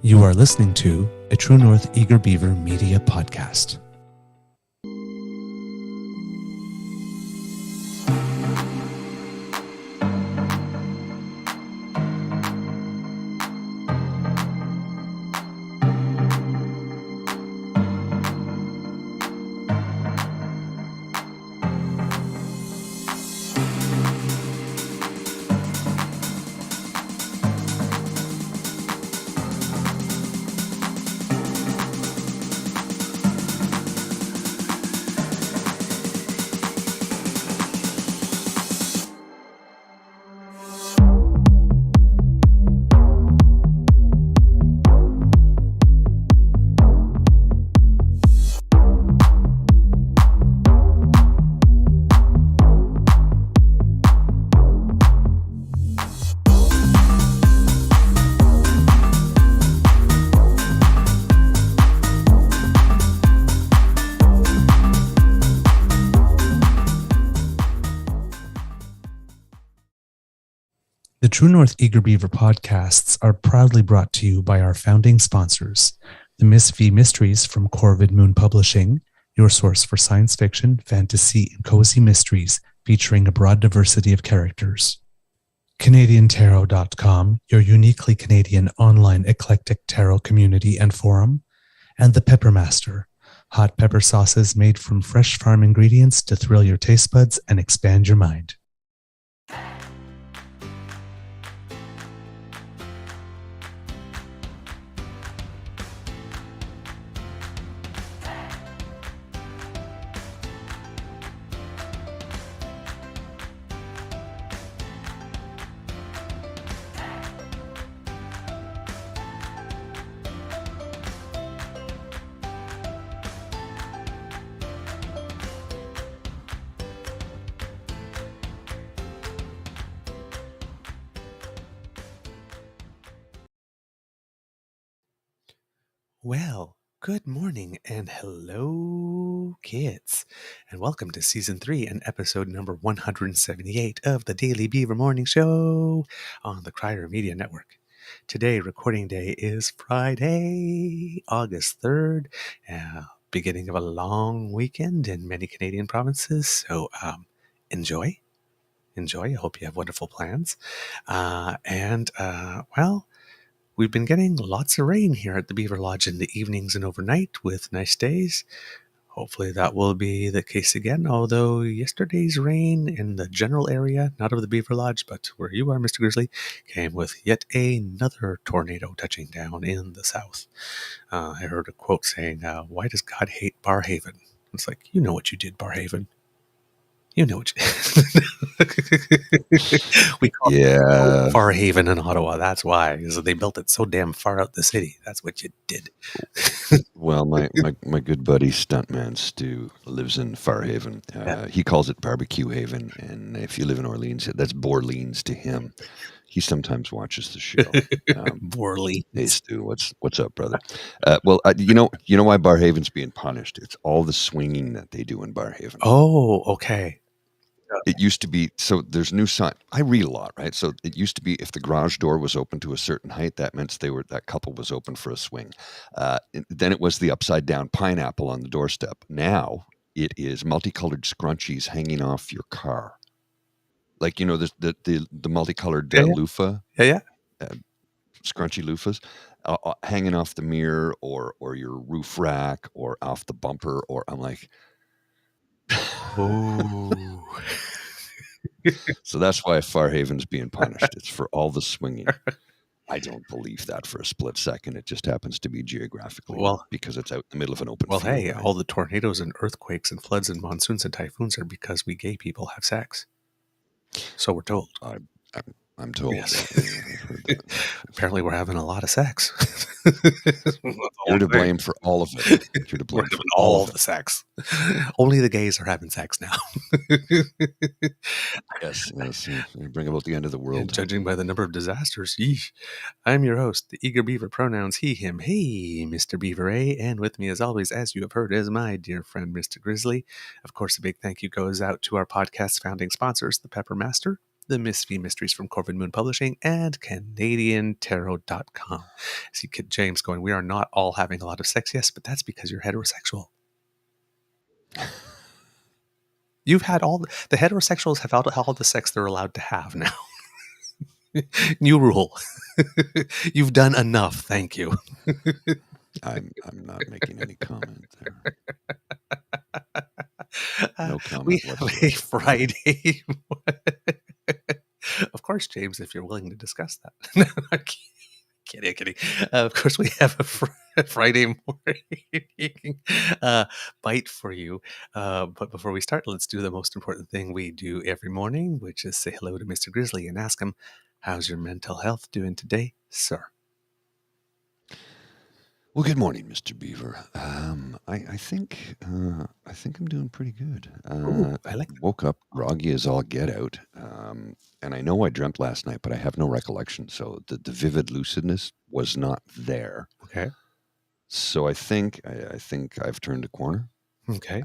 You are listening to a True North Eager Beaver media podcast. The True North Eager Beaver podcasts are proudly brought to you by our founding sponsors, the Miss V Mysteries from Corvid Moon Publishing, your source for science fiction, fantasy, and cozy mysteries featuring a broad diversity of characters. CanadianTarot.com, your uniquely Canadian online eclectic tarot community and forum, and The Pepper Master, hot pepper sauces made from fresh farm ingredients to thrill your taste buds and expand your mind. Well, good morning and hello, kids, and welcome to Season 3 and episode number 178 of the Daily Beaver Morning Show on the Crier Media Network. Today, recording day is Friday, August 3rd, beginning of a long weekend in many Canadian provinces, so enjoy. I hope you have wonderful plans. We've been getting lots of rain here at the Beaver Lodge in the evenings and overnight with nice days. Hopefully that will be the case again, although yesterday's rain in the general area, not of the Beaver Lodge, but where you are, Mr. Grizzly, came with yet another tornado touching down in the south. I heard a quote saying, why does God hate Barhaven? It's like, you know what you did, Barhaven. You know what we call it Farhaven in Ottawa. That's why. So they built it so damn far out the city. That's what you did. Well, my good buddy Stuntman Stu lives in Farhaven. He calls it Barbecue Haven, and if you live in Orleans, that's Borleans to him. He sometimes watches the show. Borleans. Hey Stu, what's up, brother? You know why Barhaven's being punished? It's all the swinging that they do in Barhaven. Oh, okay. It used to be, so there's new sign. I read a lot, right? So it used to be if the garage door was open to a certain height, that meant that couple was open for a swing. Then it was the upside down pineapple on the doorstep. Now it is multicolored scrunchies hanging off your car. Like, the multicolored loofah. Yeah. Scrunchy loofahs hanging off the mirror or your roof rack or off the bumper, or I'm like, oh. So that's why Farhaven's being punished. It's for all the swinging. I don't believe that for a split second. It just happens to be geographically because it's out in the middle of an open field. Well, hey, right? All the tornadoes and earthquakes and floods and monsoons and typhoons are because we gay people have sex. So we're told. I'm told. Yes. Apparently we're having a lot of sex. You're to blame for all of it. You're to blame for all of the sex. Only the gays are having sex now. Yes. You bring about the end of the world. And judging by the number of disasters, yeesh. I'm your host, the Eager Beaver, pronouns he, him, hey, Mr. Beaver A. And with me, as always, as you have heard, is my dear friend, Mr. Grizzly. Of course, a big thank you goes out to our podcast's founding sponsors, the Pepper Master, the Miss V Mysteries from Corvid Moon Publishing and CanadianTarot.com. See Kid James going, we are not all having a lot of sex, yes, but that's because you're heterosexual. You've had all the heterosexuals have all the sex they're allowed to have now. New rule. You've done enough. Thank you. I'm not making any comment there. No comment We have a whatsoever. Friday. Of course, James, if you're willing to discuss that. I'm kidding. Of course, we have a Friday morning bite for you. But before we start, let's do the most important thing we do every morning, which is say hello to Mr. Grizzly and ask him, how's your mental health doing today, sir? Well, good morning, Mr. Beaver. I think I'm doing pretty good. Ooh, I like that. Woke up groggy as all get out, and I know I dreamt last night, but I have no recollection. So the vivid lucidness was not there. Okay. So I think I've turned a corner. Okay.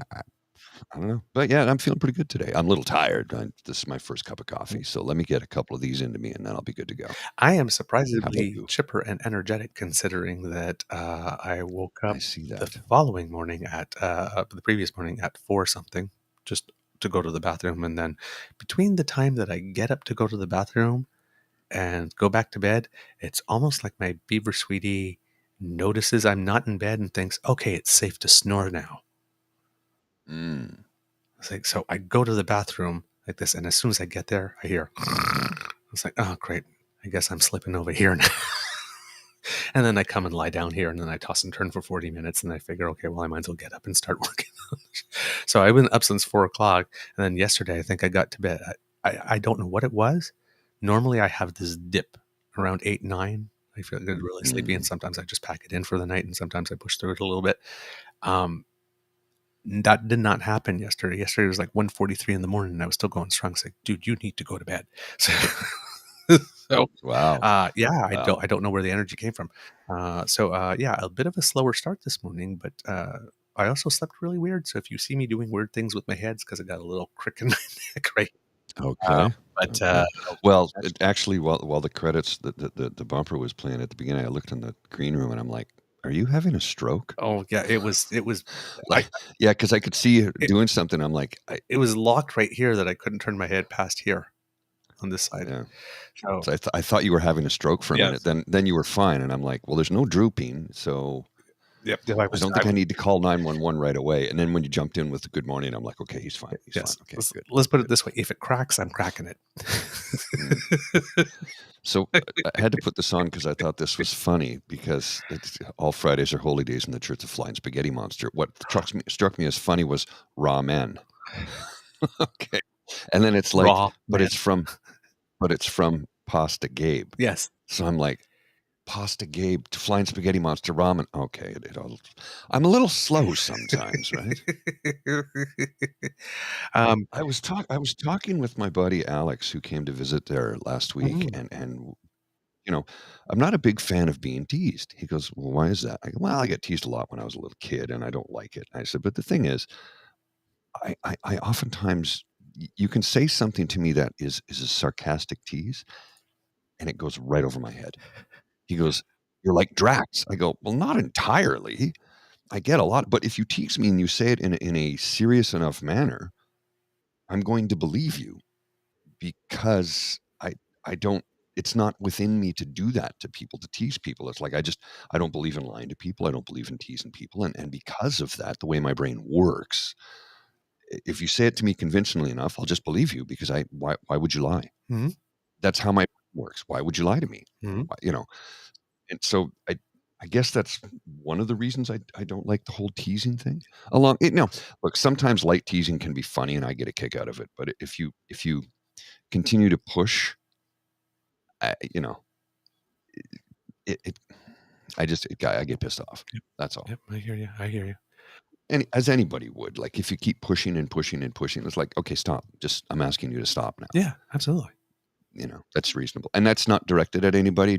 I don't know, but yeah, I'm feeling pretty good today. I'm a little tired. This is my first cup of coffee, so let me get a couple of these into me, and then I'll be good to go. I am How about surprisingly you? chipper and energetic considering that I woke I up see the that. following morning at the previous morning at 4 something just to go to the bathroom. And then between the time that I get up to go to the bathroom and go back to bed, it's almost like my Beaver sweetie notices I'm not in bed and thinks, okay, it's safe to snore now. Mm. It's like, so I go to the bathroom like this, and as soon as I get there, I hear, it's like, oh, great. I guess I'm slipping over here now. And then I come and lie down here, and then I toss and turn for 40 minutes, and I figure, okay, well, I might as well get up and start working. So I've been up since 4 o'clock, and then yesterday I think I got to bed. I don't know what it was. Normally I have this dip around 8, 9. I feel good, really sleepy, and sometimes I just pack it in for the night, and sometimes I push through it a little bit. That did not happen yesterday. Yesterday was like 1:43 in the morning, and I was still going strong. It's like, dude, you need to go to bed. So, Wow. yeah, Wow. I don't know where the energy came from. Yeah, a bit of a slower start this morning, but I also slept really weird. So if you see me doing weird things with my heads, because I got a little crick in my neck, right? Uh, Okay. but Okay. Well, actually, while the credits, the bumper was playing at the beginning, I looked in the green room and I'm like, "Are you having a stroke?" oh yeah, it was. I Like, yeah, because I could see you doing something. I'm like, it was locked right here that I couldn't turn my head past here on this side. yeah. So So I thought you were having a stroke for a minute. yes, Then you were fine, and I'm like, well, there's no drooping, so yep. I don't think I need to call 911 right away. And then when you jumped in with the good morning, I'm like, okay, he's fine. He's fine. Yes. Okay, good, Let's put it good. this way: if it cracks, I'm cracking it. Mm. So I had to put this on because I thought this was funny because all Fridays are holy days in the Church of Flying Spaghetti Monster. What struck me as funny was raw men. Okay, and then it's like, Raw but man. it's from Pasta Gabe. Yes. So I'm like, Pasta Gabe to Flying Spaghetti Monster ramen. Okay, I'm a little slow sometimes, right? um, I was talking with my buddy Alex who came to visit there last week, mhm. and you know, I'm not a big fan of being teased. He goes, "Well, why is that?" I go, "Well, I got teased a lot when I was a little kid, and I don't like it." I said, "But the thing is, I oftentimes you can say something to me that is a sarcastic tease, and it goes right over my head." He goes, "You're like Drax." I go, "Well, not entirely. I get a lot, but if you tease me and you say it in a serious enough manner, I'm going to believe you because I don't it's not within me to do that to people, to tease people. It's like I don't believe in lying to people. I don't believe in teasing people, and because of that, the way my brain works, if you say it to me convincingly enough, I'll just believe you because I why would you lie? Mhm. That's how my brain works. Why would you lie to me? Mhm. Why, and so I guess that's one of the reasons I don't like the whole teasing thing. Look, sometimes light teasing can be funny and I get a kick out of it, but if you continue to push, I, you know, it I get pissed off. Yep. That's all. Yep. I hear you. I hear you. And as anybody would, like if you keep pushing and pushing and pushing, it's like, okay, stop. Just I'm asking you to stop now. Yeah. Absolutely. That's reasonable. And that's not directed at anybody.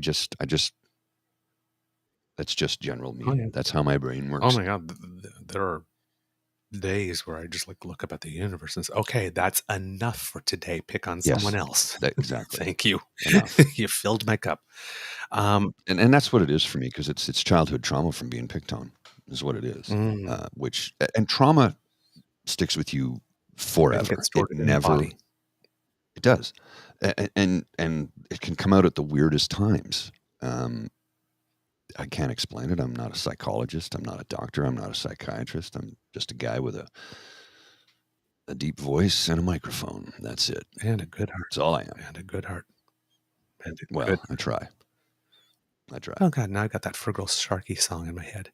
That's just general Oh me. yeah. That's how my brain Oh works. my God. There are days where I just like look up at the universe and say, okay, that's enough for today. Pick on someone Yes, else. exactly. Thank you. Enough. You filled my cup. Um, And that's what it is for me, because it's childhood trauma from being picked on is what it is. mm, And trauma sticks with you and get forever. It stored in the never body. it does. And it can come out at the weirdest times. Um, I can't explain it. I'm not a psychologist. I'm not a doctor. I'm not a psychiatrist. I'm just a guy with a deep voice and a microphone. That's it. And a good heart. That's all I am. And a good heart. And a good Well, I heart. try. I try. Oh God, now I got that Fergal Sharkey song in my head.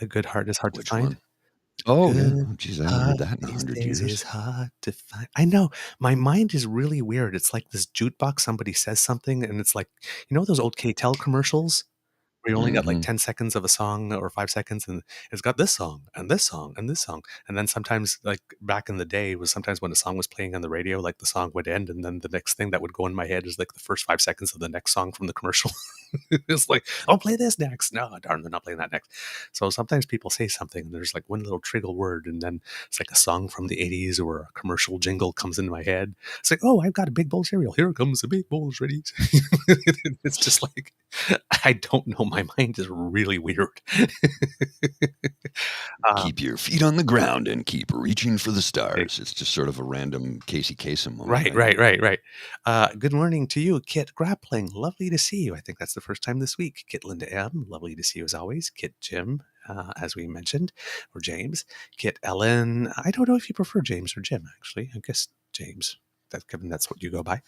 A good heart is hard to Which find. one? Oh, yeah. Good Oh, geez, I haven't heard heart that in these 100 days years. is hard to find. I know. My mind is really weird. It's like this jukebox. Somebody says something, and it's like, those old KTEL commercials where you only got like Hmm. 10 seconds of a song or 5 seconds, and it's got this song and this song and this song. And then sometimes, like back in the day, was sometimes when a song was playing on the radio, like the song would end, and then the next thing that would go in my head is like the first 5 seconds of the next song from the commercial. It's like, I'll play this next. No, darn, they're not playing that next. So sometimes people say something, and there's like one little trigger word, and then it's like a song from the 80s or a commercial jingle comes into my head. It's like, oh, I've got a big bowl of cereal. Here comes the big bowl of ready. It's just like, I don't know. My mind is really weird. Keep your feet on the ground and keep reaching for the Hey, stars. It's just sort of a random Casey Kasem moment, right, right? right, right, right. Good morning to you, Kit Grappling. Lovely to see you. I think that's the first time this week. Kit Linda M. Lovely to see you as always. Kit Jim, as we mentioned, or James. Kit Ellen. I don't know if you prefer James or Jim, actually. I guess James. That's what you go by.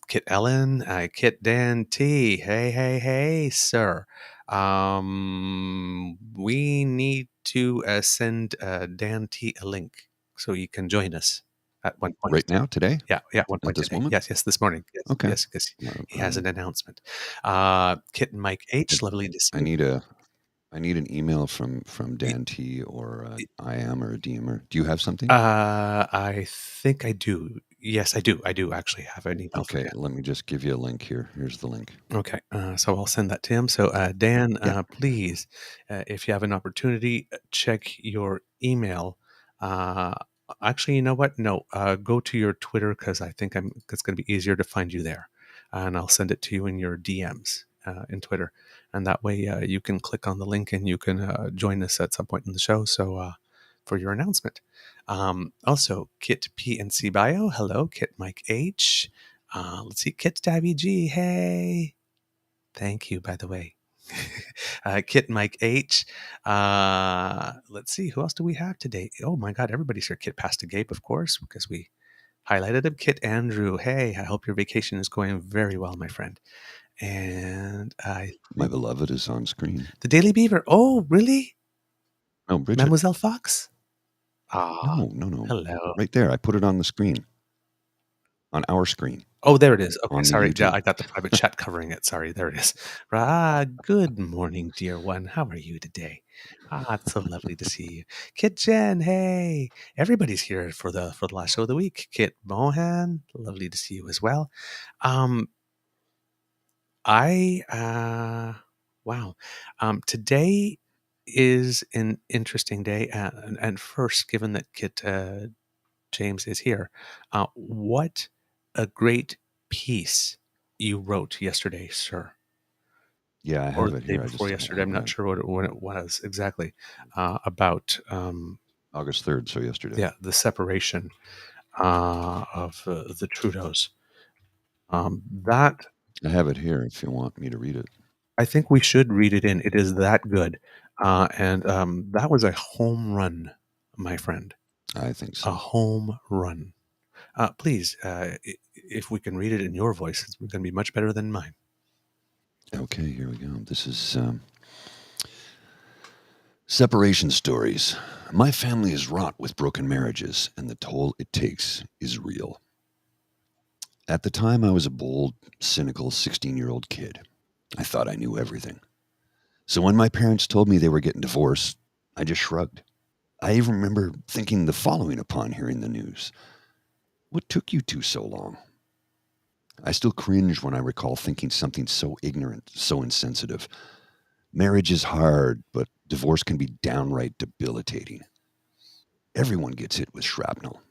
Kit Ellen. Kit Dan T. Hey, hey, hey, sir. We need to send Dan T a link so you can join us at one point. Right now, today, Yeah, one at point this today. moment. Yes, this morning. Yes, Okay. yes, because he has Um, an announcement. Kit and Mike I, H, lovely to see I you. need an email from Dan T or I am or a DMer. Do you have something? I think I do. Yes, I do. I do actually have an email from Okay, Dan. let me just give you a link here. Here's the link. Okay, so I'll send that to him. So, Dan, Yeah, please, if you have an opportunity, check your email. Uh, Actually, you know what? No, go to your Twitter because I think it's going to be easier to find you there, and I'll send it to you in your DMs in Twitter, and that way you can click on the link and you can join us at some point in the show. So, for your announcement. Also, Kit PNC Bio. Hello, Kit Mike H. Let's see, Kit Davy G. Hey. Thank you, by the way. Kit Mike H. Let's see, who else do we have today? Oh my God, everybody's here. Kit Pasta Gape, of course, because we highlighted him. Kit Andrew. Hey, I hope your vacation is going very well, my friend. And I my think beloved is on screen. the Daily Beaver. Oh, really? Oh, Bridget. Mademoiselle Fox? Ah, No, no, no. hello. Right there. I put it on the screen, on our screen, Oh, there it is. Okay, on the sorry. Yeah, YouTube. I got the private chat covering it. Sorry, there it is. Good morning, dear one. How are you today? It's so lovely to see you. Kit Jen, hey. Everybody's here for the last show of the week. Kit Mohan, lovely to see you as well. Um, I wow. Today is an interesting day. And first, given that Kit James is here. What a great piece you wrote yesterday, sir, Yeah, I or have the it day here. before I yesterday. I'm have not sure when it was exactly about August 3rd, so yesterday. yeah, the separation of the Trudeaus. That I have it here if you want me to read it. I think we should read it in. It is that good, and that was a home run, my friend. I think A so. home run. Please, if we can read it in your voice, it's going to be much better than mine. Okay, here we go. This is separation stories. My family is wrought with broken marriages, and the toll it takes is real. At the time, I was a bold, cynical 16-year-old kid. I thought I knew everything. So when my parents told me they were getting divorced, I just shrugged. I even remember thinking the following upon hearing the news: what took you two so long? I still cringe when I recall thinking something so ignorant, so insensitive. Marriage is hard, but divorce can be downright debilitating. Everyone gets hit with shrapnel.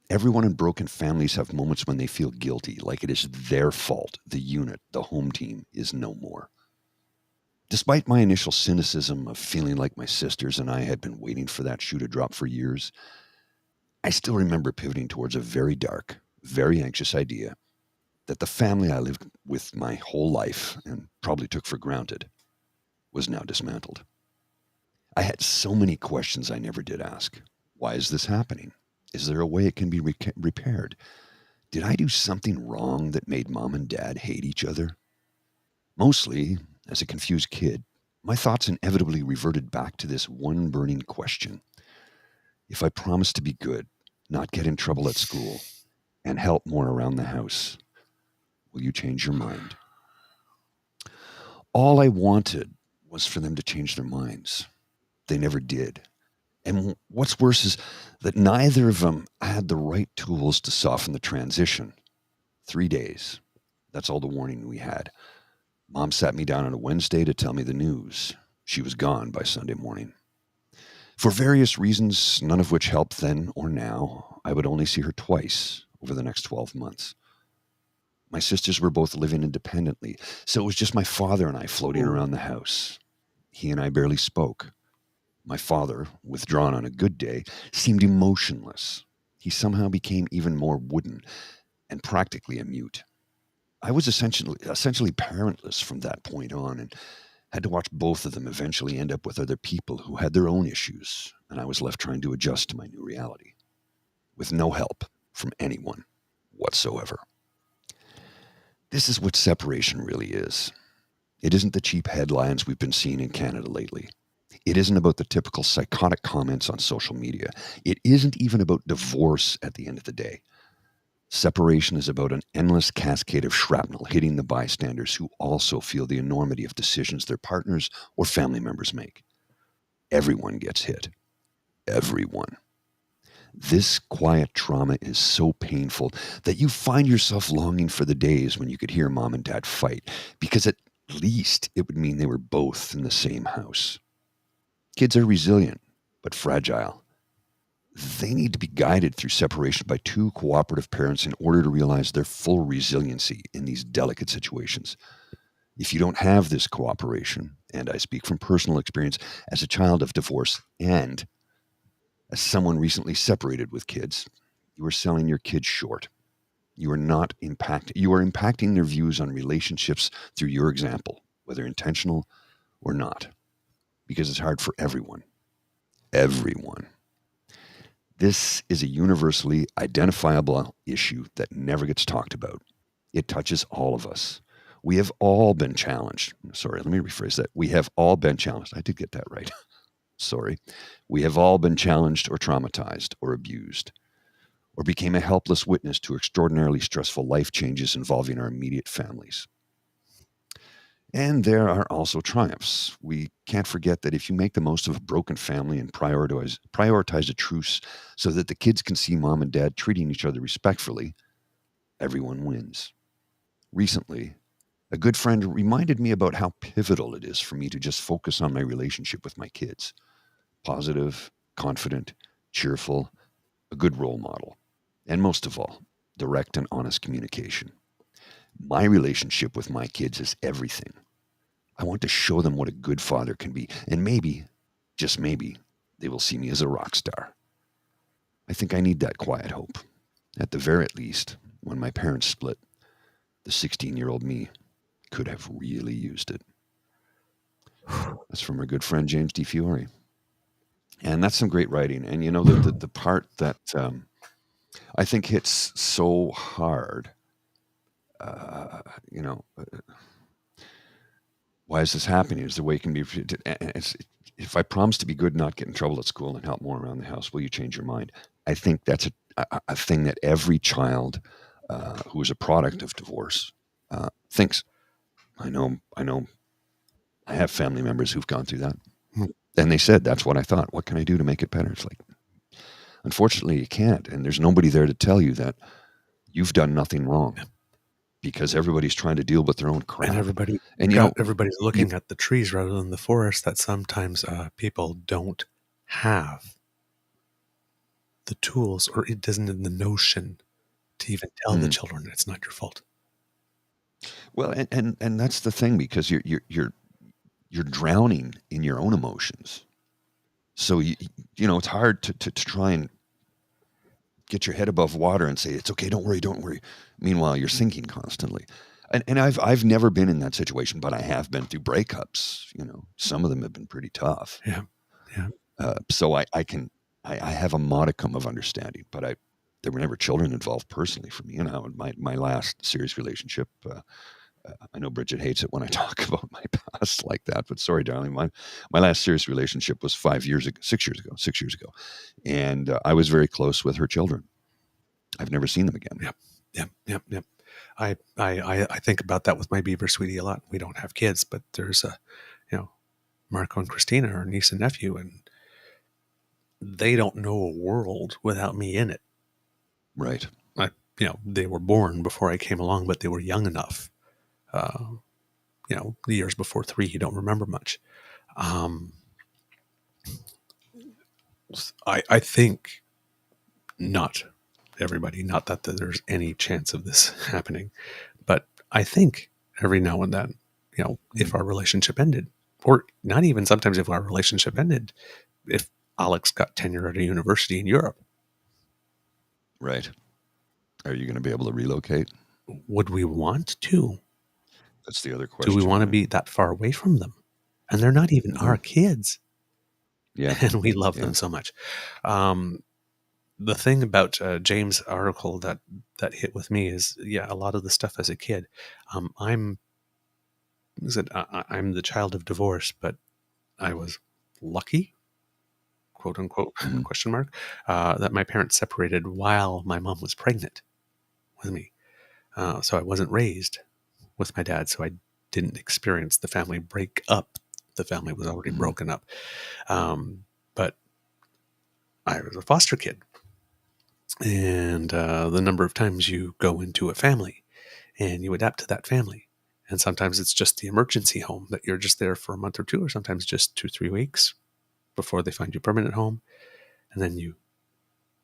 Everyone in broken families have moments when they feel guilty, like it is their fault the unit, the home team, is no more. Despite my initial cynicism of feeling like my sisters and I had been waiting for that shoe to drop for years, I still remember pivoting towards a very dark, very anxious idea that the family I lived with my whole life and probably took for granted was now dismantled. I had so many questions I never did ask. Why is this happening? Is there a way it can be repaired? Did I do something wrong that made mom and dad hate each other? Mostly, as a confused kid, my thoughts inevitably reverted back to this one burning question. If I promise to be good, not get in trouble at school, and help more around the house, will you change your mind? All I wanted was for them to change their minds. They never did. And what's worse is that neither of them had the right tools to soften the transition. 3 days. That's all the warning we had. Mom sat me down on a Wednesday to tell me the news. She was gone by Sunday morning. For various reasons, none of which helped then or now, I would only see her twice over the next 12 months. My sisters were both living independently, so it was just my father and I floating around the house. He and I barely spoke. My father, withdrawn on a good day, seemed emotionless. He somehow became even more wooden and practically a mute. I was essentially parentless from that point on and had to watch both of them eventually end up with other people who had their own issues, and I was left trying to adjust to my new reality with no help from anyone whatsoever. This is what separation really is. It isn't the cheap headlines we've been seeing in Canada lately. It isn't about the typical psychotic comments on social media. It isn't even about divorce at the end of the day. Separation is about an endless cascade of shrapnel hitting the bystanders who also feel the enormity of decisions their partners or family members make. Everyone gets hit. Everyone. This quiet trauma is so painful that you find yourself longing for the days when you could hear mom and dad fight, because at least it would mean they were both in the same house. Kids are resilient, but fragile. They need to be guided through separation by two cooperative parents in order to realize their full resiliency in these delicate situations. If you don't have this cooperation, and I speak from personal experience as a child of divorce and as someone recently separated with kids, you are selling your kids short. You are impacting their views on relationships through your example, whether intentional or not, because it's hard for everyone. Everyone. This is a universally identifiable issue that never gets talked about. It touches all of us. We have all been challenged. Sorry, let me rephrase that. We have all been challenged. I did get that right. Sorry. We have all been challenged or traumatized or abused or became a helpless witness to extraordinarily stressful life changes involving our immediate families. And there are also triumphs. We can't forget that if you make the most of a broken family and prioritize a truce so that the kids can see mom and dad treating each other respectfully, everyone wins. Recently, a good friend reminded me about how pivotal it is for me to just focus on my relationship with my kids. Positive, confident, cheerful, a good role model, and most of all, direct and honest communication. My relationship with my kids is everything. I want to show them what a good father can be, and maybe, just maybe, they will see me as a rock star. I think I need that quiet hope. At the very least, when my parents split, the 16-year-old me could have really used it. That's from our good friend James D. Fiore. And that's some great writing. And you know, the part that I think hits so hard, uh, you know, why is this happening? Is the way it can be. If I promise to be good, not get in trouble at school, and help more around the house, will you change your mind? I think that's a thing that every child who is a product of divorce thinks. I know. I have family members who've gone through that. And they said, that's what I thought. What can I do to make it better? It's like, unfortunately, you can't. And there's nobody there to tell you that you've done nothing wrong, because everybody's trying to deal with their own crap. And everybody's looking at the trees rather than the forest that sometimes people don't have. the tools, or it doesn't have the notion to even tell the children it's not your fault. Well, and that's the thing, because you're drowning in your own emotions. So it's hard to try and get your head above water and say it's okay, don't worry, don't worry. Meanwhile, you're sinking constantly. And I've never been in that situation, but I have been through breakups. Some of them have been pretty tough. Yeah. Yeah. So I have a modicum of understanding, but there were never children involved personally for me. My last serious relationship. I know Bridget hates it when I talk about my past like that, but sorry, darling. My last serious relationship was 6 years ago, and I was very close with her children. I've never seen them again. Yep. Yep. Yep. Yep. I think about that with my Beaver sweetie a lot. We don't have kids, but there's Marco and Christina, our niece and nephew, and they don't know a world without me in it. Right. They were born before I came along, but they were young enough. The years before 3, you don't remember much. I think not everybody, not that there's any chance of this happening, but I think every now and then, if our relationship ended, or not even sometimes if our relationship ended, if Alex got tenure at a university in Europe. Right. Are you going to be able to relocate? Would we want to? That's the other question. Do we want to be that far away from them? And they're not even our kids. Yeah. And we love them so much. The thing about James' article that hit with me is, a lot of the stuff as a kid. I'm the child of divorce, but I was lucky, quote unquote, question mark, that my parents separated while my mom was pregnant with me. So I wasn't raised with my dad, so I didn't experience the family break up. The family was already broken up. But I was a foster kid. And the number of times you go into a family and you adapt to that family. And sometimes it's just the emergency home that you're just there for a month or two, or sometimes just 2-3 weeks before they find you a permanent home. And then you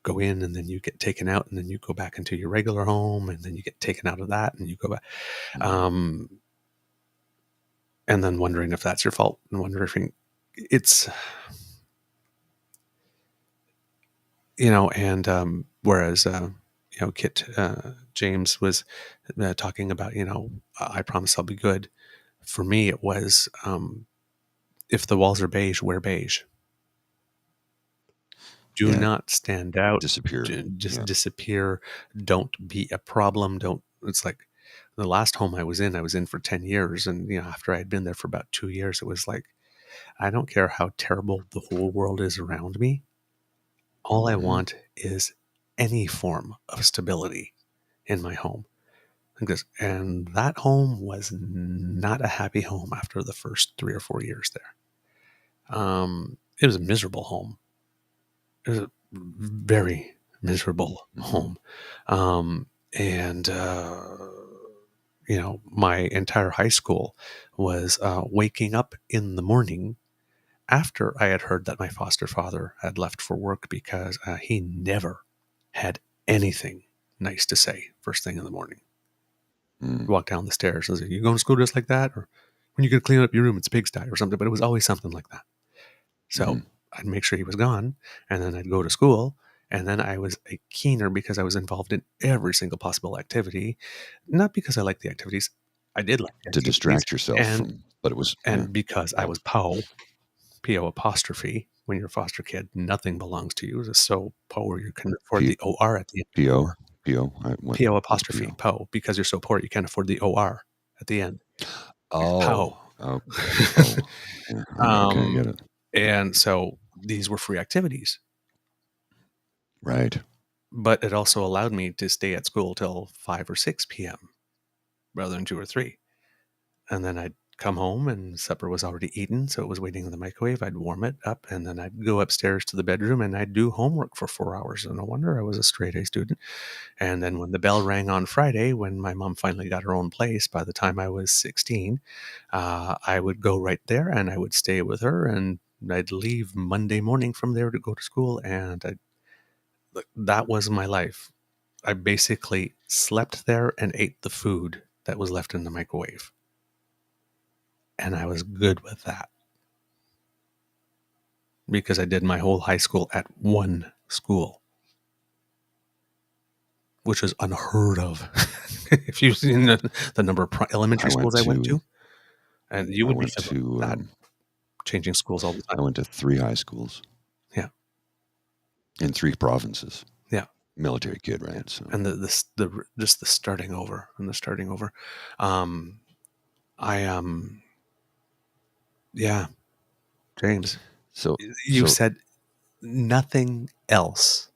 go in, and then you get taken out, and then you go back into your regular home, and then you get taken out of that and you go back. And then wondering if that's your fault, and wondering it's, and whereas, Kit, James was talking about, I promise I'll be good. For me, it was, if the walls are beige, wear beige. Do not stand out. Disappear. Just disappear. Don't be a problem. It's like the last home I was in for 10 years. And, after I had been there for about 2 years, it was like, I don't care how terrible the whole world is around me. All I want is any form of stability in my home. And that home was not a happy home after the first 3 or 4 years there. It was a miserable home. It was a very miserable home. And my entire high school was waking up in the morning after I had heard that my foster father had left for work, because he never had anything nice to say first thing in the morning. Walk down the stairs and say, "You going to school just like that?" Or, "When you going to clean up your room, it's pigsty," or something. But it was always something like that. So I'd make sure he was gone, and then I'd go to school, and then I was a keener because I was involved in every single possible activity. Not because I liked the activities. I did like the to activities, distract yourself but it was because I was PO apostrophe. When you're a foster kid, nothing belongs to you. It's so poor you can afford the OR at the end. PO apostrophe PO, because you're so poor you can't afford the OR at the end. PO. Okay, I get it. And so these were free activities. Right. But it also allowed me to stay at school till 5 or 6 p.m. rather than 2 or 3. And then I'd come home and supper was already eaten, so it was waiting in the microwave. I'd warm it up, and then I'd go upstairs to the bedroom and I'd do homework for 4 hours. And no wonder I was a straight A student. And then when the bell rang on Friday, when my mom finally got her own place, by the time I was 16, I would go right there and I would stay with her, and I'd leave Monday morning from there to go to school, and I'd that was my life. I basically slept there and ate the food that was left in the microwave. And I was good with that because I did my whole high school at one school, which was unheard of. If you've seen the number of I elementary went schools I went to to, and you I would be went familiar with to that, changing schools all the time. I went to 3 high schools Yeah, in 3 provinces. yeah, Military kid, yeah. right? So And the just the starting over and the starting over. Um, I yeah, James, so you so said nothing else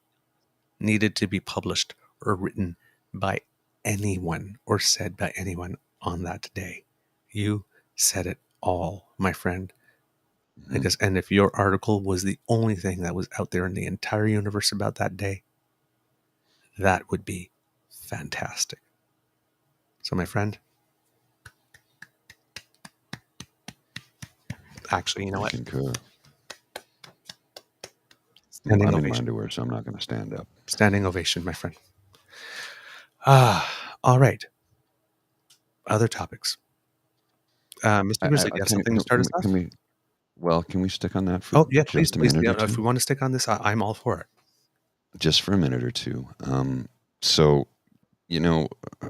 needed to be published or written by anyone or said by anyone on that day. You said it all, my friend. mhm. Because, and if your article was the only thing that was out there in the entire universe about that day, that would be fantastic. So, my friend, actually, you know I what? concur. Standing I'm in my ovation. underwear, so I'm not going to stand up. Standing ovation, my friend. All right. Other topics. Mr. Grizzly, do you have something to start us Can off? we? Well, can we stick on that for Oh, yeah, please, just a please. minute Yeah, or if two? we want to stick on this, I'm all for it. Just for a minute or two. So you know, uh,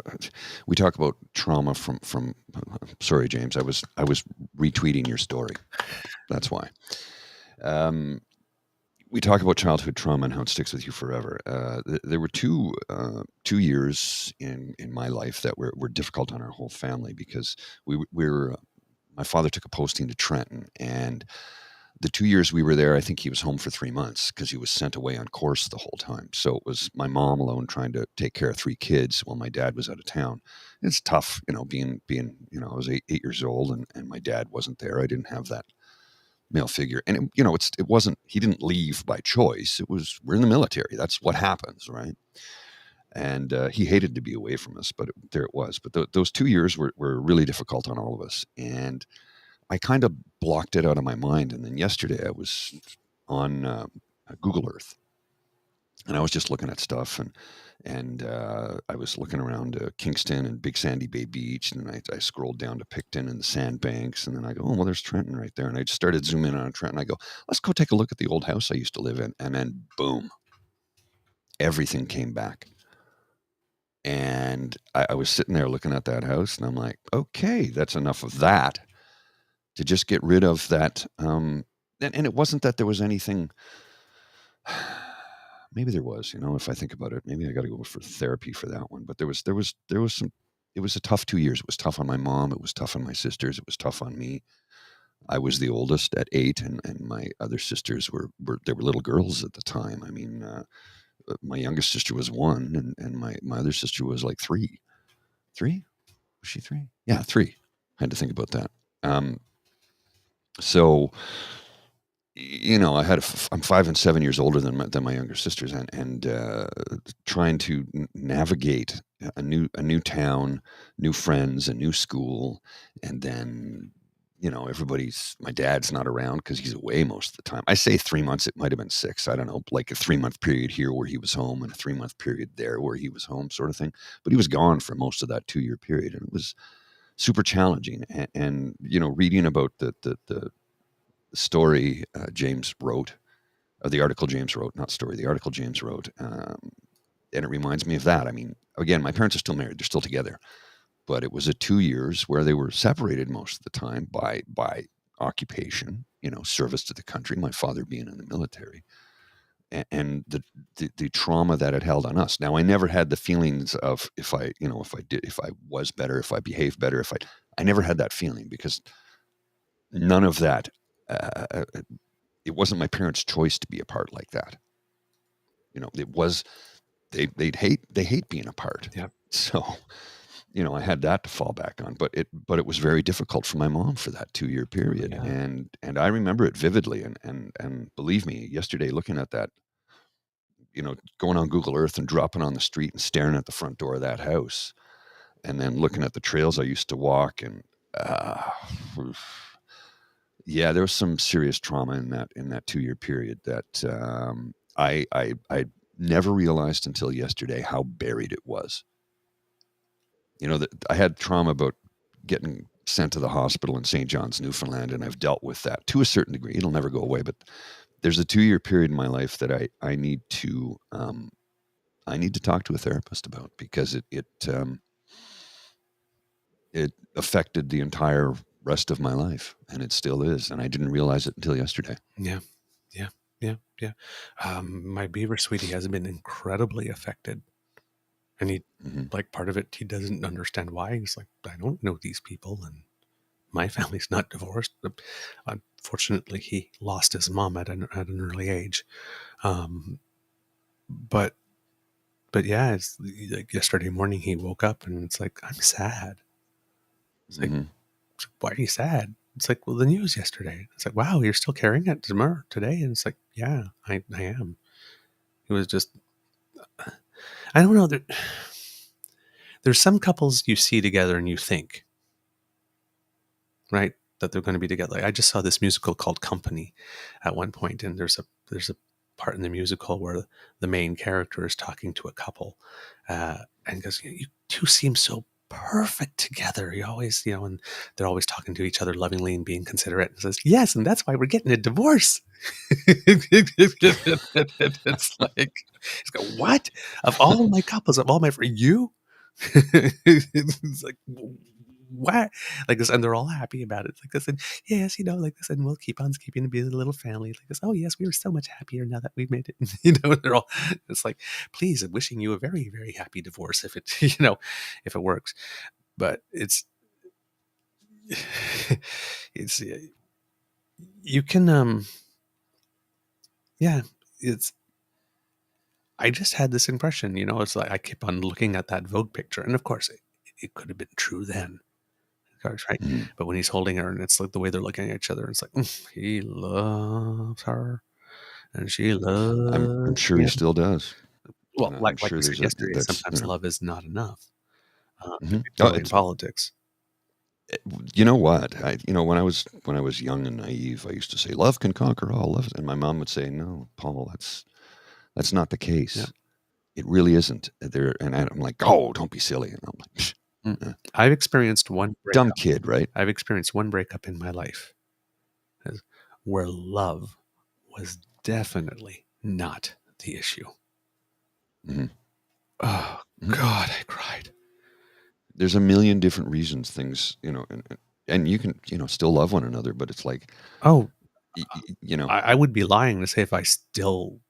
we talk about trauma from. Sorry, James. I was retweeting your story. That's why. Um, we talk about childhood trauma and how it sticks with you forever. There were 2 years in my life that were difficult on our whole family because we were. My father took a posting to Trenton, and the 2 years we were there, I think he was home for 3 months because he was sent away on course the whole time. So it was my mom alone trying to take care of 3 kids while my dad was out of town. It's tough, being I was 8 years old and my dad wasn't there. I didn't have that male figure, and it wasn't. He didn't leave by choice. It was we're in the military. That's what happens, right? And he hated to be away from us, but there it was. But those 2 years were really difficult on all of us, and I kind of blocked it out of my mind. And then yesterday I was on Google Earth, and I was just looking at stuff, and I was looking around Kingston and Big Sandy Bay Beach, and I scrolled down to Picton and the sandbanks, and then I go, oh well, there's Trenton right there, and I just started zooming in on Trenton. I go, let's go take a look at the old house I used to live in, and then boom, everything came back. And I was sitting there looking at that house, and I'm like, okay, that's enough of that to just get rid of that. And it wasn't that there was anything. Maybe there was, if I think about it, maybe I got to go for therapy for that one. But there was some. It was a tough 2 years. It was tough on my mom. It was tough on my sisters. It was tough on me. I was the oldest at 8, and my other sisters were they were little girls at the time. I mean, my youngest sister was 1, and my other sister was like 3. 3? Was she 3? Yeah, 3. I had to think about that. So I'm 5 and 7 years older than my younger sisters, and trying to navigate a new town, new friends, a new school, and then my dad's not around because he's away most of the time. I say 3 months, it might have been 6. I don't know, like a 3 month period here where he was home and a 3 month period there where he was home, sort of thing. But he was gone for most of that 2 year period, and it was super challenging. And reading about the story James wrote, or the article James wrote, not story, the article James wrote, and it reminds me of that. I mean, again, my parents are still married; they're still together, but it was a 2 years where they were separated most of the time by occupation, service to the country. My father being in the military, and the trauma that it held on us. Now, I never had the feelings of if I was better, if I behaved better, if I never had that feeling because none of that. It wasn't my parents' choice to be apart like that. It was they hate being apart. Yeah. So I had that to fall back on, but it was very difficult for my mom for that 2 year period, Yeah. and I remember it vividly, and believe me, yesterday looking at that, going on Google Earth and dropping on the street and staring at the front door of that house, and then looking at the trails I used to walk, and uh, yeah, there was some serious trauma in that 2 year period that I never realized until yesterday how buried it was. I had trauma about getting sent to the hospital in St. John's, Newfoundland, and I've dealt with that to a certain degree. It'll never go away, but there's a 2-year period in my life that I need to talk to a therapist about, because it affected the entire rest of my life, and it still is, and I didn't realize it until yesterday. Yeah. Yeah. Yeah. Yeah. My Beaver sweetie has been incredibly affected. And he, like, part of it, he doesn't understand why. He's like, I don't know these people, and my family's not divorced. Unfortunately, he lost his mom at an early age. But yeah, it's like yesterday morning he woke up and it's like, I'm sad. It's like, why are you sad? It's like, well, the news yesterday. It's like, wow, you're still carrying it today? And it's like, yeah, I am. It was just, I don't know. There's some couples you see together and you think, right, that they're going to be together. Like, I just saw this musical called Company at one point, and there's a part in the musical where the main character is talking to a couple, and goes, "You two seem so perfect together. You always, and they're always talking to each other lovingly and being considerate." And says, "Yes, and that's why we're getting a divorce." It's like, it's go, what? Of all my couples, of all my friends, you? It's like, what? Like this, and they're all happy about it. Like this, and yes, like this, and we'll keep on keeping to be a little family. Like this, oh yes, we were so much happier now that we've made it. They're all. It's like, please, I'm wishing you a very, very happy divorce if it, if it works. But it's, it's, you can, yeah, it's. I just had this impression, it's like I keep on looking at that Vogue picture, and of course, it could have been true then. Right? But when he's holding her, and it's like the way they're looking at each other, it's like, he loves her, and she loves I'm sure he him. still does. Well, I'm like sure we said there's yesterday, sometimes love is not enough, particularly in it's, politics. you know what? When I was young and naive, I used to say love can conquer all. Love, and my mom would say, "No, Paul, that's not the case. Yeah. It really isn't." And I'm like, "Oh, don't be silly." And I'm like, I've experienced one dumb breakup. kid, right? I've experienced one breakup in my life where love was definitely not the issue. Oh God, I cried. There's a million different reasons things, and you can, still love one another, but it's like, Oh, you know, I would be lying to say if I still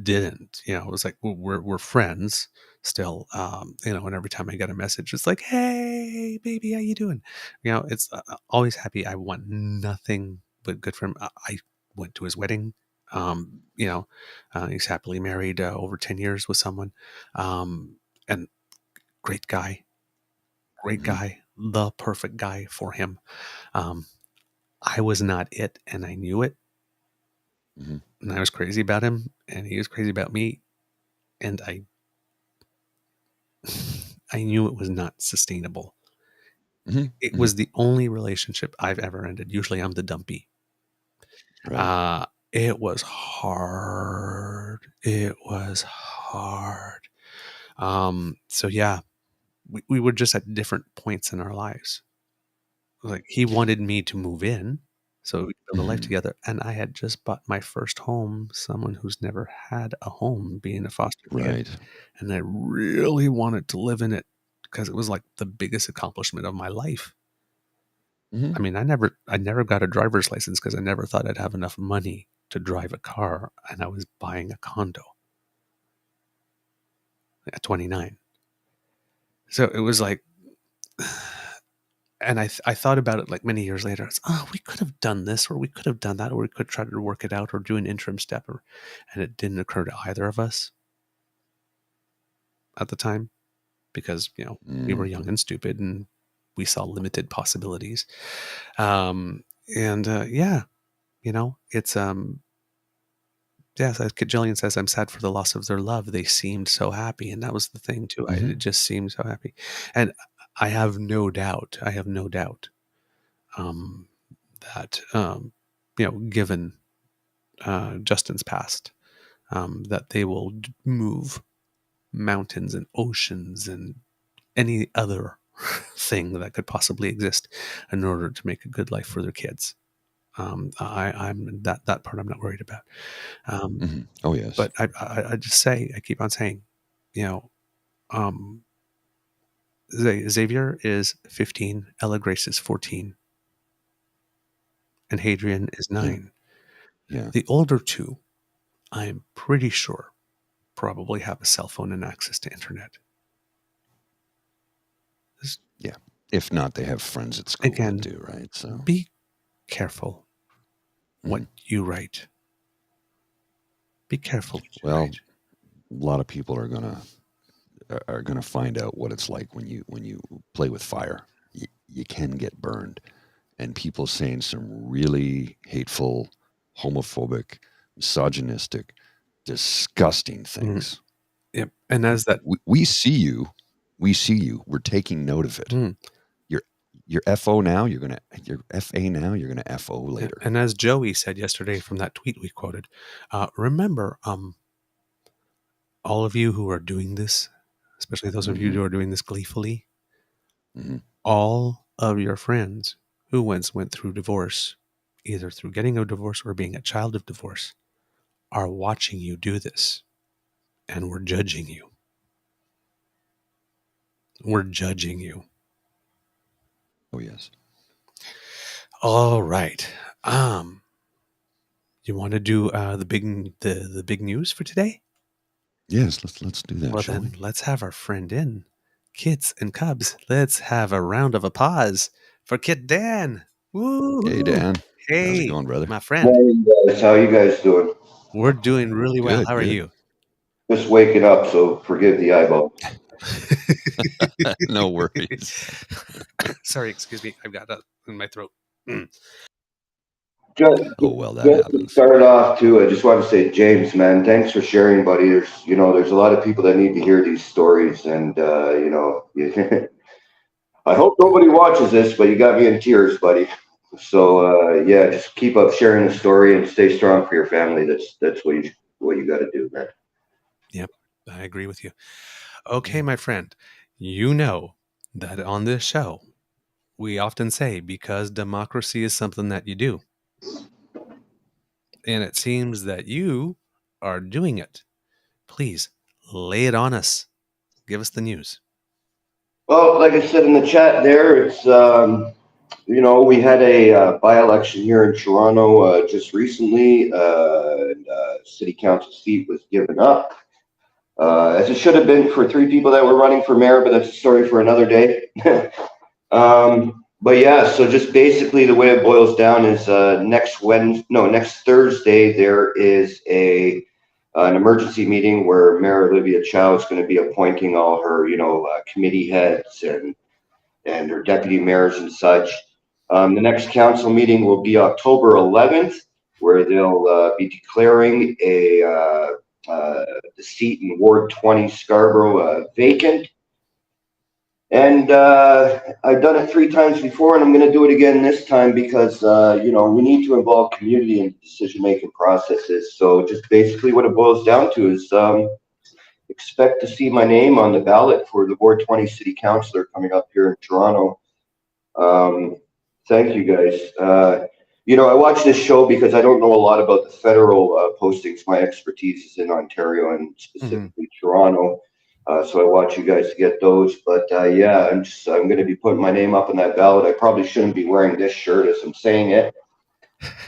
didn't. It was like we're friends still. And every time I get a message, it's like, "Hey, baby, how you doing?" It's always happy. I want nothing but good for him. I went to his wedding. He's happily married over 10 years with someone, and great guy, the perfect guy for him. Um, I was not it, and I knew it. And I was crazy about him, and he was crazy about me, and I knew it was not sustainable. It was the only relationship I've ever ended. Usually I'm the dumpy. right. It was hard. It was hard. So yeah, we were just at different points in our lives. Like, he wanted me to move in so we could build a life together. And I had just bought my first home, someone who's never had a home, being a foster kid. Right. And I really wanted to live in it because it was like the biggest accomplishment of my life. I mean, I never got a driver's license because I never thought I'd have enough money to drive a car, and I was buying a condo at 29. So it was like, and I thought about it like many years later. It's, we could have done this, or we could have done that, or we could try to work it out, or do an interim step, and it didn't occur to either of us at the time because we were young and stupid, and we saw limited possibilities. Yeah, it's yes, as Jillian says, I'm sad for the loss of their love. They seemed so happy, and that was the thing too. It just seemed so happy, and I have no doubt. Um, that given Justin's past, that they will move mountains and oceans and any other thing that could possibly exist in order to make a good life for their kids. I'm that part I'm not worried about. Oh, yes. But I just say, I keep on saying, you know, Xavier is 15, Ella Grace is 14, and Hadrian is 9. Yeah. The older two, I'm pretty sure, probably have a cell phone and access to internet. Yeah. If not, they have friends at school Again, that do, right? So be careful what you write. Be careful what you write. A lot of people are gonna find out what it's like when you play with fire. You can get burned, and people saying some really hateful, homophobic, misogynistic, disgusting things. Yep. And as that, We see you, we're taking note of it. You're FO now, you're FA now, you're gonna FO later. and as Joey said yesterday from that tweet we quoted, remember, all of you who are doing this, especially those of you who are doing this gleefully, all of your friends who once went through divorce, either through getting a divorce or being a child of divorce, are watching you do this, and we're judging you. We're judging you. Oh, yes. All right. You want to do the big news for today? Yes, let's do that, Well, shall we? then let's have our friend in. Kids and Cubs, let's have a round of applause for Kid Dan. Woo! Hey, Dan. How's it Hey, going, brother? my friend. Hey guys, how you guys doing? We're doing really well. Good, How are good. you? Just waking up, so forgive the eyeball. No worries. Sorry, excuse me. I've got that in my throat. Just, Oh, well, that just to happens. start off too, I just want to say, James, man, thanks for sharing, buddy. There's a lot of people that need to hear these stories, and I hope nobody watches this, but you got me in tears, buddy. So yeah, just keep up sharing the story and stay strong for your family. That's what you got to do, man. Yep, I agree with you. Okay, my friend, you know that on this show, we often say because democracy is something that you do. And it seems that you are doing it. Please lay it on us. Give us the news. Well, like I said in the chat there, it's we had a by-election here in Toronto just recently. City council seat was given up, as it should have been for three people that were running for mayor, but that's a story for another day. But yeah, so just basically the way it boils down is next Thursday there is an emergency meeting where Mayor Olivia Chow is going to be appointing all her committee heads and her deputy mayors and such. The next council meeting will be October 11th, where they'll be declaring the seat in Ward 20 Scarborough vacant. And I've done it 3 times before, and I'm going to do it again this time because we need to involve community in decision-making processes. So just basically what it boils down to is expect to see my name on the ballot for the Ward 20 City Councillor coming up here in Toronto. Thank you, guys. I watch this show because I don't know a lot about the federal postings. My expertise is in Ontario and specifically Toronto. So I watch you guys to get those. But yeah, I'm going to be putting my name up on that ballot. I probably shouldn't be wearing this shirt as I'm saying it,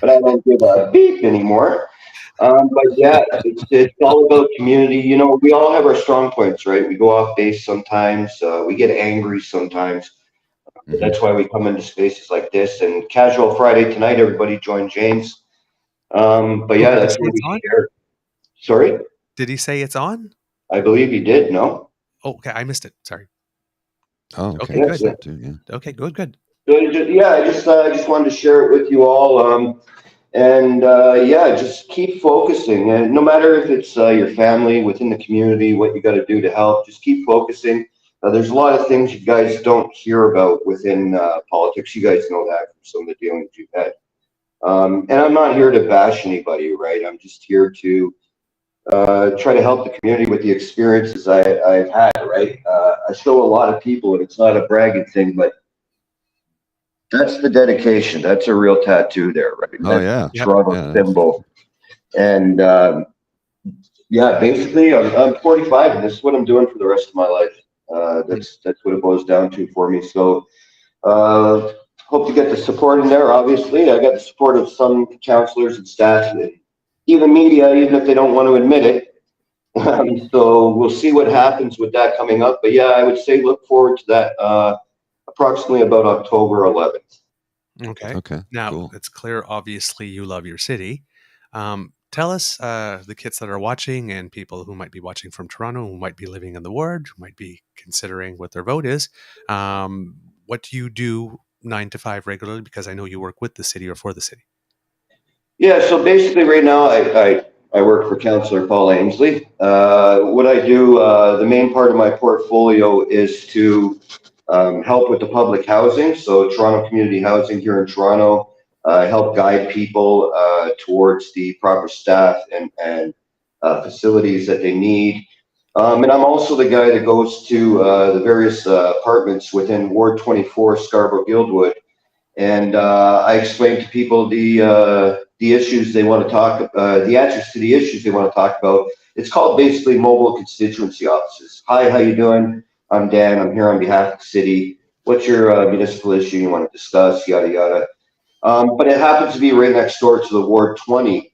but I don't give a beep anymore. But yeah, it's all about community. We all have our strong points, right? We go off base sometimes. We get angry sometimes. That's why we come into spaces like this. And Casual Friday tonight, everybody join James. But yeah, that's what we share. Sorry? Did he say it's on? I believe he did, no? Oh, okay. I missed it. Sorry. Oh, okay. Okay, good. Yeah. Too, yeah. Okay, good. So I just wanted to share it with you all. Just keep focusing. And no matter if it's your family within the community, what you got to do to help, just keep focusing. There's a lot of things you guys don't hear about within politics. You guys know that from some of the dealings you've had. And I'm not here to bash anybody, right? I'm just here to try to help the community with the experiences I've had, right? I show a lot of people, and it's not a bragging thing, but that's the dedication. That's a real tattoo there, right? Oh That's yeah. the Toronto Yeah. symbol. And yeah, basically, I'm 45, and this is what I'm doing for the rest of my life. That's what it boils down to for me. So hope to get the support in there. Obviously, I got the support of some counselors and staff, and even media, even if they don't want to admit it. So we'll see what happens with that coming up. But yeah, I would say look forward to that approximately about October 11th. Okay. Okay. Now, Cool. it's clear, obviously, you love your city. Tell us, the kids that are watching and people who might be watching from Toronto, who might be living in the ward, who might be considering what their vote is. What do you do 9 to 5 regularly? Because I know you work with the city or for the city. Yeah, so basically right now I work for Councillor Paul Ainsley. What I do, the main part of my portfolio is to help with the public housing. So Toronto Community Housing here in Toronto, help guide people towards the proper staff and facilities that they need. And I'm also the guy that goes to the various apartments within Ward 24, Scarborough Guildwood, and I explain to people the issues they want to talk, the answers to the issues they want to talk about. It's called basically mobile constituency offices. Hi, how you doing? I'm Dan. I'm here on behalf of the city. What's your municipal issue you want to discuss? Yada yada. But it happens to be right next door to the Ward 20.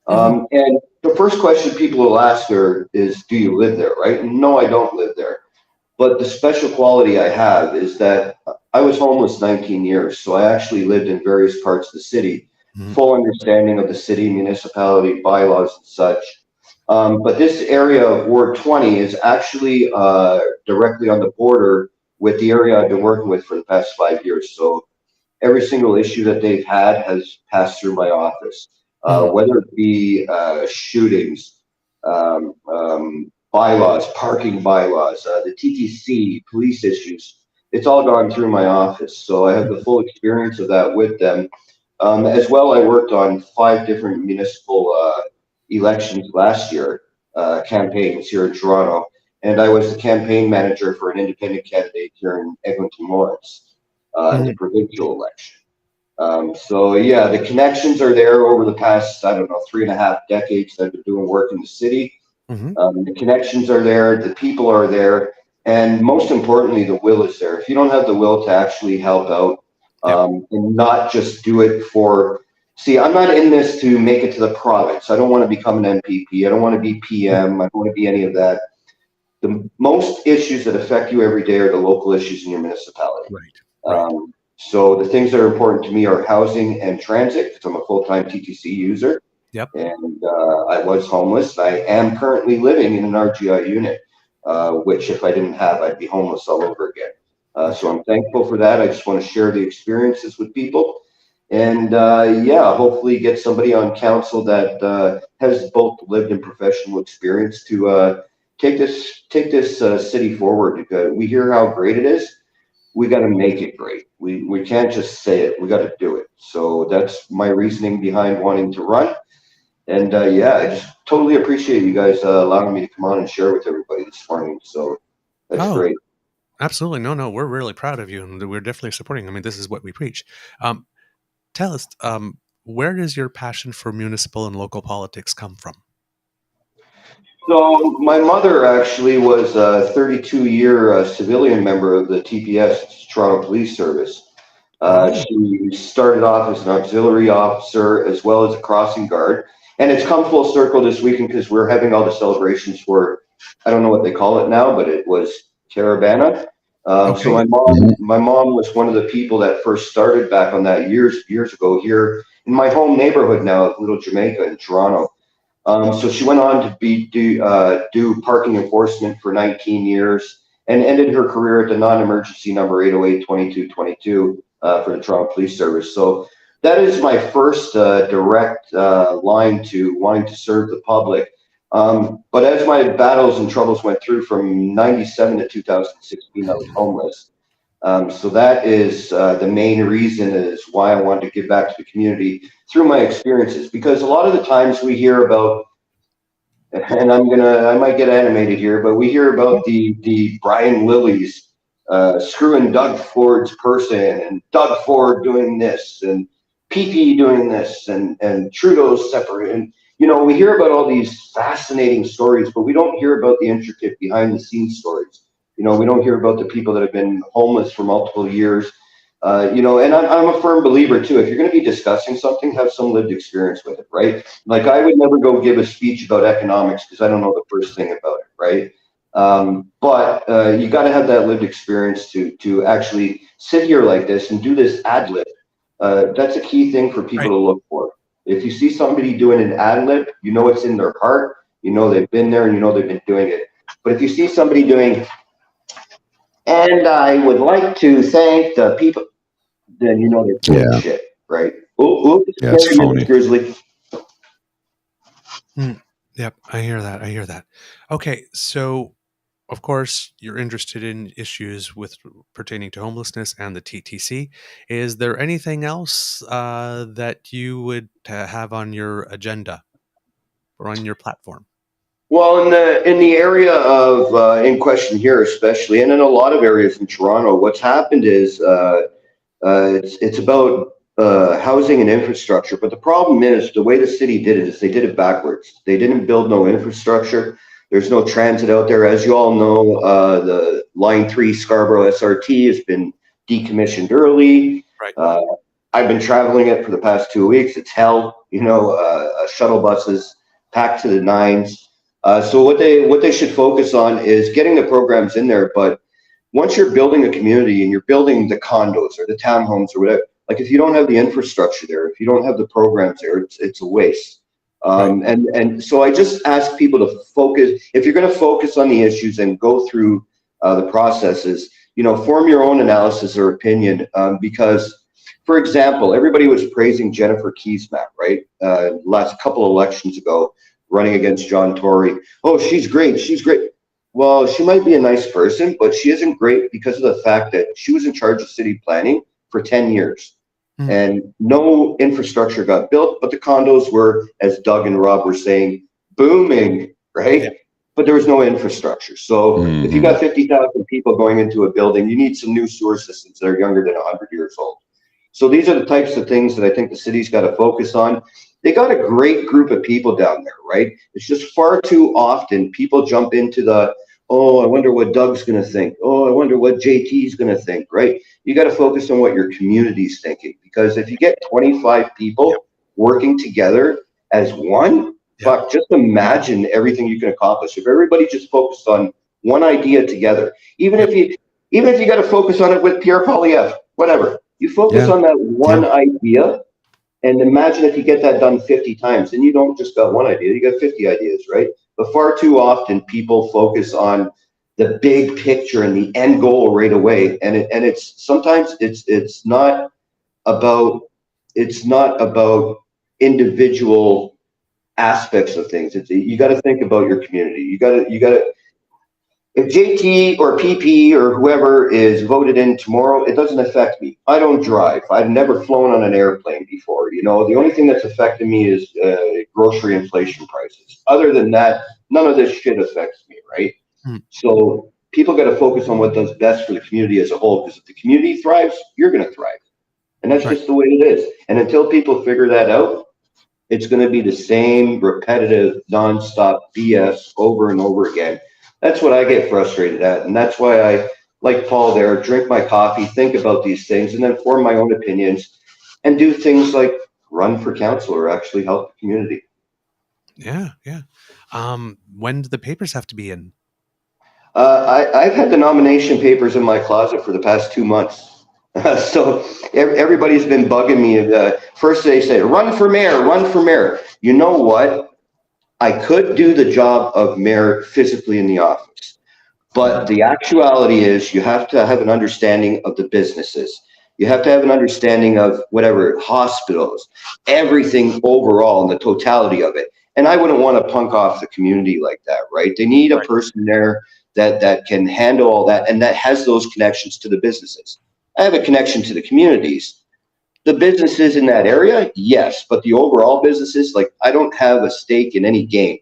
And the first question people will ask her is, "Do you live there?" Right? No, I don't live there. But the special quality I have is that I was homeless 19 years, so I actually lived in various parts of the city, full understanding of the city, municipality, bylaws, and such. But this area of Ward 20 is actually directly on the border with the area I've been working with for the past 5 years. So every single issue that they've had has passed through my office, whether it be shootings, bylaws, parking bylaws, the TTC, police issues. It's all gone through my office. So I have the full experience of that with them. As well, I worked on 5 different municipal elections last year, campaigns here in Toronto. And I was the campaign manager for an independent candidate here in Eglinton Lawrence in the provincial election. So yeah, the connections are there over the past, I don't know, 3.5 decades that I've been doing work in the city. The connections are there, the people are there, and most importantly, the will is there. If you don't have the will to actually help out, and not just do it for, see, I'm not in this to make it to the province. I don't want to become an MPP. I don't want to be PM. I don't want to be any of that. The most issues that affect you every day are the local issues in your municipality. Right. So the things that are important to me are housing and transit, because I'm a full-time TTC user. Yep. And I was homeless. I am currently living in an RGI unit, which if I didn't have, I'd be homeless all over again. So I'm thankful for that. I just want to share the experiences with people. And yeah, hopefully get somebody on council that has both lived and professional experience to take this city forward. Because we hear how great it is. We got to make it great. We can't just say it. We got to do it. So that's my reasoning behind wanting to run. And yeah, I just totally appreciate you guys allowing me to come on and share with everybody this morning. So that's great. Absolutely. No, we're really proud of you, and we're definitely supporting. I mean, this is what we preach. Tell us, where does your passion for municipal and local politics come from? So my mother actually was a 32-year civilian member of the TPS, Toronto Police Service. She started off as an auxiliary officer as well as a crossing guard. And it's come full circle this weekend because we're having all the celebrations for, I don't know what they call it now, but it was Caravana. So my mom was one of the people that first started back on that years ago here in my home neighborhood now of Little Jamaica in Toronto. So she went on to do parking enforcement for 19 years and ended her career at the non-emergency number 808-2222 for the Toronto Police Service. So that is my first direct line to wanting to serve the public. But as my battles and troubles went through from 97 to 2016, I was homeless. So that is the main reason is why I wanted to give back to the community through my experiences. Because a lot of the times we hear about and I might get animated here, but we hear about the Brian Lilly's screwing Doug Ford's person, and Doug Ford doing this, and PP doing this, and Trudeau's separate. And, we hear about all these fascinating stories, but we don't hear about the intricate behind the scenes stories. We don't hear about the people that have been homeless for multiple years. And I'm a firm believer too. If you're going to be discussing something, have some lived experience with it, right? Like, I would never go give a speech about economics because I don't know the first thing about it, right? But you got to have that lived experience to actually sit here like this and do this ad lib. That's a key thing for people to look for. If you see somebody doing an ad lib, it's in their heart, they've been there, and they've been doing it. But if you see somebody doing, and I would like to thank the people, then they're doing shit, right? Oops, yeah, it's phony. Grizzly. Yep, I hear that. Okay, so of course you're interested in issues pertaining to homelessness and the TTC. Is there anything else that you would have on your agenda or on your platform? Well, in the area of in question here, especially, and in a lot of areas in Toronto, what's happened is it's about housing and infrastructure. But the problem is the way the city did it is they did it backwards. They didn't build no infrastructure. There's no transit out there. As you all know, the Line 3 Scarborough SRT has been decommissioned early. Right. I've been traveling it for the past 2 weeks. It's hell, shuttle buses packed to the nines. So what they should focus on is getting the programs in there. But once you're building a community and you're building the condos or the townhomes or whatever, like, if you don't have the infrastructure there, if you don't have the programs there, it's a waste. And so I just ask people to focus. If you're going to focus on the issues and go through the processes, form your own analysis or opinion. Because, for example, everybody was praising Jennifer Keesmack, right? Last couple of elections ago, running against John Tory. Oh, she's great. She's great. Well, she might be a nice person, but she isn't great because of the fact that she was in charge of city planning for 10 years. And no infrastructure got built, but the condos were, as Doug and Rob were saying, booming, right? Yeah. But there was no infrastructure. So if you got 50,000 people going into a building, you need some new sewer systems that are younger than 100 years old. So these are the types of things that I think the city's got to focus on. They got a great group of people down there, right? It's just far too often people jump into the, oh, I wonder what Doug's going to think. Oh, I wonder what JT's going to think, right? You got to focus on what your community's thinking, because if you get 25 people working together as one, fuck, just imagine everything you can accomplish. If everybody just focused on one idea together, even if you got to focus on it with Pierre Poilievre, whatever, you focus on that one idea. And imagine if you get that done 50 times, and you don't just got one idea, you got 50 ideas, right? But far too often people focus on the big picture and the end goal right away. And it's sometimes it's not about individual aspects of things. You got to think about your community. You got to if JT or PP or whoever is voted in tomorrow, it doesn't affect me. I don't drive. I've never flown on an airplane before. The only thing that's affecting me is grocery inflation prices. Other than that, none of this shit affects me, right? So people got to focus on what does best for the community as a whole, because if the community thrives, you're going to thrive. And that's just the way it is. And until people figure that out, it's going to be the same repetitive, nonstop BS over and over again. That's what I get frustrated at. And that's why I, like Paul there, drink my coffee, think about these things, and then form my own opinions and do things like run for council or actually help the community. Yeah. When do the papers have to be in? I've had the nomination papers in my closet for the past 2 months. So everybody's been bugging me. First they say, run for mayor. You know what? I could do the job of mayor physically in the office, but the actuality is you have to have an understanding of the businesses. You have to have an understanding of whatever, hospitals, everything overall and the totality of it. And I wouldn't want to punk off the community like that, right? They need a person there that can handle all that and that has those connections to the businesses. I have a connection to the communities. The businesses in that area, yes, but the overall businesses, like, I don't have a stake in any game.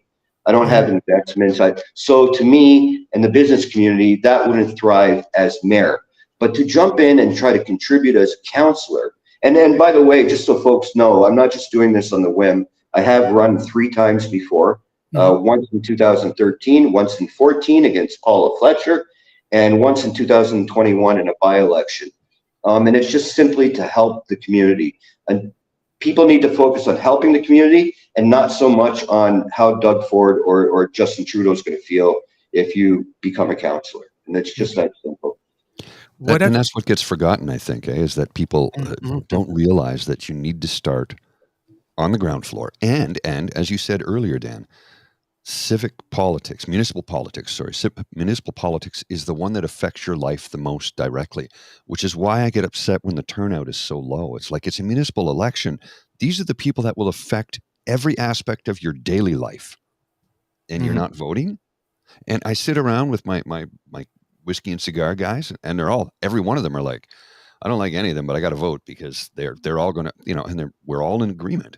I don't have investments. So to me and the business community, that wouldn't thrive as mayor. But to jump in and try to contribute as counselor, and then, by the way, just so folks know, I'm not just doing this on the whim. I have run 3 times before, once in 2013, once in 14 against Paula Fletcher, and once in 2021 in a by-election. And it's just simply to help the community. And people need to focus on helping the community and not so much on how Doug Ford or Justin Trudeau is going to feel if you become a counselor. And it's just that simple. And that's what gets forgotten, I think, is that people don't realize that you need to start on the ground floor. And as you said earlier, Dan, municipal politics is the one that affects your life the most directly, which is why I get upset when the turnout is so low. It's like it's a municipal election. These are the people that will affect every aspect of your daily life, and you're not voting. And I sit around with my whiskey and cigar guys, and every one of them are like, I don't like any of them, but I got to vote because they're all going to, and we're all in agreement.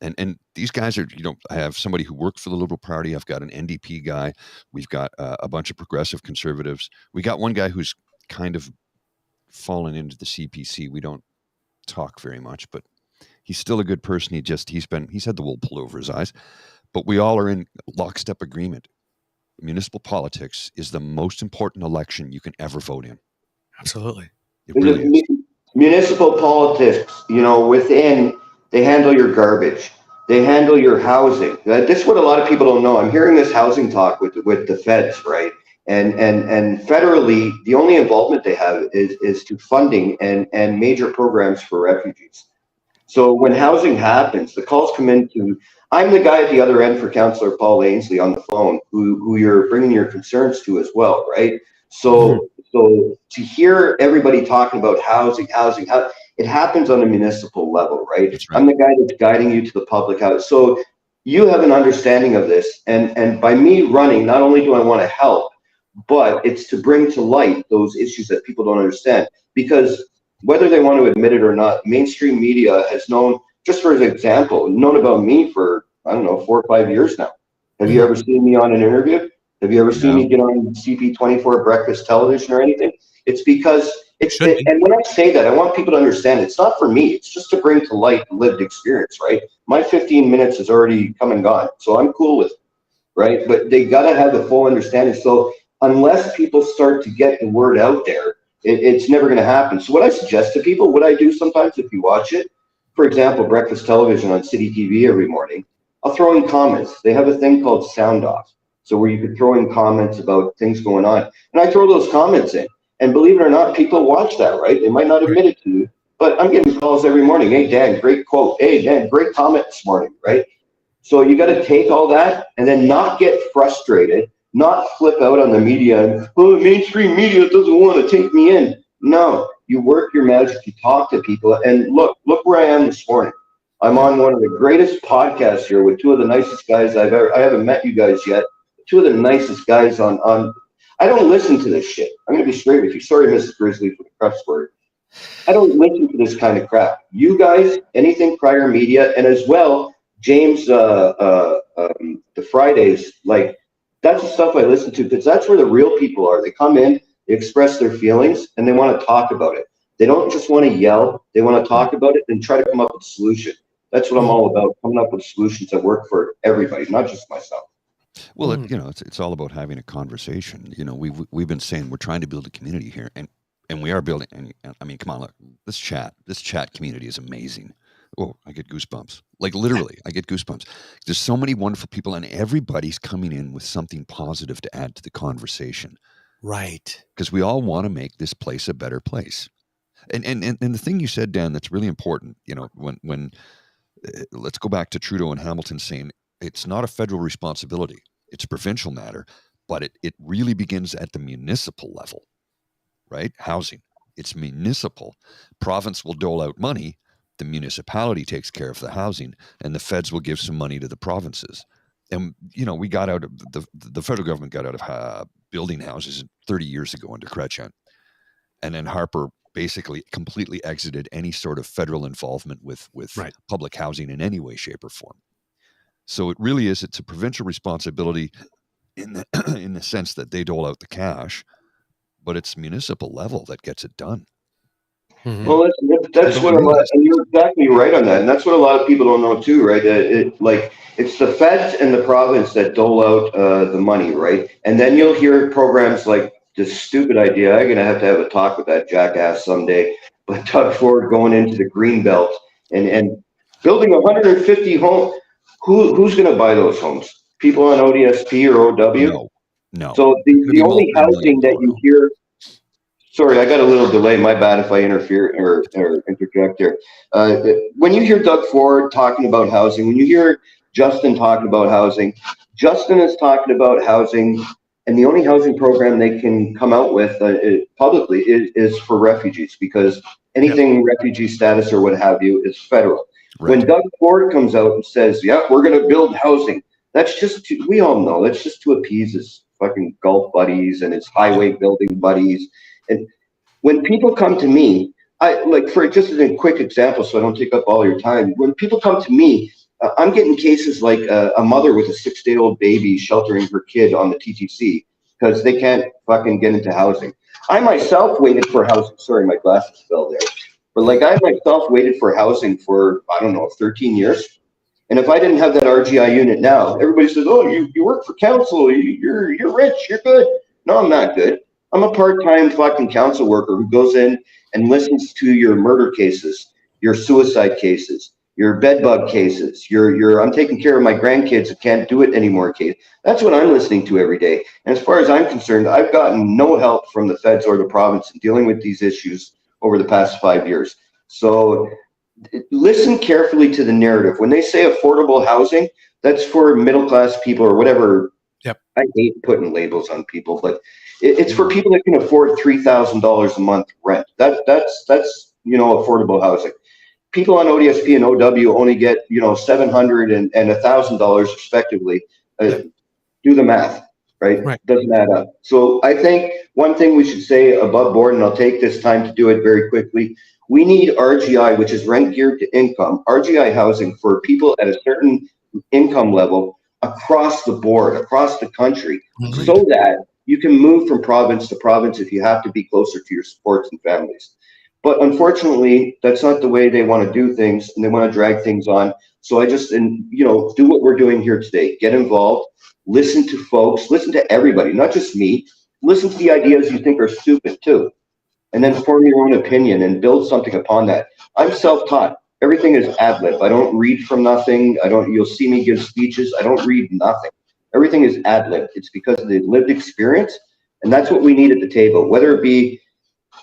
And these guys are, I have somebody who worked for the Liberal Party. I've got an NDP guy. We've got a bunch of progressive conservatives. We got one guy who's kind of fallen into the CPC. We don't talk very much, but he's still a good person. He's had the wool pulled over his eyes, but we all are in lockstep agreement. Municipal politics is the most important election you can ever vote in. Absolutely. It really is. Municipal politics, within, they handle your garbage. They handle your housing. This is what a lot of people don't know. I'm hearing this housing talk with the feds, right? And federally, the only involvement they have is to funding and major programs for refugees. So when housing happens, the calls come into, I'm the guy at the other end for Councillor Paul Ainsley on the phone, who you're bringing your concerns to as well, right? So to hear everybody talking about housing, it happens on a municipal level, right? That's right. I'm the guy that's guiding you to the public house. So you have an understanding of this. And by me running, not only do I want to help, but it's to bring to light those issues that people don't understand. Because whether they want to admit it or not, mainstream media has known, just for example, known about me for, 4 or 5 years now. Have you ever seen me on an interview? Have you ever seen me get on CP24 breakfast television or anything? It's because and when I say that, I want people to understand it's not for me. It's just to bring to light lived experience, right? My 15 minutes has already come and gone, so I'm cool with it, right? But they got to have the full understanding. So unless people start to get the word out there, it's never going to happen. So what I suggest to people, what I do sometimes if you watch it, for example, breakfast television on City TV every morning, I'll throw in comments. They have a thing called sound off. So where you could throw in comments about things going on. And I throw those comments in. And believe it or not, people watch that, right? They might not admit it to you, but I'm getting calls every morning. Hey, Dan, great quote. Hey, Dan, great comment this morning, right? So you got to take all that and then not get frustrated, not flip out on the media and, the mainstream media doesn't want to take me in. No, you work your magic, you talk to people, and look where I am this morning. I'm on one of the greatest podcasts here with 2 of the nicest guys I haven't met you guys yet. 2 of the nicest guys on. I don't listen to this shit. I'm going to be straight with you. Sorry, Mrs. Grizzly, for the cuss word. I don't listen to this kind of crap. You guys, anything prior media, and as well, James, the Fridays, like, that's the stuff I listen to because that's where the real people are. They come in, they express their feelings, and they want to talk about it. They don't just want to yell. They want to talk about it and try to come up with a solution. That's what I'm all about, coming up with solutions that work for everybody, not just myself. Well, it's all about having a conversation. We've been saying we're trying to build a community here, and we are building. And I mean, come on, look, this chat community is amazing. Oh, I get goosebumps. Like literally, I get goosebumps. There's so many wonderful people, and everybody's coming in with something positive to add to the conversation. Right. Because we all want to make this place a better place. And the thing you said, Dan, that's really important. When let's go back to Trudeau and Hamilton saying it's not a federal responsibility; it's a provincial matter. But it really begins at the municipal level, right? Housing. It's municipal. Province will dole out money. The municipality takes care of the housing, and the feds will give some money to the provinces. And we got out of the federal government got out of building houses 30 years ago under Chrétien, and then Harper basically completely exited any sort of federal involvement with Right. public housing in any way, shape, or form. So it really is, it's a provincial responsibility in the, in the sense that they dole out the cash, but it's municipal level that gets it done. Mhm. Well, that's what and you're exactly right on that, and that's what a lot of people don't know too, right? It's the feds and the province that dole out the money, right? And then you'll hear programs like this stupid idea. I'm gonna have to have a talk with that jackass someday. But Doug Ford going into the green belt and building 150 homes. Who's gonna buy those homes? People on ODSP or OW? No. So It's gonna the be only housing that multi-million-dollar you hear. Sorry, I got a little delay. My bad if I interfere or interject here. When you hear Doug Ford talking about housing, when you hear Justin talking about housing, Justin is talking about housing, and the only housing program they can come out with publicly is for refugees, because anything refugee status or what have you is federal. Right. When Doug Ford comes out and says, "Yeah, we're going to build housing," that's just we all know that's just to appease his fucking golf buddies and his highway building buddies. And when people come to me, I like, for just as a quick example, so I don't take up all your time. When people come to me, I'm getting cases like a mother with a 6-day-old baby sheltering her kid on the TTC because they can't fucking get into housing. I myself waited for housing. Sorry, my glasses fell there. But like I myself waited for housing for, I don't know, 13 years. And if I didn't have that RGI unit now, everybody says, "Oh, you work for council, you're rich, you're good." No, I'm not good. I'm a part-time fucking council worker who goes in and listens to your murder cases, your suicide cases, your bedbug cases, your I'm taking care of my grandkids who can't do it anymore case. That's what I'm listening to every day. And as far as I'm concerned, I've gotten no help from the feds or the province in dealing with these issues over the past 5 years. So listen carefully to the narrative. When they say affordable housing, that's for middle class people or whatever. Yep. I hate putting labels on people, but it's for people that can afford $3,000 a month rent. That's affordable housing. People on ODSP and OW only get $700 and $1,000 respectively. Do the math, right? Doesn't add up. So I think one thing we should say above board, and I'll take this time to do it very quickly. We need RGI, which is rent geared to income, RGI housing for people at a certain income level across the board, across the country, so that you can move from province to province if you have to be closer to your supports and families. But unfortunately, that's not the way they want to do things, and they want to drag things on. So I just, do what we're doing here today. Get involved, listen to folks, listen to everybody, not just me. Listen to the ideas you think are stupid too, and then form your own opinion and build something upon that. I'm self-taught. Everything is ad lib. I don't read from nothing. You'll see me give speeches. I don't read nothing. Everything is ad lib. It's because of the lived experience, and that's what we need at the table, whether it be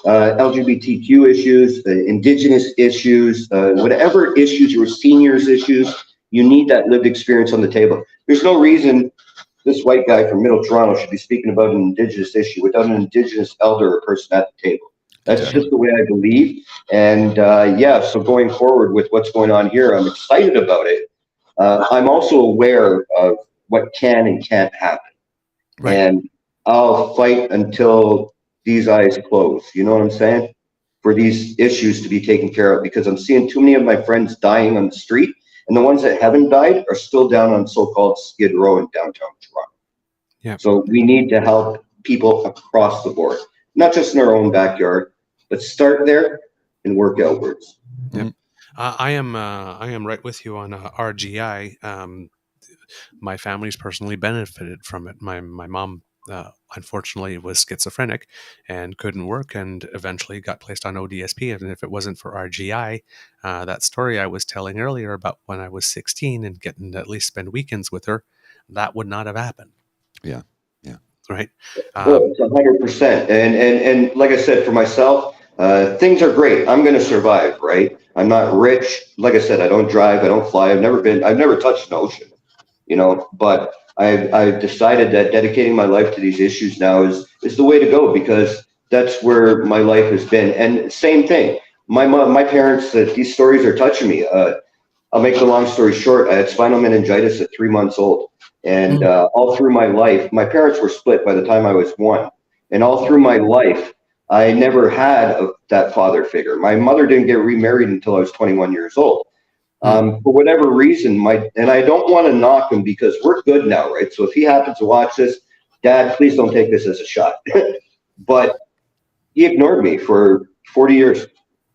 LGBTQ issues, Indigenous issues, whatever issues or seniors issues. You need that lived experience on the table. There's no reason this white guy from Middle Toronto should be speaking about an Indigenous issue without an Indigenous elder or person at the table. That's just the way I believe. And so going forward with what's going on here, I'm excited about it. I'm also aware of what can and can't happen. Right. And I'll fight until these eyes close. You know what I'm saying? For these issues to be taken care of, because I'm seeing too many of my friends dying on the street, and the ones that haven't died are still down on so-called Skid Row in downtown Toronto. Yeah. So we need to help people across the board, not just in our own backyard, but start there and work outwards. Yep. I am right with you on RGI. My family's personally benefited from it. My mom, unfortunately, was schizophrenic and couldn't work, and eventually got placed on ODSP. And if it wasn't for RGI, that story I was telling earlier about when I was 16 and getting to at least spend weekends with her, that would not have happened. Yeah. Right. Well, it's 100%. And like I said, for myself, things are great. I'm going to survive, right? I'm not rich. Like I said, I don't drive. I don't fly. I've never touched an ocean, but I've decided that dedicating my life to these issues now is the way to go, because that's where my life has been. And same thing, my mom, my parents, these stories are touching me. I'll make the long story short. I had spinal meningitis at 3 months old. And all through my life, my parents were split by the time I was 1. And all through my life, I never had that father figure. My mother didn't get remarried until I was 21 years old. For whatever reason, and I don't want to knock him because we're good now, right? So if he happens to watch this, Dad, please don't take this as a shot. But he ignored me for 40 years.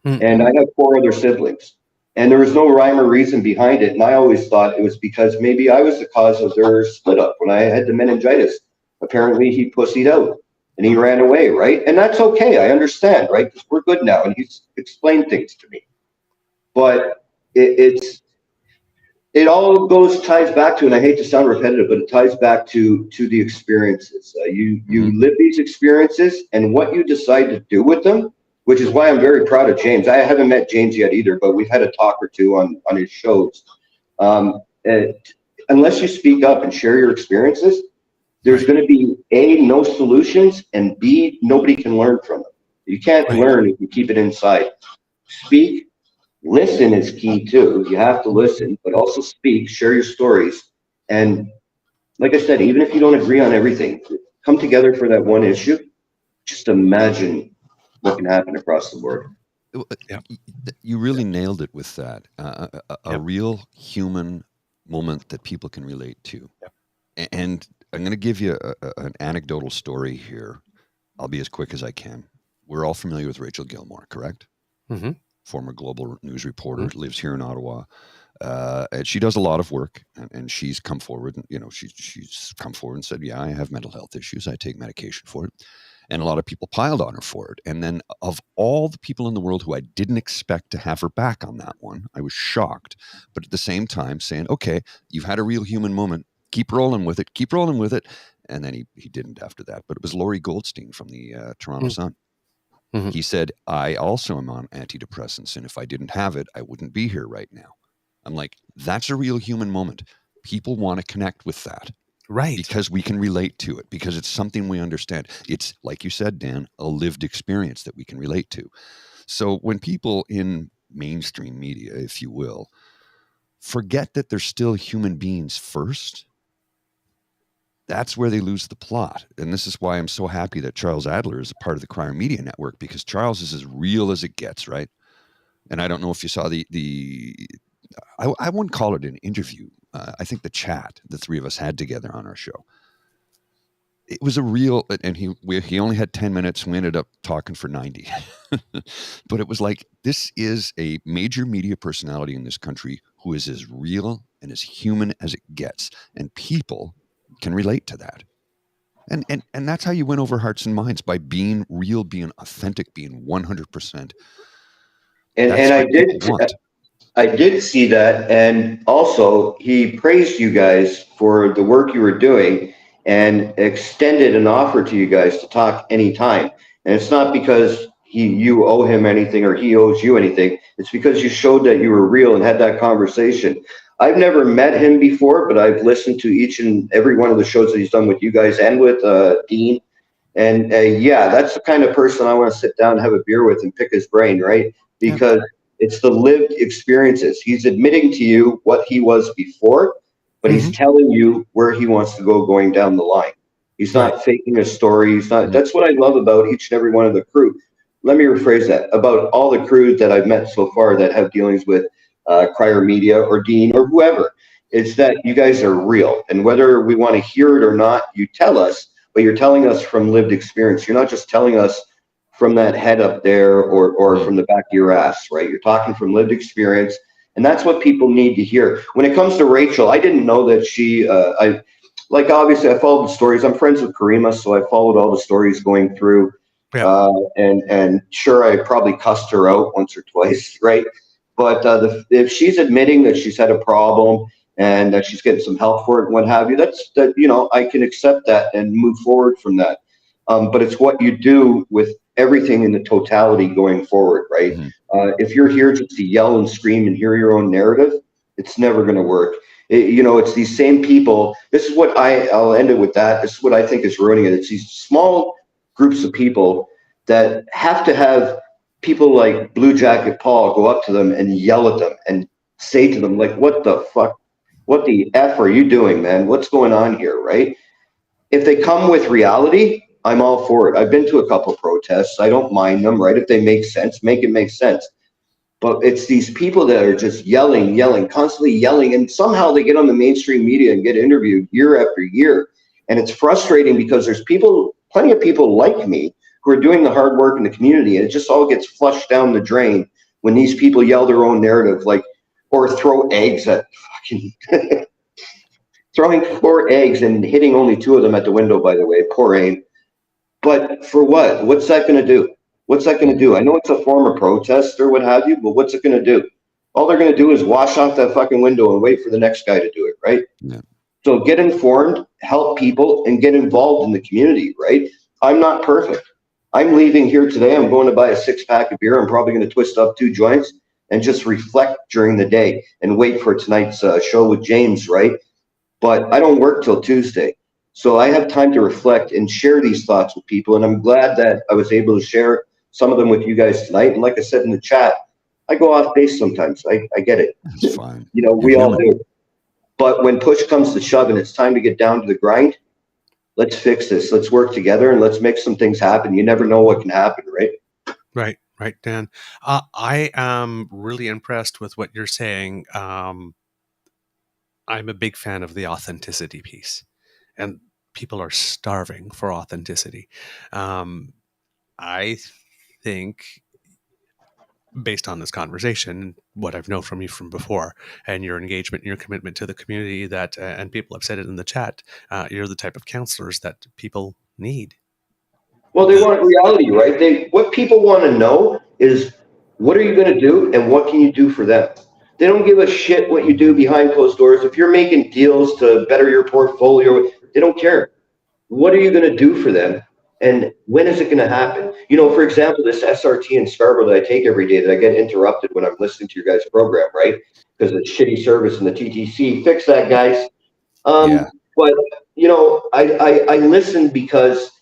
And I have 4 other siblings. And there was no rhyme or reason behind it. And I always thought it was because maybe I was the cause of their split up when I had the meningitis. Apparently he pussied out and he ran away, right? And that's okay. I understand, right? Because we're good now. And he's explained things to me. But it all ties back to, and I hate to sound repetitive, but it ties back to the experiences. You live these experiences, and what you decide to do with them, which is why I'm very proud of James. I haven't met James yet either, but we've had a talk or two on his shows. Unless you speak up and share your experiences, there's going to be A, no solutions, and B, nobody can learn from them. You can't learn if you keep it inside. Speak. Listen is key too. You have to listen, but also speak, share your stories. And like I said, even if you don't agree on everything, come together for that one issue. Just imagine what can happen across the board. You really nailed it with that. A real human moment that people can relate to. And I'm going to give you an anecdotal story here. I'll be as quick as I can. We're all familiar with Rachel Gilmore, correct? Mm-hmm. Former global news reporter, lives here in Ottawa. And she does a lot of work, and she's come forward, and she's come forward and said, yeah, I have mental health issues. I take medication for it. And a lot of people piled on her for it. And then of all the people in the world who I didn't expect to have her back on that one, I was shocked. But at the same time saying, okay, you've had a real human moment. Keep rolling with it. Keep rolling with it. And then he didn't after that. But it was Laurie Goldstein from the Toronto Sun. Mm-hmm. He said, I also am on antidepressants, and if I didn't have it, I wouldn't be here right now. I'm like, that's a real human moment. People want to connect with that. Right. Because we can relate to it, because it's something we understand. It's, like you said, Dan, a lived experience that we can relate to. So when people in mainstream media, if you will, forget that they're still human beings first, that's where they lose the plot. And this is why I'm so happy that Charles Adler is a part of the Crier Media Network, because Charles is as real as it gets, right? And I don't know if you saw I wouldn't call it an interview. I think the chat the three of us had together on our show. It was a real, and he only had 10 minutes. We ended up talking for 90. But it was like, this is a major media personality in this country who is as real and as human as it gets. And people can relate to that. And that's how you win over hearts and minds, by being real, being authentic, being 100%. And I did see that. And also he praised you guys for the work you were doing and extended an offer to you guys to talk anytime. And it's not because you owe him anything or he owes you anything. It's because you showed that you were real and had that conversation. I've never met him before, but I've listened to each and every one of the shows that he's done with you guys and with Dean. And that's the kind of person I want to sit down and have a beer with and pick his brain, right? Because it's the lived experiences. He's admitting to you what he was before, but he's telling you where he wants to go going down the line. He's not faking a story. He's not. That's what I love about each and every one of the crew. Let me rephrase that. About all the crews that I've met so far that have dealings with Crier Media or Dean or whoever, it's that you guys are real. And whether we want to hear it or not, you tell us, but you're telling us from lived experience. You're not just telling us from that head up there or from the back of your ass, right? You're talking from lived experience. And that's what people need to hear. When it comes to Rachel, I didn't know that she, obviously I followed the stories. I'm friends with Karima, so I followed all the stories going through. Yeah. And sure, I probably cussed her out once or twice, right? But if she's admitting that she's had a problem and that she's getting some help for it and what have you, I can accept that and move forward from that. But it's what you do with everything in the totality going forward, right? Mm-hmm. If you're here just to yell and scream and hear your own narrative, it's never going to work. It's these same people. This is what I'll end it with that. This is what I think is ruining it. It's these small groups of people that have to have people like Blue Jacket Paul go up to them and yell at them and say to them, like, what the fuck? What the F are you doing, man? What's going on here, right? If they come with reality, I'm all for it. I've been to a couple protests. I don't mind them, right? If they make sense, make it make sense. But it's these people that are just yelling, constantly yelling, and somehow they get on the mainstream media and get interviewed year after year. And it's frustrating because there's plenty of people like me who are doing the hard work in the community, and it just all gets flushed down the drain when these people yell their own narrative, like, or throw eggs at fucking throwing 4 eggs and hitting only 2 of them at the window, by the way, poor aim. But for what? What's that going to do? What's that going to do? I know it's a form of protest or what have you, but what's it going to do? All they're going to do is wash off that fucking window and wait for the next guy to do it, right? Yeah. So get informed, help people, and get involved in the community, right? I'm not perfect. I'm leaving here today. I'm going to buy a 6-pack of beer. I'm probably going to twist up 2 joints and just reflect during the day and wait for tonight's show with James, right? But I don't work till Tuesday. So I have time to reflect and share these thoughts with people. And I'm glad that I was able to share some of them with you guys tonight. And like I said in the chat, I go off base sometimes. I get it. That's fine. You know, we all do. But when push comes to shove and it's time to get down to the grind, let's fix this. Let's work together and let's make some things happen. You never know what can happen, right? Right, Dan. I am really impressed with what you're saying. I'm a big fan of the authenticity piece, and people are starving for authenticity. I think, based on this conversation, what I've known from you from before, and your engagement and your commitment to the community, that and people have said it in the chat, you're the type of counselors that people need. Well, they want reality, right? What people want to know is, what are you going to do and what can you do for them? They don't give a shit what you do behind closed doors. If you're making deals to better your portfolio, they don't care. What are you going to do for them? And when is it going to happen? You know, for example, this SRT in Scarborough that I take every day that I get interrupted when I'm listening to your guys' program, right? Because of the shitty service in the TTC. Fix that, guys. But, you know, I listen because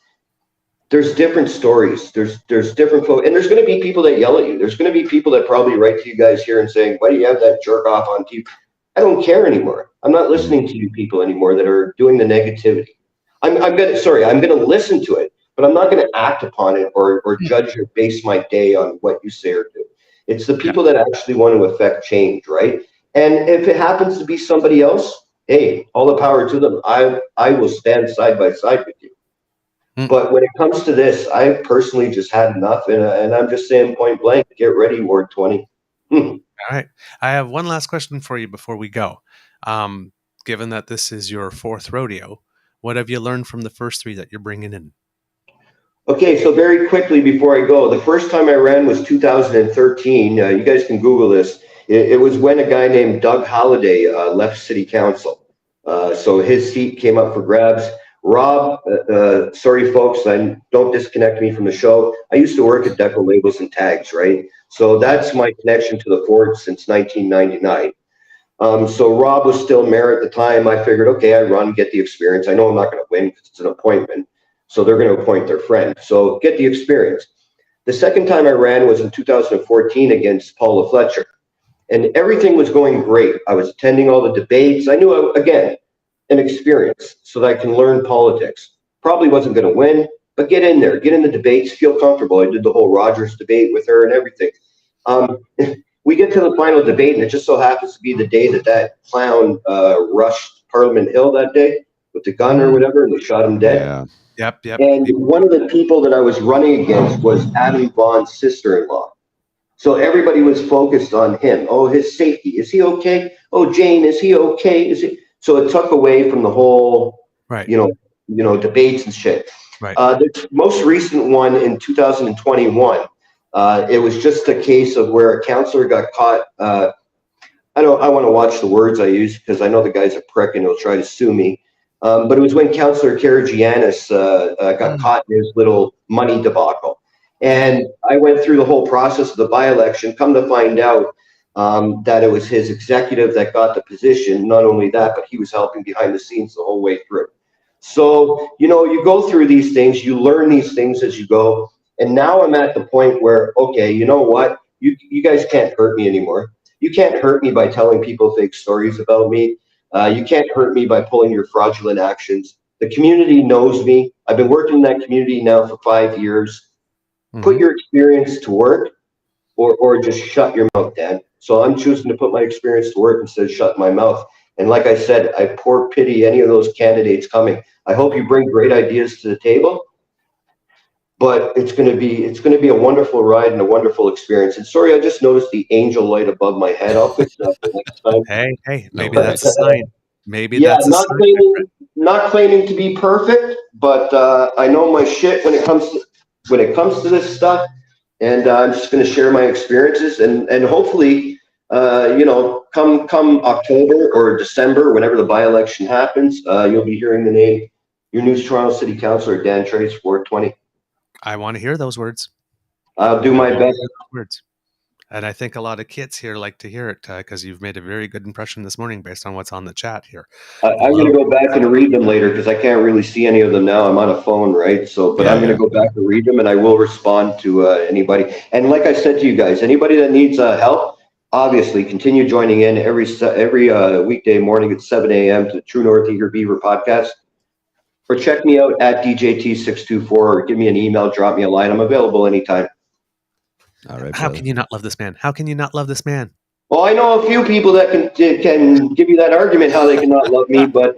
there's different stories. There's different folks. And there's going to be people that yell at you. There's going to be people that probably write to you guys here and saying, why do you have that jerk off on TV? I don't care anymore. I'm not listening to you people anymore that are doing the negativity. I'm going to listen to it, but I'm not going to act upon it or judge or base my day on what you say or do. It's the people that actually want to affect change, right? And if it happens to be somebody else, hey, all the power to them. I will stand side by side with you. But when it comes to this, I personally just had enough, and I'm just saying point blank, get ready, Ward 20. All right. I have one last question for you before we go. Given that this is your 4th rodeo, what have you learned from the first 3 that you're bringing in? Okay, so very quickly before I go, the first time I ran was 2013. You guys can Google this. It was when a guy named Doug Holliday left City Council. So his seat came up for grabs. Rob, sorry folks, don't disconnect me from the show. I used to work at Deco Labels and Tags, right? So that's my connection to the Ford since 1999. So Rob was still mayor at the time. I figured, okay, I run, get the experience. I know I'm not going to win because it's an appointment. So they're going to appoint their friend. So get the experience. The second time I ran was in 2014 against Paula Fletcher. And everything was going great. I was attending all the debates. I knew, again, an experience so that I can learn politics. Probably wasn't going to win, but get in there, get in the debates, feel comfortable. I did the whole Rogers debate with her and everything. We get to the final debate, and it just so happens to be the day that clown rushed Parliament Hill that day with the gun or whatever, and they shot him dead. Yeah. Yep. And one of the people that I was running against was Adam Vaughn's sister-in-law. So everybody was focused on him. Oh, his safety. Is he okay? Oh, Jane, is he okay? So it took away from the whole, you know, debates and shit. Right. The most recent one in 2021, it was just a case of where a counselor got caught. I want to watch the words I use because I know the guy's a prick and he'll try to sue me. But it was when Councillor Karagiannis got caught in his little money debacle. And I went through the whole process of the by-election, come to find out that it was his executive that got the position. Not only that, but he was helping behind the scenes the whole way through. So, you know, you go through these things, you learn these things as you go. And now I'm at the point where, okay, you know what? You guys can't hurt me anymore. You can't hurt me by telling people fake stories about me. You can't hurt me by pulling your fraudulent actions. The community knows me. I've been working in that community now for 5 years. Put your experience to work or just shut your mouth, Dan. So I'm choosing to put my experience to work instead of shutting my mouth. And like I said, I poor pity any of those candidates coming. I hope you bring great ideas to the table, but it's going to be a wonderful ride and a wonderful experience. And sorry, I just noticed the angel light above my head. I'll fix that for next time. Hey, No maybe worries. that's a sign. Maybe Yeah, that's a sign. not claiming to be perfect, but I know my shit when it comes to this stuff, and I'm just going to share my experiences, and hopefully, come October or December, whenever the by-election happens, you'll be hearing the name, your new Toronto City Councillor Dan Trace, Ward 20. I want to hear those words. I'll do my best. Words. And I think a lot of kids here like to hear it because you've made a very good impression this morning based on what's on the chat here. I'm going to go back and read them later because I can't really see any of them now. I'm on a phone, right? So, but I'm going to go back and read them, and I will respond to anybody. And like I said to you guys, anybody that needs help, obviously continue joining in every weekday morning at 7 a.m. to True North Eager Beaver podcast. Or check me out at DJT624 or give me an email, drop me a line. I'm available anytime. All right. How can you not love this man? How can you not love this man? Well, I know a few people that can give you that argument how they cannot love me, but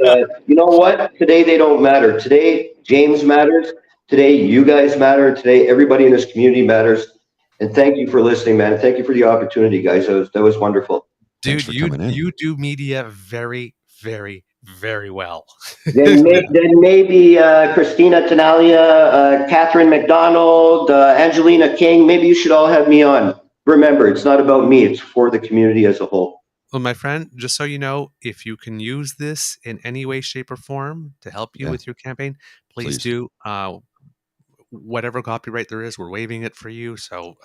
you know what? Today they don't matter. Today James matters. Today you guys matter. Today everybody in this community matters. And thank you for listening, man. Thank you for the opportunity, guys. That was wonderful. Dude, you do media very, very, very well. then maybe Christina Tenalia, Catherine McDonald, Angelina King, maybe you should all have me on. Remember, it's not about me. It's for the community as a whole. Well, my friend, just so you know, if you can use this in any way, shape, or form to help you with your campaign, please do. Whatever copyright there is, we're waiving it for you. So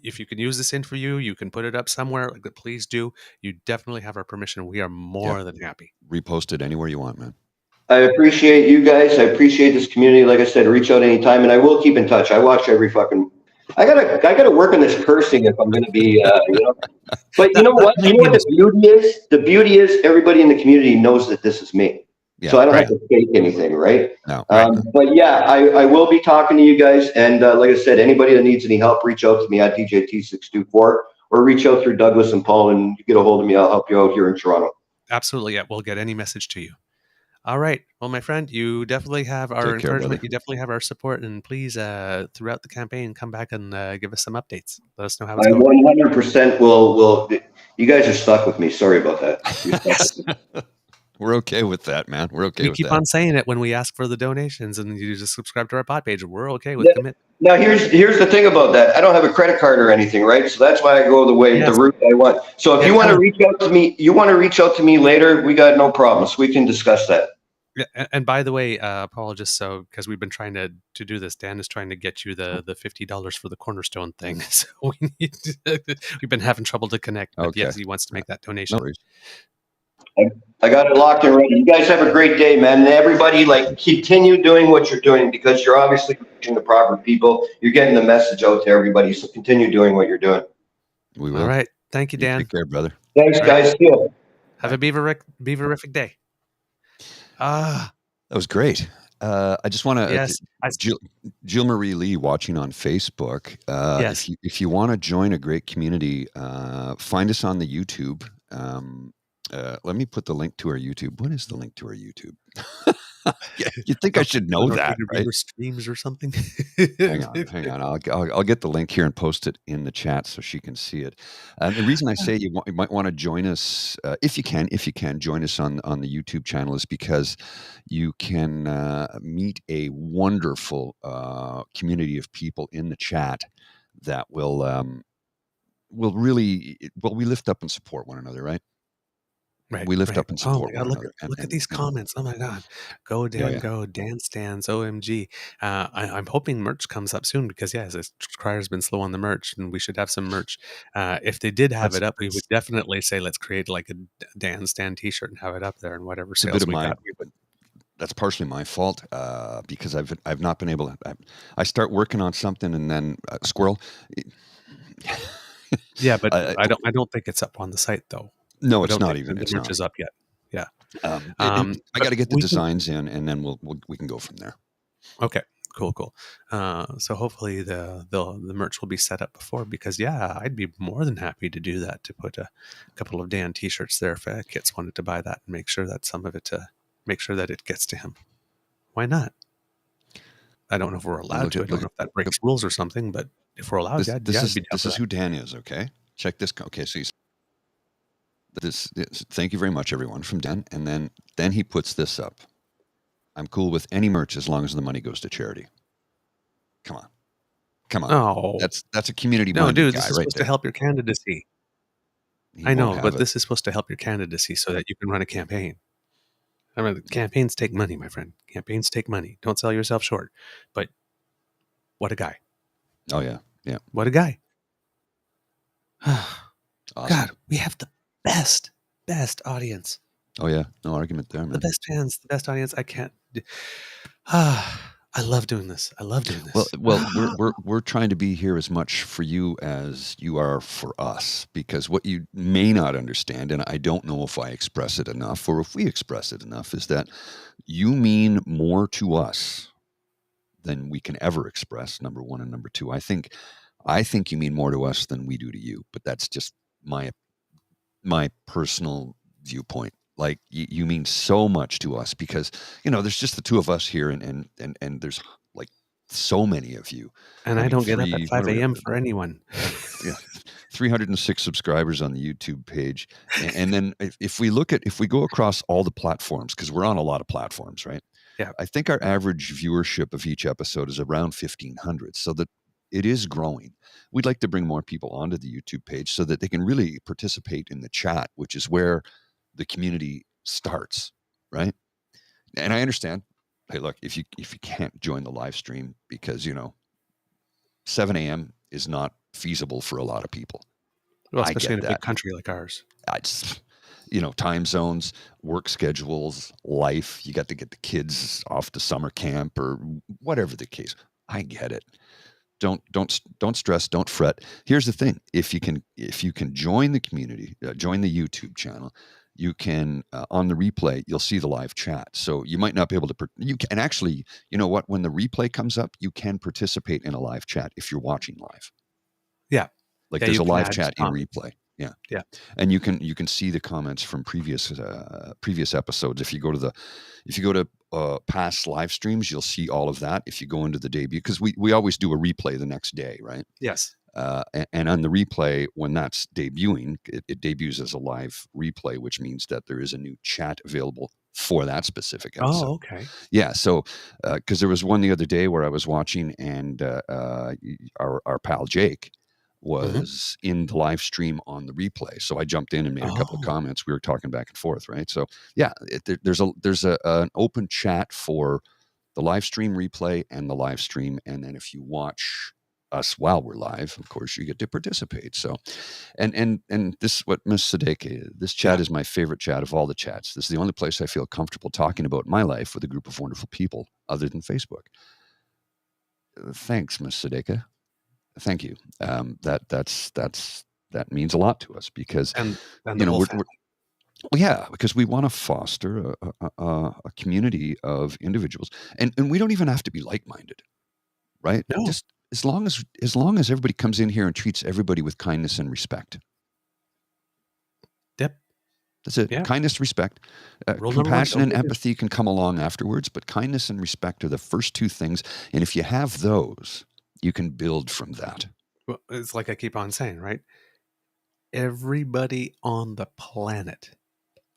if you can use this in for you, you can put it up somewhere. Please do. You definitely have our permission. We are more than happy. Repost it anywhere you want, man. I appreciate you guys. I appreciate this community. Like I said, reach out anytime, and I will keep in touch. I watch every fucking. I gotta work on this cursing if I'm gonna be, But you know what? You know what the beauty is? The beauty is everybody in the community knows that this is me. Yeah, so I don't have to fake anything, right? No. But yeah, I will be talking to you guys. And like I said, anybody that needs any help, reach out to me at DJT624 or reach out through Douglas and Paul and you get a hold of me. I'll help you out here in Toronto. Absolutely. Yeah, we'll get any message to you. All right. Well, my friend, you definitely have our encouragement. You definitely have our support. And please, throughout the campaign, come back and give us some updates. Let us know how it's going. 100% will. You guys are stuck with me. Sorry about that. We're okay with that, man. We're okay with that. We keep on saying it when we ask for the donations and you just subscribe to our pod page. We're okay with commit. Now, here's the thing about that. I don't have a credit card or anything, right? So that's why I go the route I want. So if you want to reach out to me, later, we got no problems. We can discuss that. Yeah, and by the way, Paul, just so because we've been trying to do this, Dan is trying to get you the $50 for the Cornerstone thing. So we've been having trouble to connect. But yes, he wants to make that donation. No, I got it locked and ready. You guys have a great day, man. And everybody, continue doing what you're doing because you're obviously reaching the proper people. You're getting the message out to everybody. So continue doing what you're doing. We will. All right. Thank you, Dan. Take care, brother. Thanks, guys. See you. Have a beaverific day. That was great. I just want to, Jill Marie Lee watching on Facebook. If you want to join a great community, find us on the YouTube. Let me put the link to our YouTube. What is the link to our YouTube? You think I should know that, right? Streams or something. Hang on. I'll get the link here and post it in the chat so she can see it. The reason I say you might want to join us, if you can, join us on the YouTube channel is because you can meet a wonderful community of people in the chat that will really, we lift up and support one another, right? Right, we lift up and support. Oh my God, look at these comments. Oh my God. Go, Dan, go. Dan stands, OMG. I'm hoping merch comes up soon because, Crier's been slow on the merch and we should have some merch. If they did have it up, we would definitely say, let's create like a Dan stand t-shirt and have it up there and whatever sales we got. That's partially my fault because I've not been able to. I start working on something and then squirrel. Yeah, but I don't think it's up on the site though. No, it's not even. The merch is up yet. Yeah. I got to get the designs in, and then we can go from there. Okay. Cool. So hopefully the merch will be set up before, because I'd be more than happy to do that, to put a couple of Dan t-shirts there if Kits wanted to buy that, and make sure that some of it make sure that it gets to him. Why not? I don't know if we're allowed to. I don't know if that breaks rules or something, but if we're allowed, I'd be down this for is that. who Dan is. Okay, check this. Okay, so this. Thank you very much, everyone, from Dan. And then he puts this up. I'm cool with any merch as long as the money goes to charity. Come on. Oh, That's a community no, minded dude, guy this is right supposed to there. help your candidacy. He I won't know, have but it. this is supposed to help your candidacy so that you can run a campaign. I mean, campaigns take money, my friend. Campaigns take money. Don't sell yourself short. But what a guy. Oh yeah. What a guy. Awesome. God, we have the best audience. Oh yeah, no argument there, man. The best fans, the best audience. I can't. I love doing this. Well, we're trying to be here as much for you as you are for us, because what you may not understand, and I don't know if I express it enough or if we express it enough, is that you mean more to us than we can ever express. Number one, and number two, I think you mean more to us than we do to you. But that's just my personal viewpoint. Like you mean so much to us, because there's just the two of us here, and there's like so many of you. And I don't get up at 5 a.m. for anyone. Yeah, 306 subscribers on the YouTube page, and then if we go across all the platforms, because we're on a lot of platforms, right? Yeah. I think our average viewership of each episode is around 1,500, so that it is growing. We'd like to bring more people onto the YouTube page so that they can really participate in the chat, which is where the community starts, right? And I understand. Hey, look, if you can't join the live stream because 7 a.m. is not feasible for a lot of people. Well, especially in a that. big country like ours. Time zones, work schedules, life. You got to get the kids off to summer camp or whatever the case. I get it. Don't stress, don't fret. Here's the thing: if you can join the community, join the YouTube channel, you can on the replay you'll see the live chat. So you might not be able to. You can actually, you know what? When the replay comes up, you can participate in a live chat if you're watching live. Yeah, like there's a live chat in replay. Yeah. And you can see the comments from previous episodes. If you go to past live streams, you'll see all of that. If you go into the debut, because we always do a replay the next day, right? Yes. And on the replay, when that's debuting, it debuts as a live replay, which means that there is a new chat available for that specific episode. Oh, okay. Yeah. So, because there was one the other day where I was watching, and our pal Jake was in the live stream on the replay. So I jumped in and made a couple of comments. We were talking back and forth, right? So yeah, there's an open chat for the live stream replay and the live stream. And then if you watch us while we're live, of course, you get to participate. So, and this is what Miss Sadeke, this chat is my favorite chat of all the chats. This is the only place I feel comfortable talking about my life with a group of wonderful people other than Facebook. Thanks, Miss Sadeke. Thank you. That means a lot to us, because and the whole family. Because we want to foster a community of individuals, and we don't even have to be like-minded, right? No. Just as long as everybody comes in here and treats everybody with kindness and respect. Yep. That's it. Yeah. Kindness, respect, compassion and empathy can come along afterwards, but kindness and respect are the first two things. And if you have those, you can build from that. Well, it's like I keep on saying, right? Everybody on the planet,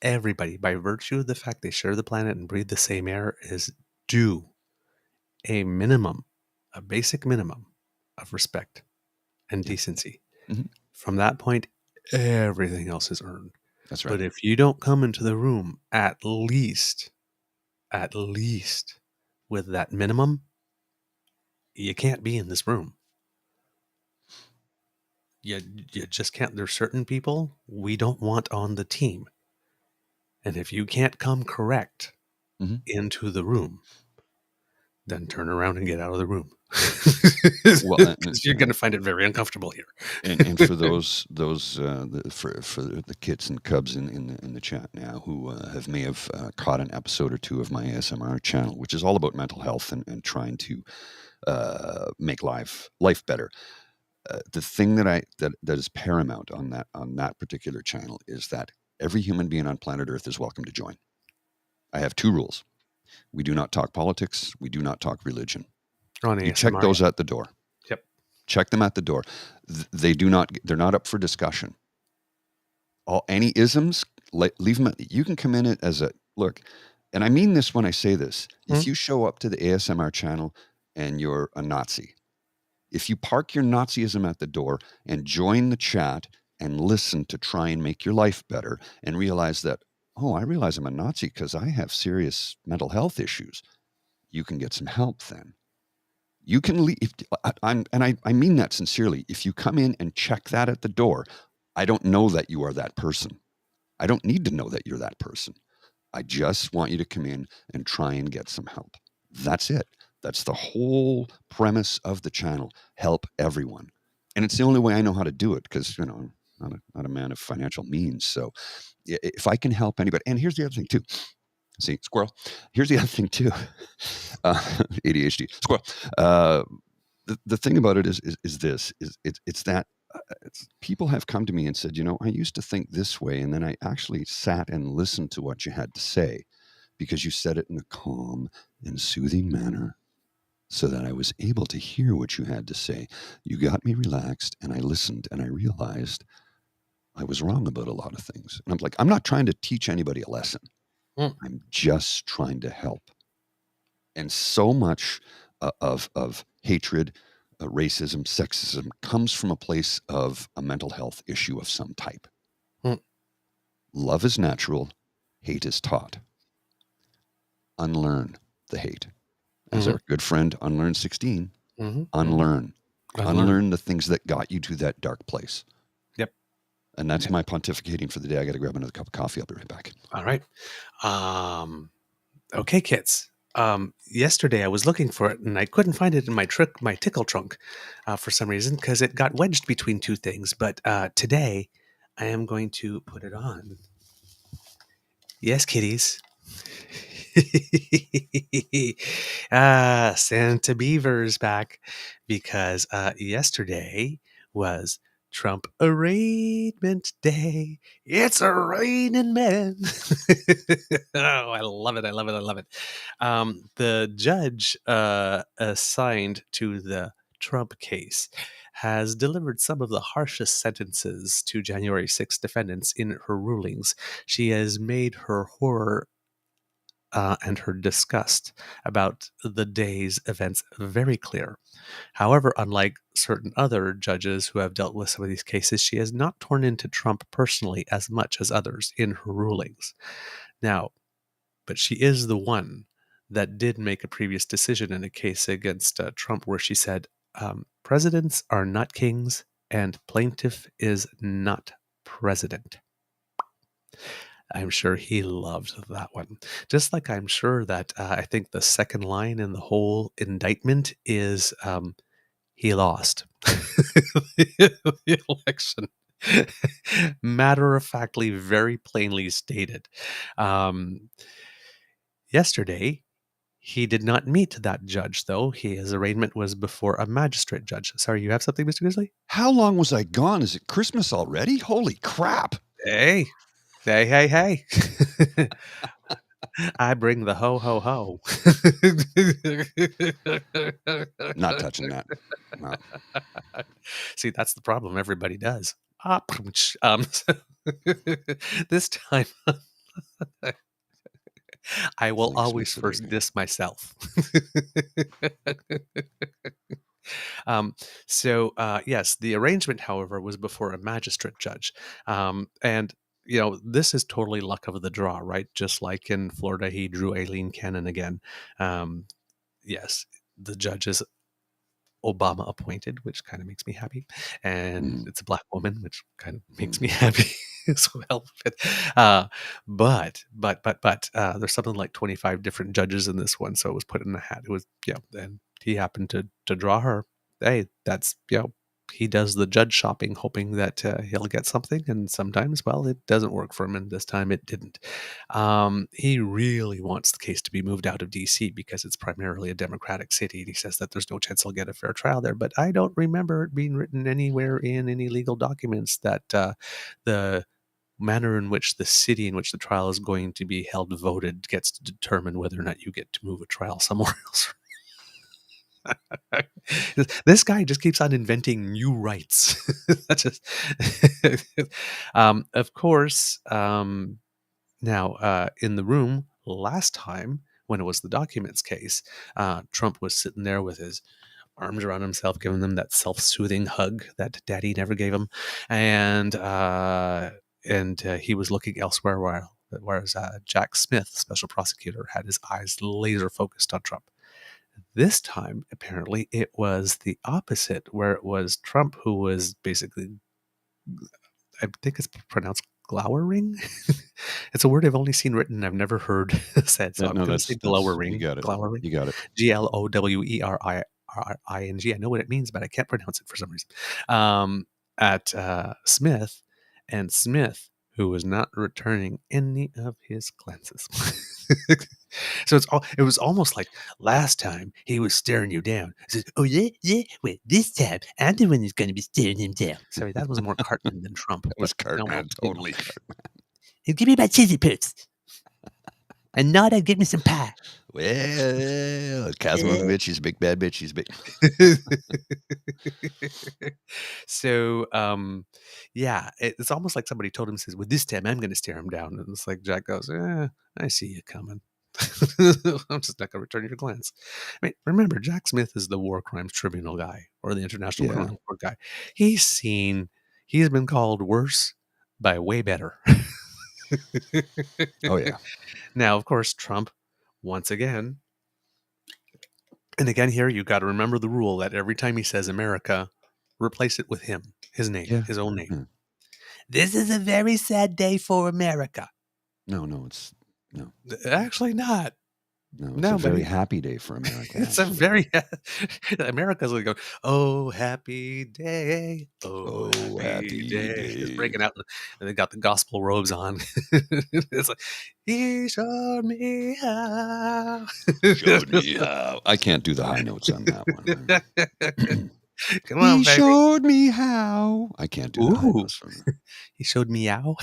everybody, by virtue of the fact they share the planet and breathe the same air, is due a basic minimum of respect and decency. Mm-hmm. From that point, everything else is earned. That's right. But if you don't come into the room at least with that minimum, you can't be in this room. You just can't. There's certain people we don't want on the team. And if you can't come correct into the room, then turn around and get out of the room. Well, because you're going to find it very uncomfortable here. and for for the kids and cubs in the chat now who may have caught an episode or two of my ASMR channel, which is all about mental health and trying to make life better. The thing that is paramount on that particular channel is that every human being on planet Earth is welcome to join. I have 2 rules. We do not talk politics. We do not talk religion. On You ASMR, check those at the door. Yep. Check them at the door. They're not up for discussion. Any isms, leave them. You can come in it as a look, and I mean this when I say this. If you show up to the ASMR channel and you're a Nazi, if you park your Nazism at the door and join the chat and listen to try and make your life better and realize that, oh, I realize I'm a Nazi because I have serious mental health issues, you can get some help then. You can leave. I mean that sincerely. If you come in and check that at the door, I don't know that you are that person. I don't need to know that you're that person. I just want you to come in and try and get some help. That's it. That's the whole premise of the channel. Help everyone. And it's the only way I know how to do it because, I'm not a man of financial means. So if I can help anybody, and here's the other thing too. See, squirrel. Here's the other thing too. ADHD, squirrel. The thing about it is that people have come to me and said, I used to think this way, and then I actually sat and listened to what you had to say because you said it in a calm and soothing manner so that I was able to hear what you had to say. You got me relaxed, and I listened, and I realized I was wrong about a lot of things. And I'm like, I'm not trying to teach anybody a lesson. I'm just trying to help. And so much of hatred, racism, sexism comes from a place of a mental health issue of some type. Love is natural. Hate is taught. Unlearn the hate. As our good friend Unlearn 16, unlearn the things that got you to that dark place. Yep. And that's my pontificating for the day. I got to grab another cup of coffee. I'll be right back. All right. Okay, kids. Yesterday I was looking for it and I couldn't find it in my tickle trunk for some reason because it got wedged between 2 things. But today I am going to put it on. Yes, kitties. Santa Beaver's back because yesterday was Trump arraignment day. It's a raining men. Oh, I love it. I love it. I love it. The judge assigned to the Trump case has delivered some of the harshest sentences to January 6 defendants in her rulings. She has made her horror and her disgust about the day's events very clear. However, unlike certain other judges who have dealt with some of these cases, she has not torn into Trump personally as much as others in her rulings. Now, but she is the one that did make a previous decision in a case against Trump where she said, presidents are not kings and plaintiff is not president. I'm sure he loved that one. Just like I'm sure that I think the second line in the whole indictment is he lost the election. Matter-of-factly, very plainly stated. Yesterday, he did not meet that judge, though. His arraignment was before a magistrate judge. Sorry, you have something, Mr. Grizzly? How long was I gone? Is it Christmas already? Holy crap. Hey. I bring the ho, ho, ho. Not touching that. No. See, that's the problem. Everybody does. This time, I will always first diss myself. Yes, the arrangement, however, was before a magistrate judge. And this is totally luck of the draw, right? Just like in Florida, he drew Aileen Cannon again. Yes, the judge is Obama appointed, which kind of makes me happy. And it's a black woman, which kind of makes me happy as well. But there's something like 25 different judges in this one. So it was put in the hat. It was, and he happened to draw her. Hey, that's, he does the judge shopping, hoping that he'll get something, and sometimes, well, it doesn't work for him, and this time it didn't. He really wants the case to be moved out of D.C. because it's primarily a Democratic city, and he says that there's no chance he'll get a fair trial there. But I don't remember it being written anywhere in any legal documents that the manner in which the city in which the trial is going to be held voted gets to determine whether or not you get to move a trial somewhere else. This guy just keeps on inventing new rights. That's just of course, now in the room last time when it was the documents case, Trump was sitting there with his arms around himself, giving them that self-soothing hug that daddy never gave him, and he was looking elsewhere, whereas Jack Smith, special prosecutor, had his eyes laser focused on Trump. This time, apparently, it was the opposite, where it was Trump who was basically, I think it's pronounced glowering. It's a word I've only seen written. I've never heard said. So I'm going to say glowering. You got it. Glowering. You got it. Glowering. I know what it means, but I can't pronounce it for some reason. At Smith, and Smith, who was not returning any of his glances. So it was almost like last time he was staring you down. He said, "Oh yeah, wait, this time I'm the one who's going to be staring him down." Sorry, that was more Cartman than Trump. That was Cartman, totally. He'll give me my cheesy poops. And not give me some pie. Well, Kazimovic, he's a big bad bitch. He's big. So, yeah, it's almost like somebody told him, says, "Well, this time I'm going to stare him down." And it's like Jack goes, "I see you coming." I'm just not going to return your glance. I mean, remember, Jack Smith is the War Crimes Tribunal guy, or the International Criminal Court guy. He's been called worse by way better. Oh yeah. Now, of course, Trump, once again, and again here, you got to remember the rule that every time he says America, replace it with him, his name, his own name. Yeah. This is a very sad day for America. No, it's no. Actually not. No, it's a very happy day for America. It's a very America's like going, "Oh, happy day, oh, happy day." It's breaking out, and they got the gospel robes on. It's like, "He showed me how." Showed me how. I can't do the high notes on that one. Come on, he baby. showed me how. I can't do the high notes from that. He showed me how.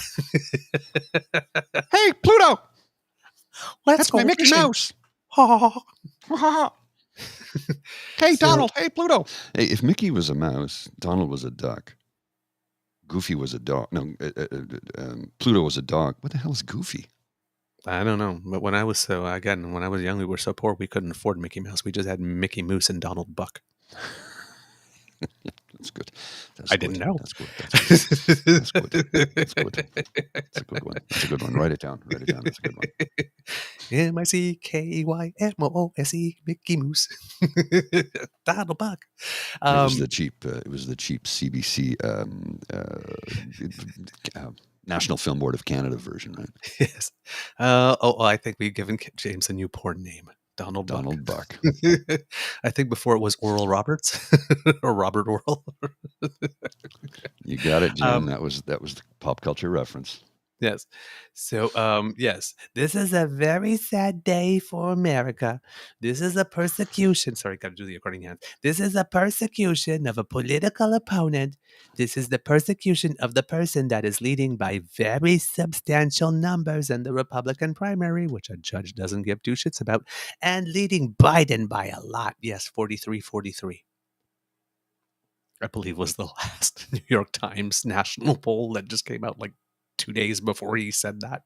Hey, Pluto! That's my Mickey Mouse. Hey, Donald. Hey, Pluto. Hey, if Mickey was a mouse, Donald was a duck. Goofy was a dog. No, Pluto was a dog. What the hell is Goofy? I don't know. But when I was young, we were so poor we couldn't afford Mickey Mouse. We just had Mickey Moose and Donald Buck. That's good. I didn't know. That's good. That's good. That's good. That's a good one. That's a good one. Write it down. That's a good one. MICKEYMOOSE, Mickey Moose. Donald Buck. It was the cheap CBC National Film Board of Canada version, right? Yes. I think we've given James a new porn name. Donald Buck. I think before it was Oral Roberts or Robert Oral. You got it, Jim. That was the pop culture reference. Yes. So, yes, this is a very sad day for America. This is a persecution. Sorry, got to do the accordion hands. This is a persecution of a political opponent. This is the persecution of the person that is leading by very substantial numbers in the Republican primary, which a judge doesn't give two shits about, and leading Biden by a lot. Yes, 43-43. I believe was the last New York Times national poll that just came out like 2 days before he said that.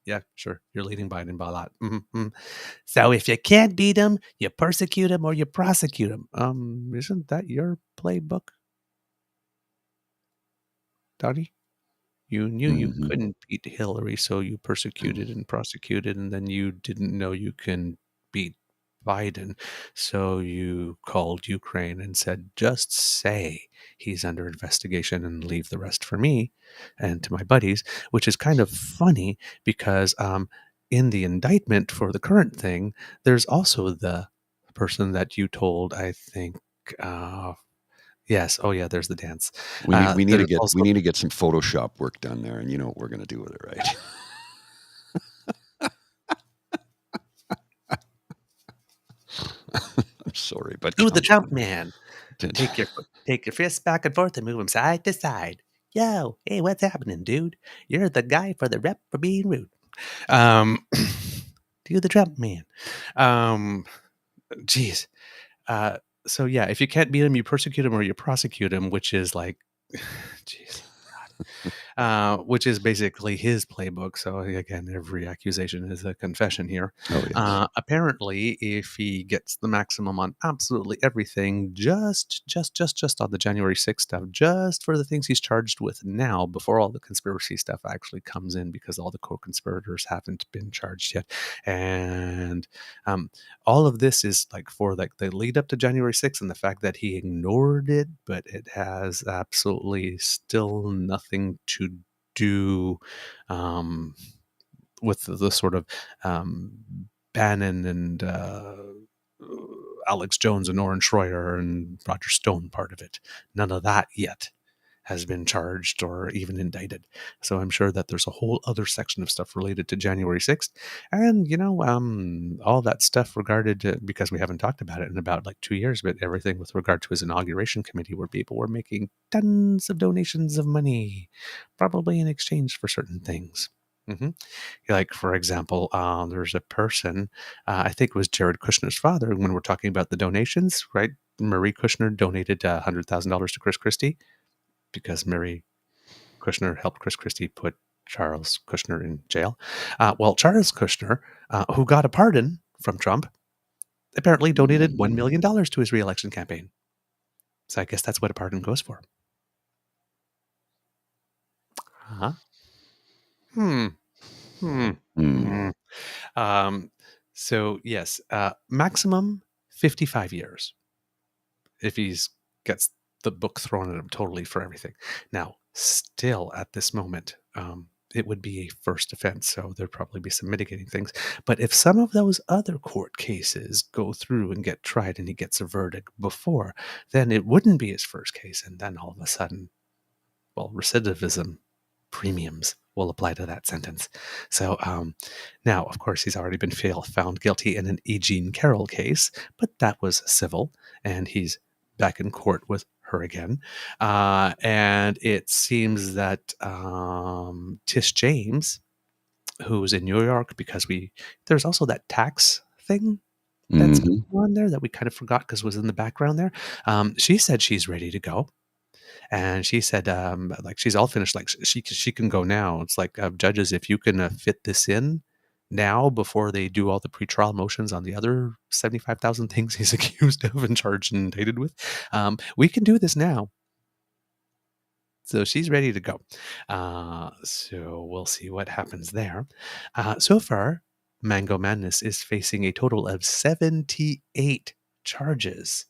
Yeah, sure. You're leading Biden by a lot. Mm-hmm. So if you can't beat him, you persecute him or you prosecute him. Isn't that your playbook, Donnie? You knew you couldn't beat Hillary, so you persecuted and prosecuted, and then you didn't know you can beat Biden, so you called Ukraine and said, just say he's under investigation and leave the rest for me and to my buddies, which is kind of funny because in the indictment for the current thing, there's also the person that you told, I think, yes. Oh yeah, there's the dance. We need to There's get also some Photoshop work done there, and you know what we're going to do with it, right? I'm sorry, but do the come jump man. on. Take your fists back and forth and move them side to side. Yo, hey, what's happening, dude? You're the guy for the rep for being rude. Do the jump man. Geez. So yeah, if you can't beat him, you persecute him or you prosecute him, which is like, jeez. Which is basically his playbook. So again, every accusation is a confession here. Oh yes. Apparently, if he gets the maximum on absolutely everything, just on the January 6th stuff, just for the things he's charged with now, before all the conspiracy stuff actually comes in, because all the co-conspirators haven't been charged yet, and all of this is like for like the lead up to January 6th and the fact that he ignored it, but it has absolutely still nothing to do with the sort of Bannon and Alex Jones and Oren Schroyer and Roger Stone part of it. None of that yet has been charged or even indicted. So I'm sure that there's a whole other section of stuff related to January 6th. And, all that stuff regarded to, because we haven't talked about it in about like 2 years, but everything with regard to his inauguration committee, where people were making tons of donations of money, probably in exchange for certain things. Mm-hmm. Like, for example, there's a person, I think it was Jared Kushner's father, when we're talking about the donations, right? Marie Kushner donated $100,000 to Chris Christie, because Mary Kushner helped Chris Christie put Charles Kushner in jail. Well, Charles Kushner, who got a pardon from Trump, apparently donated $1 million to his reelection campaign. So I guess that's what a pardon goes for. Huh? So yes, maximum 55 years if he's gets the book thrown at him totally for everything. Now, still at this moment, it would be a first offense, so there'd probably be some mitigating things. But if some of those other court cases go through and get tried and he gets a verdict before, then it wouldn't be his first case. And then all of a sudden, well, recidivism premiums will apply to that sentence. So now, of course, he's already been found guilty in an E. Jean Carroll case, but that was civil, and he's back in court with her again. And it seems that Tish James, who's in New York, because there's also that tax thing that's going on there that we kind of forgot because it was in the background there. She said she's ready to go. And she said, like, she's all finished. Like, she can go now. It's like, judges, if you can fit this in now before they do all the pretrial motions on the other 75,000 things he's accused of and charged and indicted with, we can do this now. So she's ready to go. So we'll see what happens there. So far, Mango Madness is facing a total of 78 charges.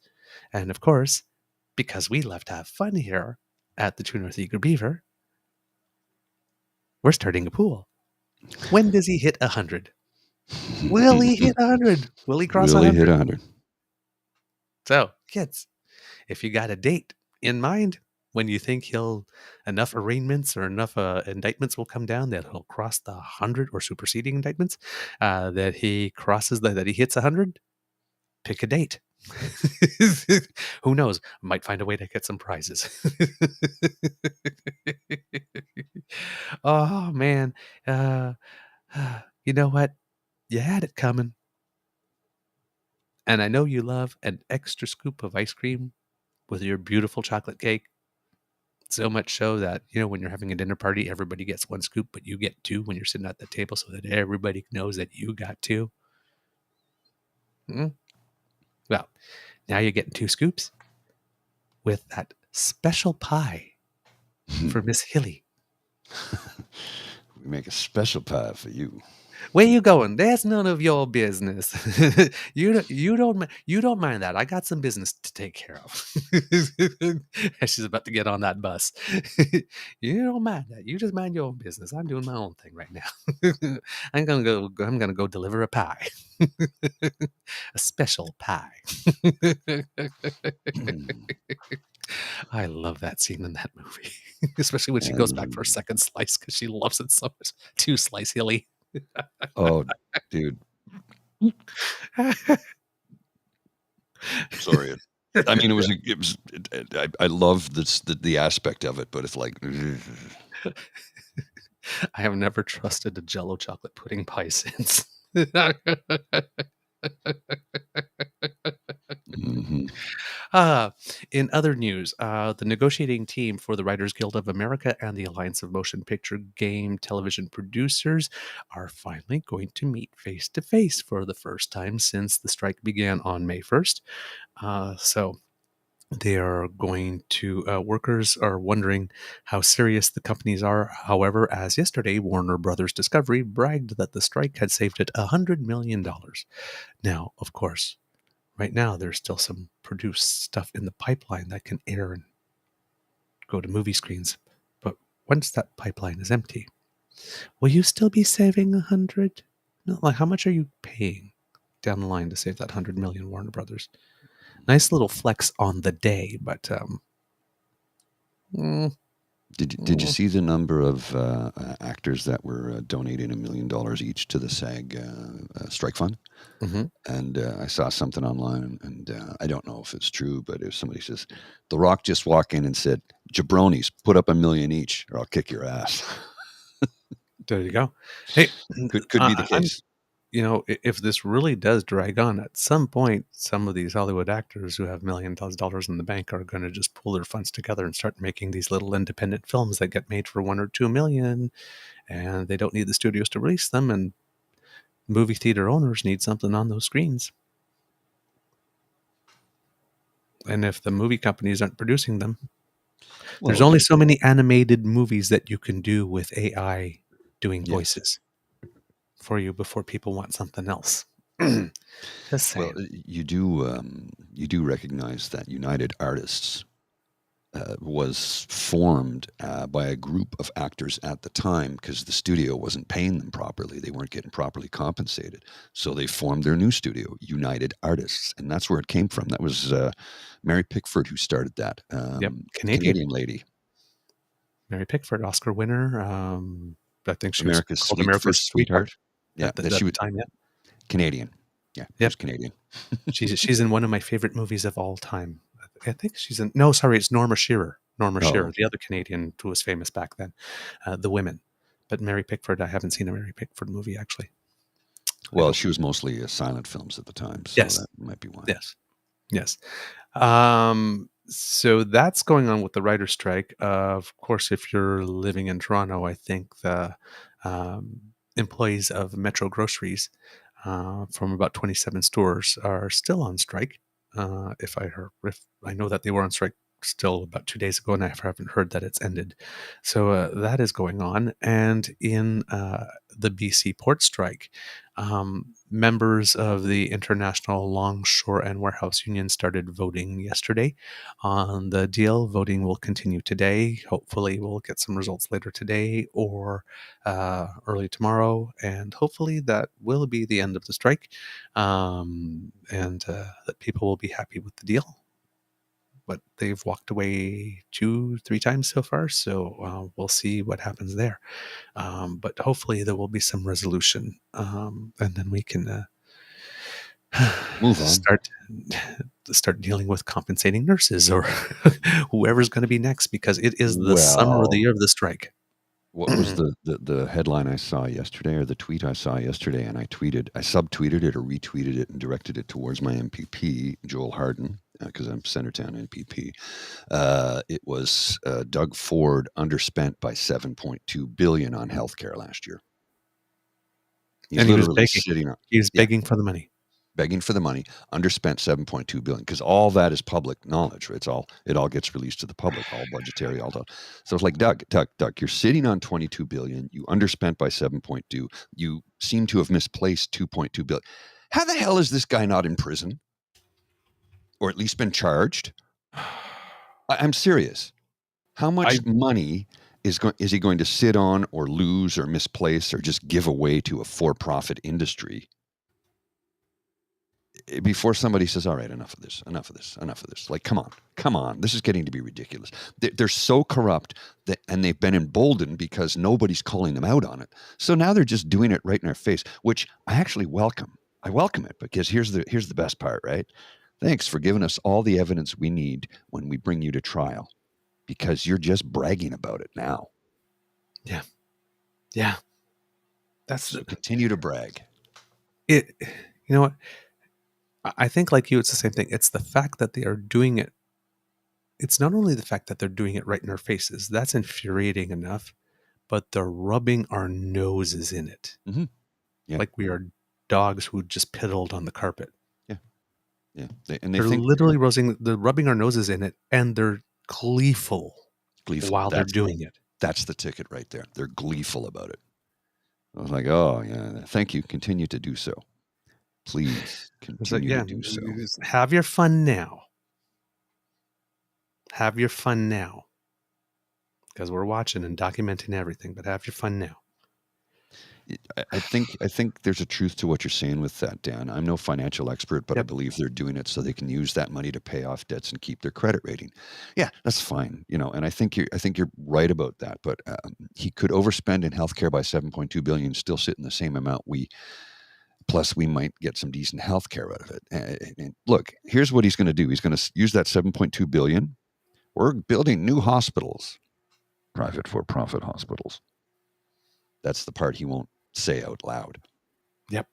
And of course, because we love to have fun here at the True North Eager Beaver, we're starting a pool. When does he hit 100? Will he hit 100? Will he cross 100? Will he hit 100? So, kids, if you got a date in mind when you think enough arraignments or enough indictments will come down that he'll cross the 100 or superseding indictments, that he hits 100, pick a date. Who knows? Might find a way to get some prizes. Oh man, you know what? You had it coming, and I know you love an extra scoop of ice cream with your beautiful chocolate cake. So much so that, when you're having a dinner party, everybody gets one scoop, but you get two when you're sitting at the table, so that everybody knows that you got two. Well, now you're getting 2 scoops with that special pie for Miss Hilly. We make a special pie for you. Where you going? That's none of your business. You don't mind that. I got some business to take care of. As she's about to get on that bus. You don't mind that. You just mind your own business. I'm doing my own thing right now. I'm gonna go deliver a pie. A special pie. I love that scene in that movie. Especially when she goes back for a second slice because she loves it so much. 2 slice hilly. Oh, dude. Sorry. I mean, I love this, the aspect of it, but it's like, I have never trusted a Jello chocolate pudding pie since. mhm. In other news, the negotiating team for the Writers Guild of America and the Alliance of Motion Picture Game Television Producers are finally going to meet face to face for the first time since the strike began on May 1st. So they are going to, workers are wondering how serious the companies are. However, as yesterday, Warner Brothers Discovery bragged that the strike had saved it $100 million. Now, of course, right now, there's still some produced stuff in the pipeline that can air and go to movie screens. But once that pipeline is empty, will you still be saving 100? No, like how much are you paying down the line to save that 100 million, Warner Brothers? Nice little flex on the day, but Did you see the number of actors that were donating $1 million each to the SAG strike fund? mhm. And I saw something online, and I don't know if it's true, but if somebody says, The Rock just walked in and said, "Jabronis, put up $1 million each, or I'll kick your ass." There you go. Hey, Could be the case. if this really does drag on, at some point, some of these Hollywood actors who have millions of dollars in the bank are going to just pull their funds together and start making these little independent films that get made for 1 or 2 million, and they don't need the studios to release them, and movie theater owners need something on those screens. And if the movie companies aren't producing them, there's only so many animated movies that you can do with AI doing voices for you before people want something else. Just saying. Well, you do recognize that United Artists was formed by a group of actors at the time because the studio wasn't paying them properly. They weren't getting properly compensated. So they formed their new studio, United Artists. And that's where it came from. That was Mary Pickford who started that. Yep, Canadian lady. Mary Pickford, Oscar winner. I think she America's was called America's Sweetheart. Yeah, at the time, yeah. Canadian. Yeah, Yep. she's Canadian. she's in one of my favorite movies of all time. I think she's in. No, sorry, it's Norma Shearer. Norma Shearer, the other Canadian who was famous back then, The Women. But Mary Pickford, I haven't seen a Mary Pickford movie actually. Well, she was mostly silent films at the time, so that might be why. Yes. So that's going on with the writer's strike. Of course, if you're living in Toronto, I think the employees of Metro Groceries from about 27 stores are still on strike. If I know that they were on strike still about 2 days ago, and I haven't heard that it's ended. So that is going on. And in the BC port strike, members of the International Longshore and Warehouse Union started voting yesterday on the deal. Voting will continue today. Hopefully, we'll get some results later today or early tomorrow, and hopefully that will be the end of the strike, and that people will be happy with the deal. But they've walked away 2-3 times so far, so we'll see what happens there. But hopefully there will be some resolution, and then we can move on. Start dealing with compensating nurses or whoever's going to be next, because it is the summer of the year of the strike. What was the headline I saw yesterday, or the tweet I saw yesterday? And I subtweeted it or retweeted it and directed it towards my MPP, Joel Harden, because I'm Centertown MPP. It was Doug Ford underspent by $7.2 billion on healthcare last year. He was begging for the money. begging for the money, underspent $7.2 billion, because all that is public knowledge. It all gets released to the public, all budgetary, all that. So it's like, Doug, you're sitting on $22 billion. You underspent by 7.2. You seem to have misplaced $2.2 billion. How the hell is this guy not in prison, or at least been charged? I'm serious. How much money is he going to sit on, or lose, or misplace, or just give away to a for-profit industry before somebody says, all right, enough of this. Like, come on. This is getting to be ridiculous. They're so corrupt and they've been emboldened because nobody's calling them out on it. So now they're just doing it right in our face, which I actually welcome. I welcome it, because here's the best part, right? Thanks for giving us all the evidence we need when we bring you to trial, because you're just bragging about it now. Yeah. Yeah. So continue to brag. You know what? I think, like you, it's the same thing. It's the fact that they are doing it. It's not only the fact that they're doing it right in our faces. That's infuriating enough, but they're rubbing our noses in it. Mm-hmm. Yeah. Like we are dogs who just piddled on the carpet. Yeah. Yeah. They're literally rubbing our noses in it, and they're gleeful while they're doing it. That's the ticket right there. They're gleeful about it. I was like, oh, yeah, thank you. Continue to do so. Please continue to do so. Have your fun now. Have your fun now. Because we're watching and documenting everything, but have your fun now. I think there's a truth to what you're saying with that, Dan. I'm no financial expert, but I believe they're doing it so they can use that money to pay off debts and keep their credit rating. Yeah, that's fine, and I think you're right about that. But he could overspend in healthcare by $7.2 billion, still sit in the same amount plus we might get some decent healthcare out of it. And look, here's what he's going to do. He's going to use that $7.2 billion. We're building new hospitals, private for-profit hospitals. That's the part he won't say out loud. Yep,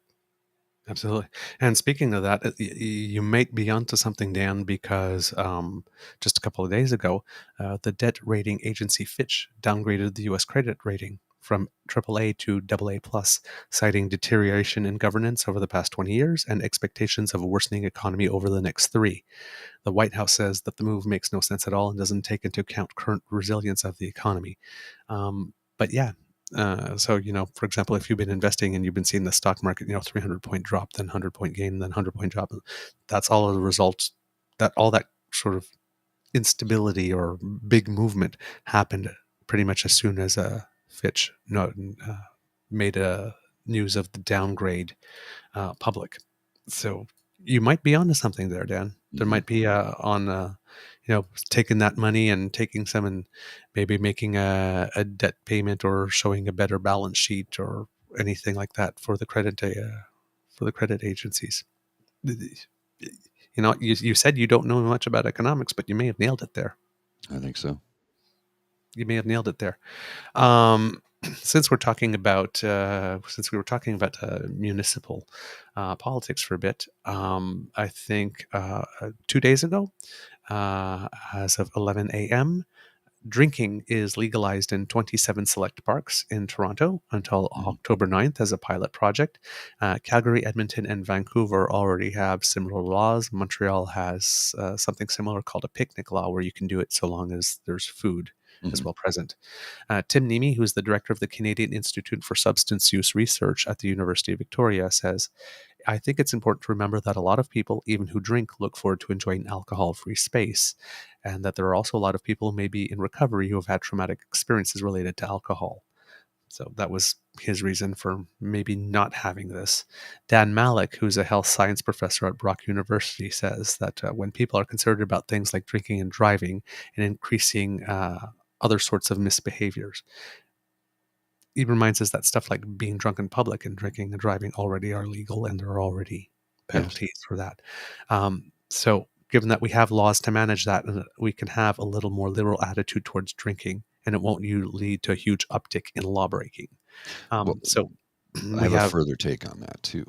absolutely. And speaking of that, you might be onto something, Dan, because just a couple of days ago, the debt rating agency Fitch downgraded the U.S. credit rating from AAA to AA+, citing deterioration in governance over the past 20 years and expectations of a worsening economy over the next 3. The White House says that the move makes no sense at all and doesn't take into account current resilience of the economy. But yeah, so, for example, if you've been investing and you've been seeing the stock market, 300-point drop, then 100-point gain, then 100-point drop, that's all of the results, that all that sort of instability or big movement happened pretty much as soon as Fitch made a news of the downgrade public. So you might be onto something there, Dan. There might be taking that money and taking some and maybe making a debt payment or showing a better balance sheet or anything like that for the credit agencies. You said you don't know much about economics, but you may have nailed it there. I think so. You may have nailed it there. Since we were talking about municipal politics for a bit, I think 2 days ago, as of 11 a.m., drinking is legalized in 27 select parks in Toronto until October 9th as a pilot project. Calgary, Edmonton, and Vancouver already have similar laws. Montreal has something similar called a picnic law, where you can do it so long as there's food as well present. Tim Nemi, who's the director of the Canadian Institute for Substance Use Research at the University of Victoria, says, I think it's important to remember that a lot of people, even who drink, look forward to enjoying alcohol-free space, and that there are also a lot of people maybe in recovery who have had traumatic experiences related to alcohol. So that was his reason for maybe not having this. Dan Malik, who's a health science professor at Brock University, says that when people are concerned about things like drinking and driving and increasing other sorts of misbehaviors, he reminds us that stuff like being drunk in public and drinking and driving already are legal, and there are already penalties for that. So given that we have laws to manage that, we can have a little more liberal attitude towards drinking, and it won't lead to a huge uptick in law breaking. So I have a further take on that too.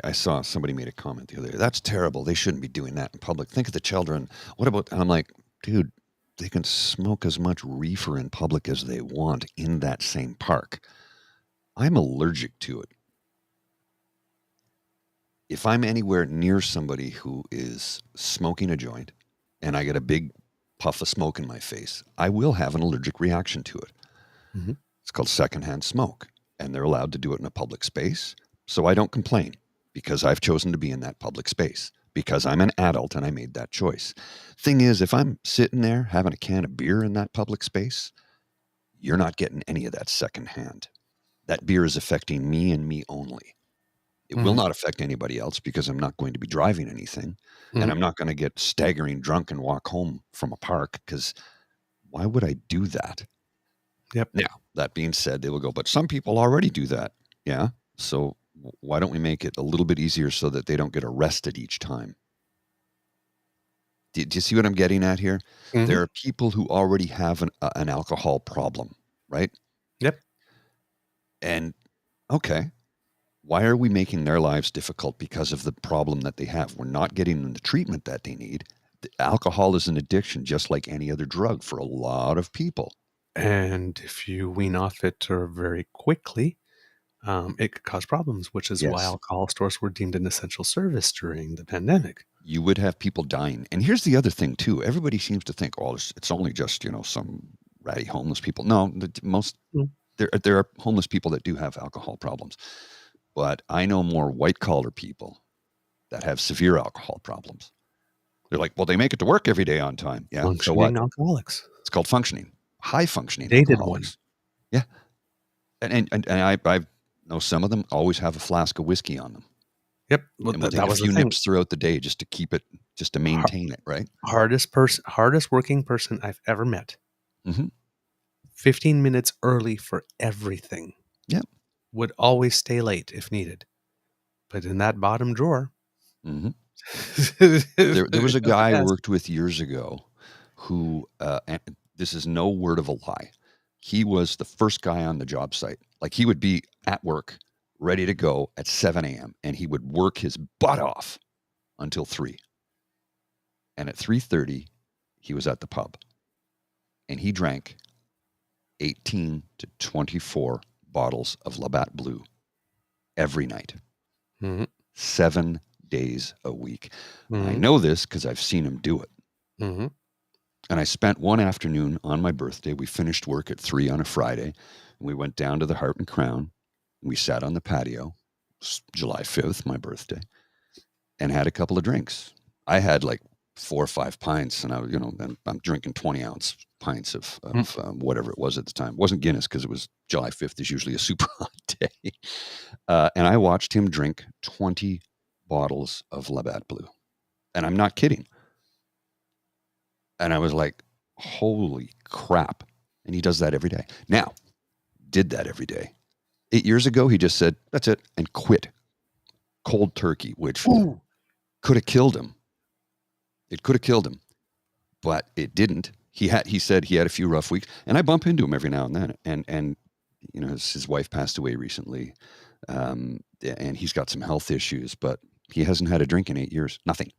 I saw somebody made a comment the other day. That's terrible. They shouldn't be doing that in public. Think of the children. What about? And I'm like, dude, they can smoke as much reefer in public as they want in that same park. I'm allergic to it. if I'm anywhere near somebody who is smoking a joint and I get a big puff of smoke in my face, I will have an allergic reaction to it. Mm-hmm. It's called secondhand smoke, and they're allowed to do it in a public space. So I don't complain because I've chosen to be in that public space because I'm an adult and I made that choice. Thing is, if I'm sitting there having a can of beer in that public space, you're not getting any of that secondhand. That beer is affecting me and me only. It will Mm-hmm. not affect anybody else because I'm not going to be driving anything. And Mm-hmm. I'm not going to get staggering drunk and walk home from a park because why would I do that? Yep. Now, that being said, they will go, but some people already do that. Yeah. So why don't we make it a little bit easier so that they don't get arrested each time? Do you see what I'm getting at here? Mm-hmm. There are people who already have an alcohol problem, right? Yep. And okay, why are we making their lives difficult because of the problem that they have? We're not getting them the treatment that they need. Alcohol is an addiction, just like any other drug for a lot of people. And if you wean off it very quickly, it could cause problems, which is why Yes. alcohol stores were deemed an essential service during the pandemic. You would have people dying. And here's the other thing, too. Everybody seems to think, oh, it's only just, some ratty homeless people. No, Mm. there are homeless people that do have alcohol problems. But I know more white-collar people that have severe alcohol problems. They're like, well, they make it to work every day on time. Yeah, so what? Functioning alcoholics. It's called functioning. High-functioning Dated alcoholics. Yeah. And I know some of them always have a flask of whiskey on them. Yep. Well, And we'll that take a was the few thing. nips throughout the day just to keep it, just to maintain it, right? Hardest working person I've ever met. Mm-hmm. 15 minutes early for everything. Yep. Would always stay late if needed. But in that bottom drawer, Mm-hmm. There was a guy I worked with years ago who, and this is no word of a lie, he was the first guy on the job site. Like he would be at work, ready to go at 7 a.m., and he would work his butt off until 3. And at 3:30, he was at the pub. And he drank 18 to 24 bottles of Labatt Blue every night, Mm-hmm. 7 days a week. Mm-hmm. I know this because I've seen him do it. Mm-hmm. And I spent one afternoon on my birthday. We finished work at 3 on a Friday. And we went down to the Heart and Crown. We sat on the patio, July 5th, my birthday, and had a couple of drinks. I had like 4 or 5 pints, and I'm drinking 20-ounce pints of whatever it was at the time. It wasn't Guinness because it was July 5th is usually a super hot day. And I watched him drink 20 bottles of Labatt Blue. And I'm not kidding. And I was like, holy crap. And he does that every day. Now, did that every day. 8 years ago, he just said, that's it, and quit. Cold turkey, which could have killed him. It could have killed him, but it didn't. He said he had a few rough weeks, and I bump into him every now and then. And his wife passed away recently, and he's got some health issues, but he hasn't had a drink in 8 years. Nothing.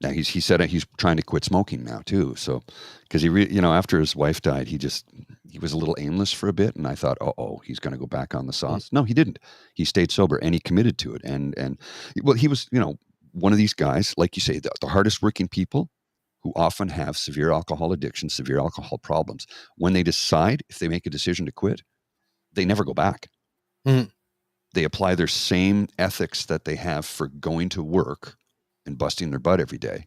Now he said he's trying to quit smoking now too. So, because after his wife died, he was a little aimless for a bit, and I thought, he's going to go back on the sauce. No, he didn't. He stayed sober and he committed to it. And well, he was one of these guys, like you say, the hardest working people who often have severe alcohol addiction, severe alcohol problems. When they decide, if they make a decision to quit, they never go back. Mm. They apply their same ethics that they have for going to work and busting their butt every day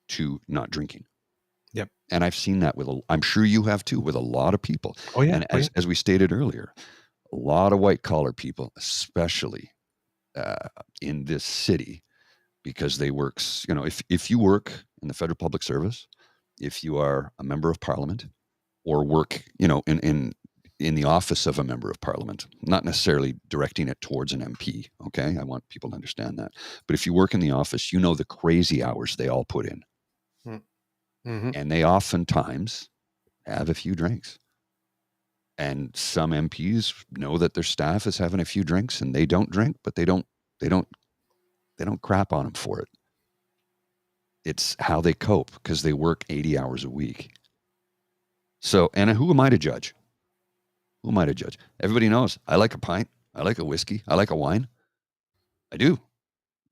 to not drinking. Yep. And I've seen that I'm sure you have too, with a lot of people. Oh, yeah. And as we stated earlier, a lot of white collar people, especially in this city, because they work, if you work in the federal public service, if you are a member of parliament or work, in the office of a member of parliament, not necessarily directing it towards an MP. Okay. I want people to understand that. But if you work in the office, the crazy hours they all put in. Mm-hmm. And they oftentimes have a few drinks. And some MPs know that their staff is having a few drinks and they don't drink, but they don't crap on them for it. It's how they cope because they work 80 hours a week. So, and who am I to judge? Who am I to judge? Everybody knows I like a pint. I like a whiskey. I like a wine. I do.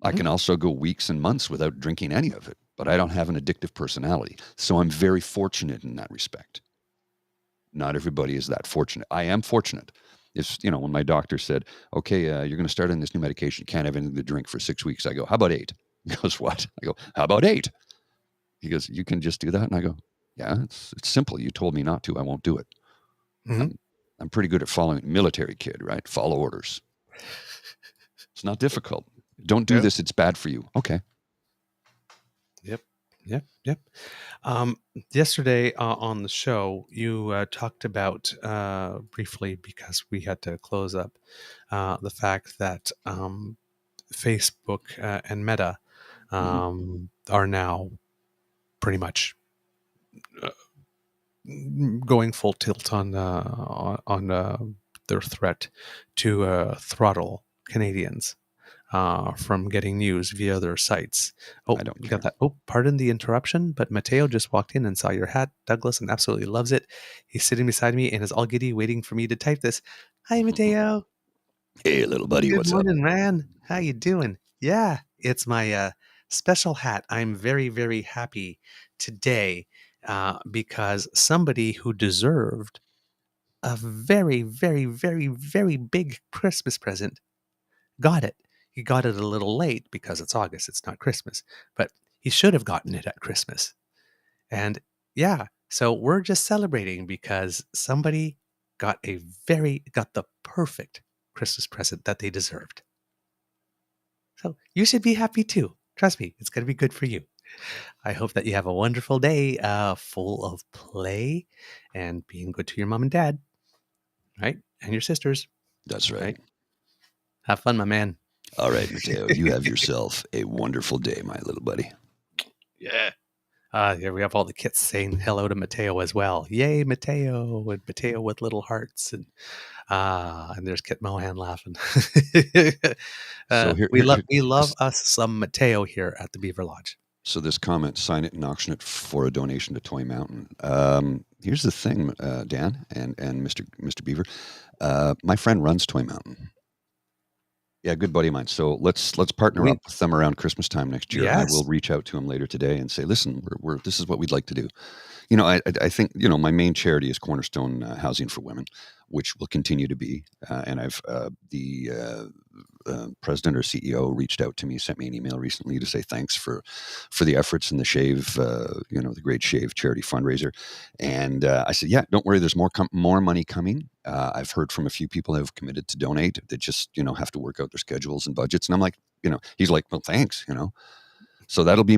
I Mhm. can also go weeks and months without drinking any of it, but I don't have an addictive personality. So I'm very fortunate in that respect. Not everybody is that fortunate. I am fortunate. It's, when my doctor said, okay, you're going to start on this new medication, can't have anything to drink for 6 weeks. I go, how about 8? He goes, what? I go, how about 8? He goes, you can just do that? And I go, yeah, it's simple. You told me not to. I won't do it. Mhm. I'm pretty good at following military kid, right? Follow orders. It's not difficult. Don't do Yep. this. It's bad for you. Okay. Yep. Yep. Yep. Yesterday on the show, you talked about briefly, because we had to close up, the fact that Facebook and Meta Mhm. are now pretty much going full tilt on their threat to throttle Canadians from getting news via their sites. Oh, I don't you got care. that? Oh, pardon the interruption, but Mateo just walked in and saw your hat, Douglas, and absolutely loves it. He's sitting beside me and is all giddy, waiting for me to type this. Hi, Mateo. Hey, little buddy, Good what's up? morning, man. How you doing? Yeah, it's my special hat. I'm very, very happy today because somebody who deserved a very, very, very, very big Christmas present got it. He got it a little late because it's August, it's not Christmas, but he should have gotten it at Christmas. And yeah, so we're just celebrating because somebody got the perfect Christmas present that they deserved. So you should be happy too. Trust me, it's going to be good for you. I hope that you have a wonderful day full of play and being good to your mom and dad, right? And your sisters, That's right. right? Have fun, my man. All right, Mateo, you have yourself a wonderful day, my little buddy. Yeah. Yeah, we have all the kits saying hello to Mateo as well. Yay, Mateo, and Mateo with little hearts, and there's Kit Mohan laughing. So here, We love us some Mateo here at the Beaver Lodge. so this comment, sign it and auction it for a donation to Toy Mountain. Here's the thing, Dan and Mr. Beaver. My friend runs Toy Mountain. Yeah, good buddy of mine. So let's partner We up with them around Christmas time next year. I will Yes. reach out to him later today and say, listen, we're this is what we'd like to do. I think my main charity is Cornerstone Housing for Women, which will continue to be. And I've the president or CEO reached out to me, sent me an email recently to say thanks for the efforts in the shave, the Great Shave charity fundraiser. And I said, yeah, don't worry, there's more money coming. I've heard from a few people who have committed to donate. They just have to work out their schedules and budgets. And I'm like, he's like, well, thanks. So that'll be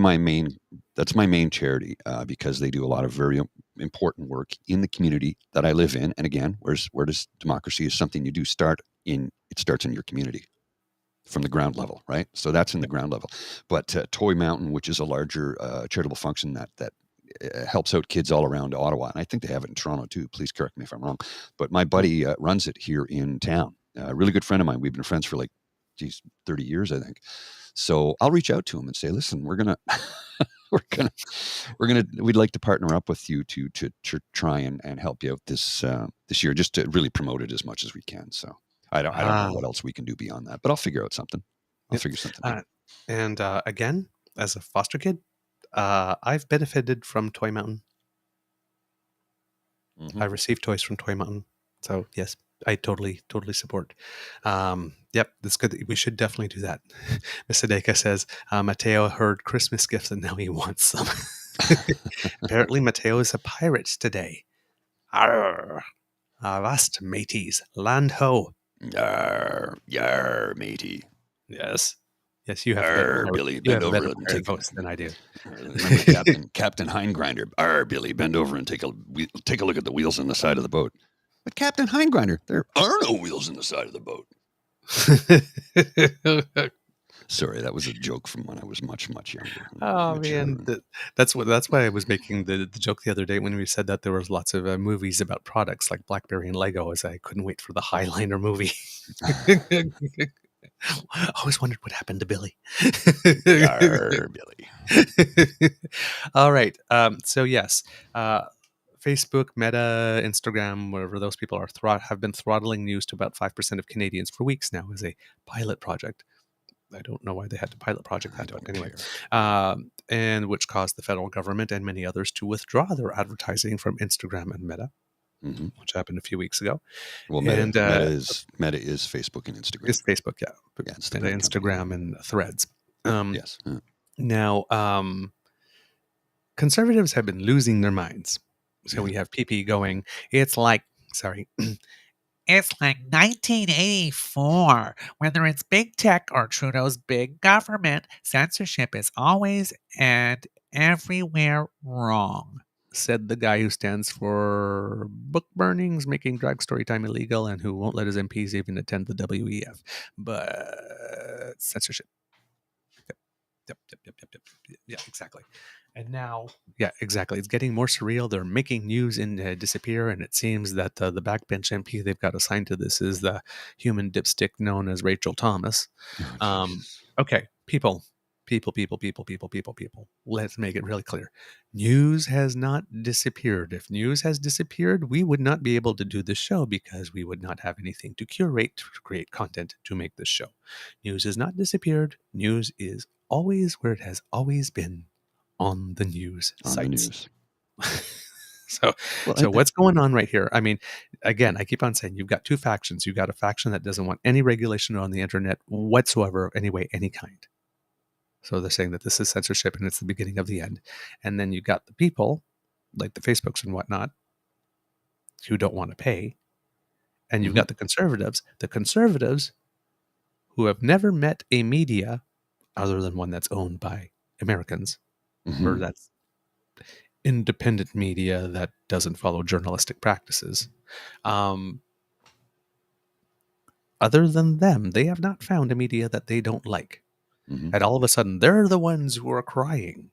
that's my main charity because they do a lot of very important work in the community that I live in. And again, where does democracy is something you do it starts in your community from the ground level, right? So that's in the ground level. But Toy Mountain, which is a larger charitable function that helps out kids all around Ottawa, and I think they have it in Toronto too. Please correct me if I'm wrong. But my buddy runs it here in town. A really good friend of mine. We've been friends for 30 years, I think. So I'll reach out to him and say, listen, we'd like to partner up with you to try and help you out this year, just to really promote it as much as we can. So I don't know Ah, what else we can do beyond that, but I'll figure out something. I'll yep. figure something out. And again, as a foster kid, I've benefited from Toy Mountain. Mm-hmm. I received toys from Toy Mountain. So yes, I totally, totally support. Yep, that's good. We should definitely do that. Miss Sadeka says, Mateo heard Christmas gifts and now he wants some. Apparently, Mateo is a pirate today. Arr! Avast, mateys. Land ho. Yar, matey. Yes. Yes, you have a better Arr, Billy, you bend have a over better and pirate take. voice than I do. Remember Captain Hindgrinder. Arr, Billy, bend over and take a look at the wheels on the side of the boat. But Captain Hindgrinder, there are no wheels on the side of the boat. Sorry, that was a joke from when I was much, much younger. Oh Much man, younger. that's why I was making the joke the other day when we said that there was lots of movies about products like BlackBerry and Lego, as I couldn't wait for the Highliner movie. I always wondered what happened to Billy. Yar, Billy. All right. So yes, Facebook, Meta, Instagram, wherever those people are, have been throttling news to about 5% of Canadians for weeks now as a pilot project. I don't know why they had to pilot project I that, but don't anyway. care. And which caused the federal government and many others to withdraw their advertising from Instagram and Meta, Hmm. which happened a few weeks ago. Well, And Meta is Facebook and Instagram. it's Facebook, yeah, Yeah, it's the Meta, parent company. Instagram, and Threads. Yes. Now, conservatives have been losing their minds. So Yeah. we have PP going, it's like 1984. Whether it's big tech or Trudeau's big government, censorship is always and everywhere wrong, said the guy who stands for book burnings, making drag story time illegal, and who won't let his MPs even attend the WEF. But censorship. Yep. Yeah, exactly. And now, yeah, exactly. It's getting more surreal. They're making news in disappear, and it seems that the backbench MP they've got assigned to this is the human dipstick known as Rachel Thomas. Oh, Um, Jesus. okay, people. Let's make it really clear. News has not disappeared. If news has disappeared, we would not be able to do this show because we would not have anything to curate to create content to make this show. News has not disappeared. News is always where it has always been, on the news On the sites. news. so Well, what's going on right here? I mean, again, I keep on saying you've got two factions. You've got a faction that doesn't want any regulation on the internet whatsoever, anyway, any kind. So they're saying that this is censorship and it's the beginning of the end. And then you got the people, like the Facebooks and whatnot, who don't want to pay. And you've got the conservatives who have never met a media other than one that's owned by Americans, or that's independent media that doesn't follow journalistic practices. Other than them, they have not found a media that they don't like. And all of a sudden, they're the ones who are crying,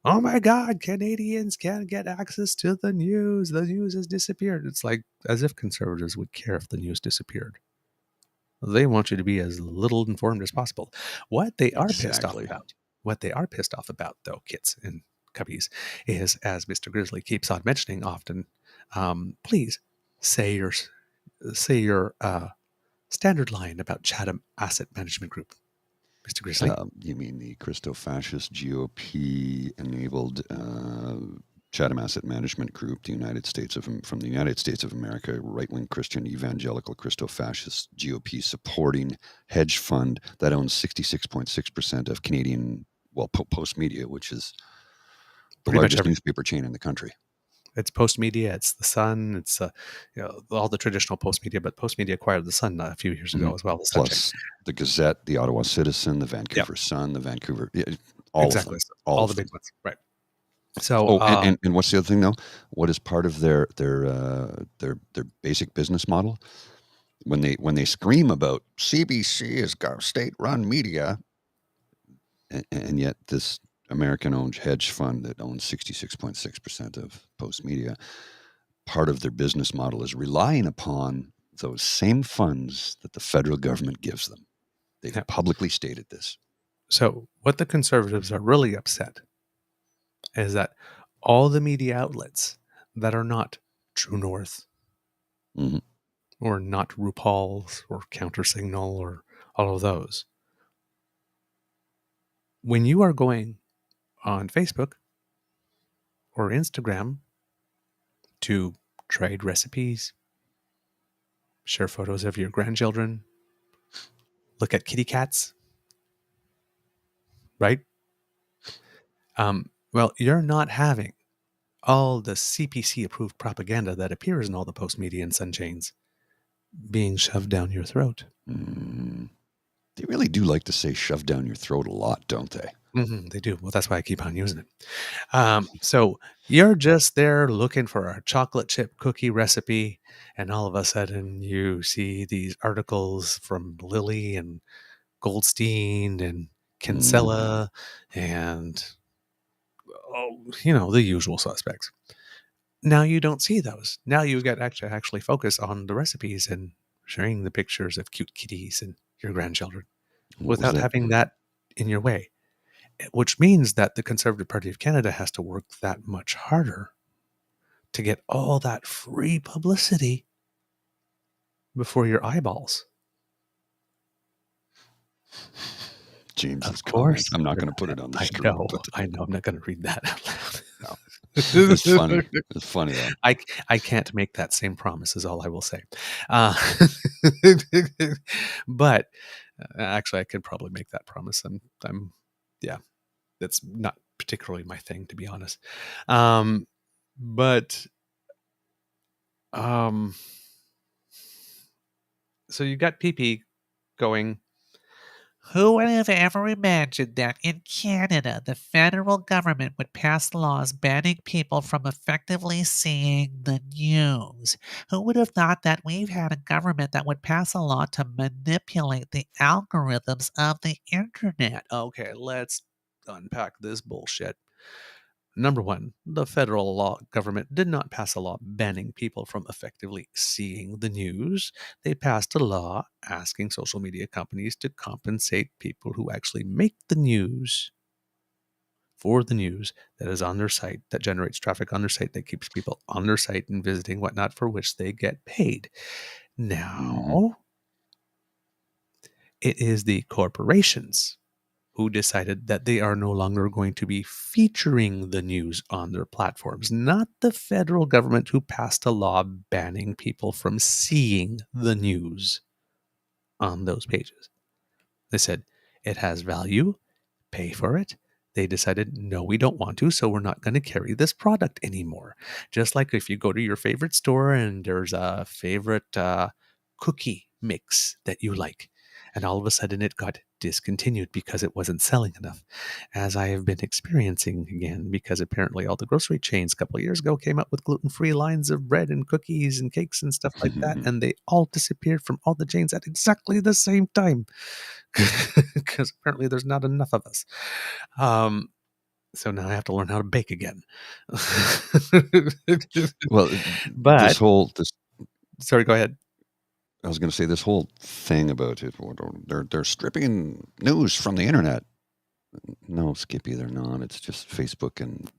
oh my God, Canadians can't get access to the news. The news has disappeared. It's like as if conservatives would care if the news disappeared. They want you to be as little informed as possible. What they are pissed off about, though, kits and cubbies, is, as Mr. Grizzly keeps on mentioning often, please say your standard line about Chatham Asset Management Group, Mr. Grizzly. You mean the Christo-fascist GOP-enabled Chatham Asset Management Group, from the United States of America, right-wing Christian evangelical Christo-fascist GOP supporting hedge fund that owns 66.6% of Canadian, Post Media, which is the Pretty much largest every. newspaper chain in the country. It's Post Media. It's the Sun. It's all the traditional Post Media, but Post Media acquired the Sun a few years ago as well. The Sun Plus the Gazette, the Ottawa Citizen, the Vancouver Sun, the Vancouver, all exactly. of them, all the big ones, right? So, and what's the other thing though? What is part of their basic business model? When they scream about CBC is state-run media, and yet this American-owned hedge fund that owns 66.6% of Post Media, part of their business model is relying upon those same funds that the federal government gives them. They've publicly stated this. So what the Conservatives are really upset is that all the media outlets that are not True North or not RuPaul's or Countersignal or all of those, when you are going on Facebook or Instagram to trade recipes, share photos of your grandchildren, look at kitty cats, right? Well, you're not having all the CPC approved propaganda that appears in all the Post Media and Sun chains being shoved down your throat. They really do like to say "shove down your throat" a lot, don't they? They do. Well, that's why I keep on using it. So you're just there looking for a chocolate chip cookie recipe, and all of a sudden you see these articles from Lilly and Goldstein and Kinsella and the usual suspects. Now you don't see those. Now you got actually focus on the recipes and sharing the pictures of cute kitties and your grandchildren without having that in your way. Which means that the Conservative Party of Canada has to work that much harder to get all that free publicity before your eyeballs. James's Of course. comments. I'm not going to put it on the I screen. know. But I know. I'm not going to read that out no. loud. It's funny. It's funny though. I can't make that same promise is all I will say. But actually I could probably make that promise. Yeah, that's not particularly my thing, to be honest. But so you got PP going, who would have ever imagined that in Canada, the federal government would pass laws banning people from effectively seeing the news? Who would have thought that we've had a government that would pass a law to manipulate the algorithms of the internet? Okay, let's unpack this bullshit. Number one, the federal government did not pass a law banning people from effectively seeing the news. They passed a law asking social media companies to compensate people who actually make the news for the news that is on their site, that generates traffic on their site, that keeps people on their site and visiting, whatnot, for which they get paid. Now, it is the corporations who decided that they are no longer going to be featuring the news on their platforms, not the federal government who passed a law banning people from seeing the news on those pages. They said, it has value, pay for it. They decided, no, we don't want to, so we're not going to carry this product anymore. Just like if you go to your favorite store and there's a favorite cookie mix that you like, and all of a sudden it got discontinued because it wasn't selling enough, as I have been experiencing again, because apparently all the grocery chains a couple of years ago came up with gluten-free lines of bread and cookies and cakes and stuff like that, and they all disappeared from all the chains at exactly the same time because apparently there's not enough of us. So now I have to learn how to bake again. Well, but sorry, go ahead. I was going to say this whole thing about it. They're stripping news from the internet. No, Skippy, they're not. It's just Facebook and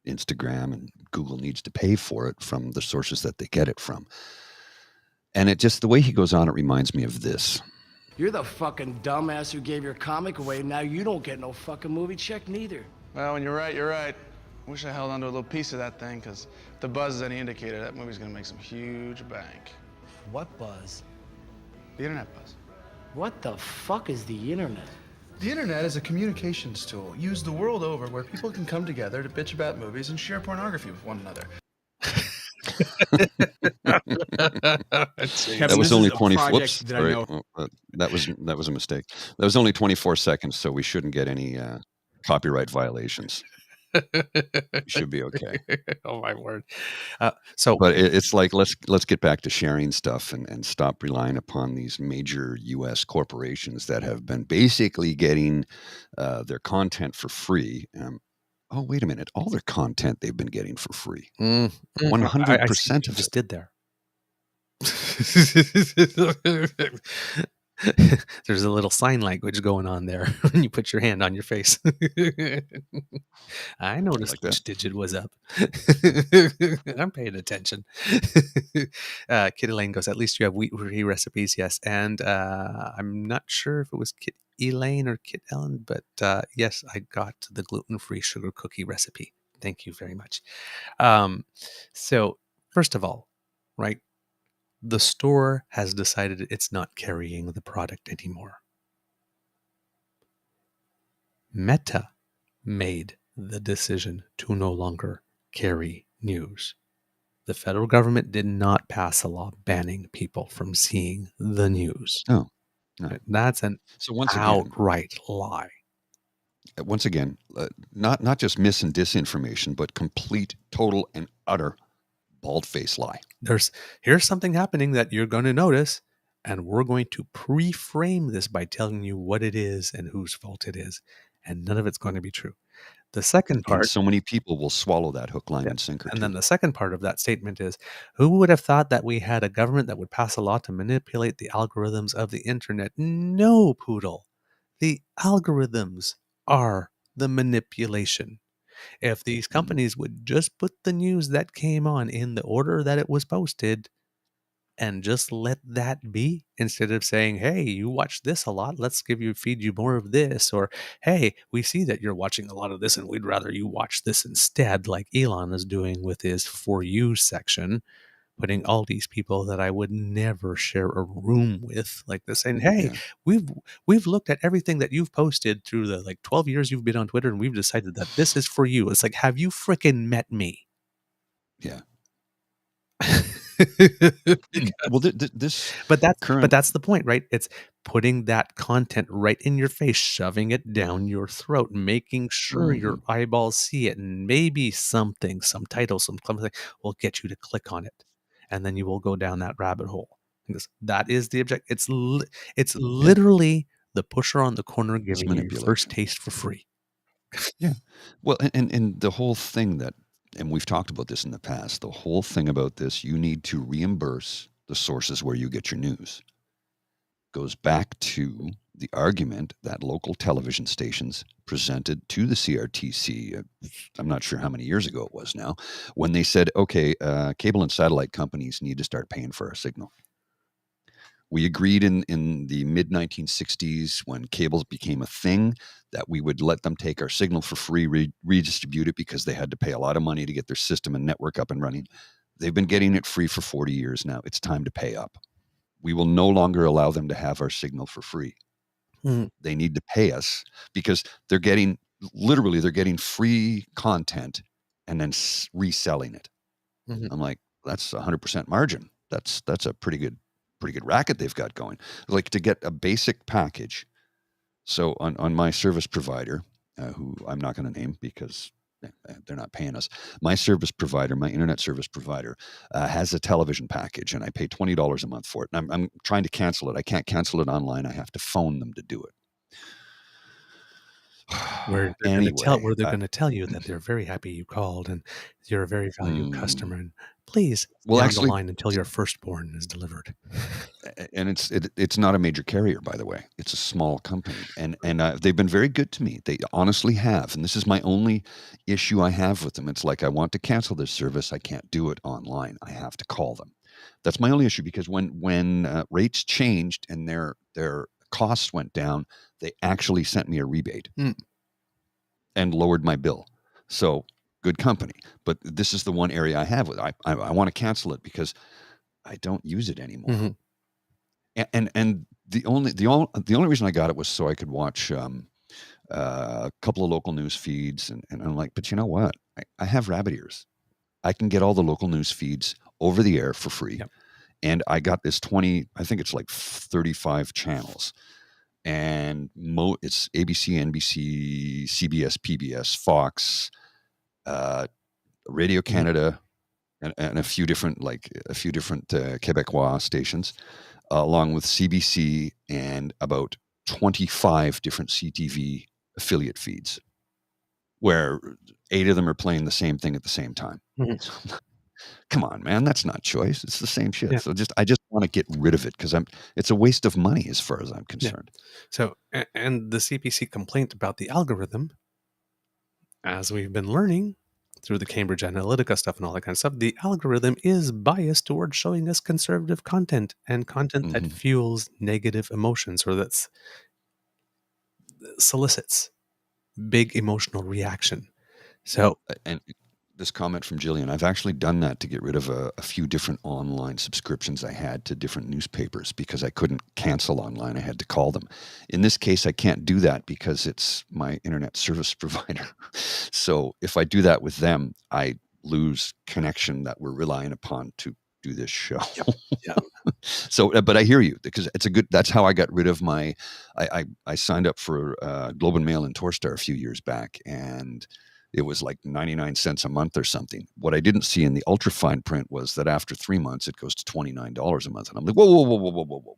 Instagram, and Google needs to pay for it from the sources that they get it from. And it just, the way he goes on, it reminds me of this. You're the fucking dumbass who gave your comic away. Now you don't get no fucking movie check neither. Well, when you're right, you're right. Wish I held onto a little piece of that thing, because if the buzz is any indicator, that movie's gonna make some huge bank. What buzz? The internet buzz. What the fuck is the internet? The internet is a communications tool used the world over where people can come together to bitch about movies and share pornography with one another. That was only 20. Whoops, sorry. That was a mistake. That was only 24 seconds, so we shouldn't get any copyright violations. We should be okay. Oh my word! But it's like let's get back to sharing stuff and stop relying upon these major U.S. corporations that have been basically getting their content for free. Oh, wait a minute! All their content they've been getting for free. 100% of just it. did there. There's a little sign language going on there when you put your hand on your face. I noticed Like which that. digit was up. I'm paying attention. Kit Elaine goes, at least you have wheat-free recipes, yes. And I'm not sure if it was Kit Elaine or Kit Ellen, but yes, I got the gluten-free sugar cookie recipe. Thank you very much. So first of all, right, the store has decided it's not carrying the product anymore. Meta made the decision to no longer carry news. The federal government did not pass a law banning people from seeing the news. No. That's an outright lie. Once again, not just mis and disinformation, but complete, total, and utter bald-faced lie. Here's something happening that you're going to notice, and we're going to pre-frame this by telling you what it is and whose fault it is, and none of it's going to be true. The second part, and so many people will swallow that hook, line, and sinker. And then the second part of that statement is, who would have thought that we had a government that would pass a law to manipulate the algorithms of the internet? No, Poodle. The algorithms are the manipulation. If these companies would just put the news that came on in the order that it was posted, and just let that be, instead of saying, hey, you watch this a lot, let's feed you more of this, or hey, we see that you're watching a lot of this and we'd rather you watch this instead, like Elon is doing with his For You section, putting all these people that I would never share a room with like this, saying, hey, we've looked at everything that you've posted through the like 12 years you've been on Twitter, and we've decided that this is for you. It's like, have you freaking met me? Yeah. Well, this but that's the point, right? It's putting that content right in your face, shoving it down your throat, making sure your eyeballs see it, and maybe some title, something will get you to click on it, and then you will go down that rabbit hole. Because that is the object. It's literally the pusher on the corner giving you your first taste for free. Yeah. Well, and the whole thing that, and we've talked about this in the past, the whole thing about this, you need to reimburse the sources where you get your news. Goes back to the argument that local television stations presented to the CRTC, I'm not sure how many years ago it was now, when they said, okay, cable and satellite companies need to start paying for our signal. We agreed in the mid-1960s, when cables became a thing, that we would let them take our signal for free, redistribute it, because they had to pay a lot of money to get their system and network up and running. They've been getting it free for 40 years now. It's time to pay up. We will no longer allow them to have our signal for free. They need to pay us, because they're getting free content and then reselling it. I'm like, that's 100% margin. That's a pretty good racket they've got going. Like, to get a basic package. So on my service provider, who I'm not going to name because they're not paying us. My service provider, my internet service provider, has a television package, and I pay $20 a month for it. And I'm trying to cancel it. I can't cancel it online. I have to phone them to do it. Where they're going to tell you that they're very happy you called and you're a very valued customer, and please stay on the line until your firstborn is delivered. And it's not a major carrier, by the way. It's a small company, and they've been very good to me. They honestly have, and this is my only issue I have with them. It's like, I want to cancel this service, I can't do it online. I have to call them. That's my only issue, because when rates changed and their costs went down, they actually sent me a rebate and lowered my bill. So good company. But this is the one area I have with it. I want to cancel it because I don't use it anymore. And the only reason I got it was so I could watch a couple of local news feeds, and I'm like, but you know what? I have rabbit ears. I can get all the local news feeds over the air for free. Yep. And I got this I think it's like 35 channels. And it's ABC, NBC, CBS, PBS, Fox, Radio Canada, and a few different Quebecois stations, along with CBC and about 25 different CTV affiliate feeds, where 8 of them are playing the same thing at the same time. Come on, man, that's not choice. It's the same shit. Yeah. So I just want to get rid of it, because it's a waste of money as far as I'm concerned. Yeah. So, and the CPC complaint about the algorithm, as we've been learning through the Cambridge Analytica stuff and all that kind of stuff, the algorithm is biased towards showing us conservative content and content that fuels negative emotions, or that solicits big emotional reaction. So, and this comment from Jillian, I've actually done that to get rid of a few different online subscriptions I had to different newspapers, because I couldn't cancel online. I had to call them. In this case, I can't do that because it's my internet service provider. So if I do that with them, I lose connection that we're relying upon to do this show. Yeah. So, but I hear you, because that's how I got rid of I signed up for Globe and Mail and Torstar a few years back, and it was like 99 cents a month or something. What I didn't see in the ultra fine print was that after 3 months, it goes to $29 a month. And I'm like, whoa.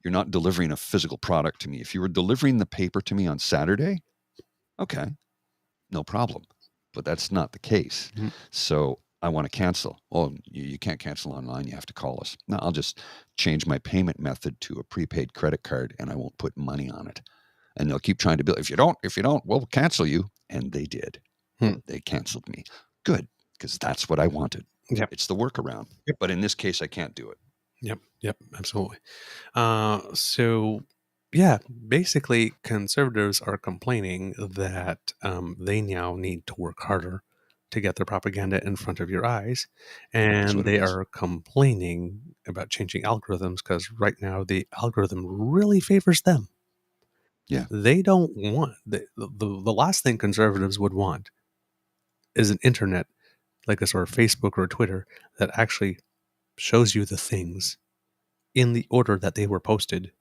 You're not delivering a physical product to me. If you were delivering the paper to me on Saturday, okay, no problem. But that's not the case. So I want to cancel. Oh, you can't cancel online. You have to call us. No, I'll just change my payment method to a prepaid credit card, and I won't put money on it. And they'll keep trying to build. If you don't, we'll cancel you. And they did. They canceled me. Good. because that's what I wanted. Yep. It's the workaround. Yep. But in this case, I can't do it. Yep, absolutely. So, yeah, basically, conservatives are complaining that they now need to work harder to get their propaganda in front of your eyes, That's and what it they is. are complaining about changing algorithms because right now the algorithm really favors them. Yeah. They don't want the last thing conservatives would want is an internet like a sort of Facebook or Twitter that actually shows you the things in the order that they were posted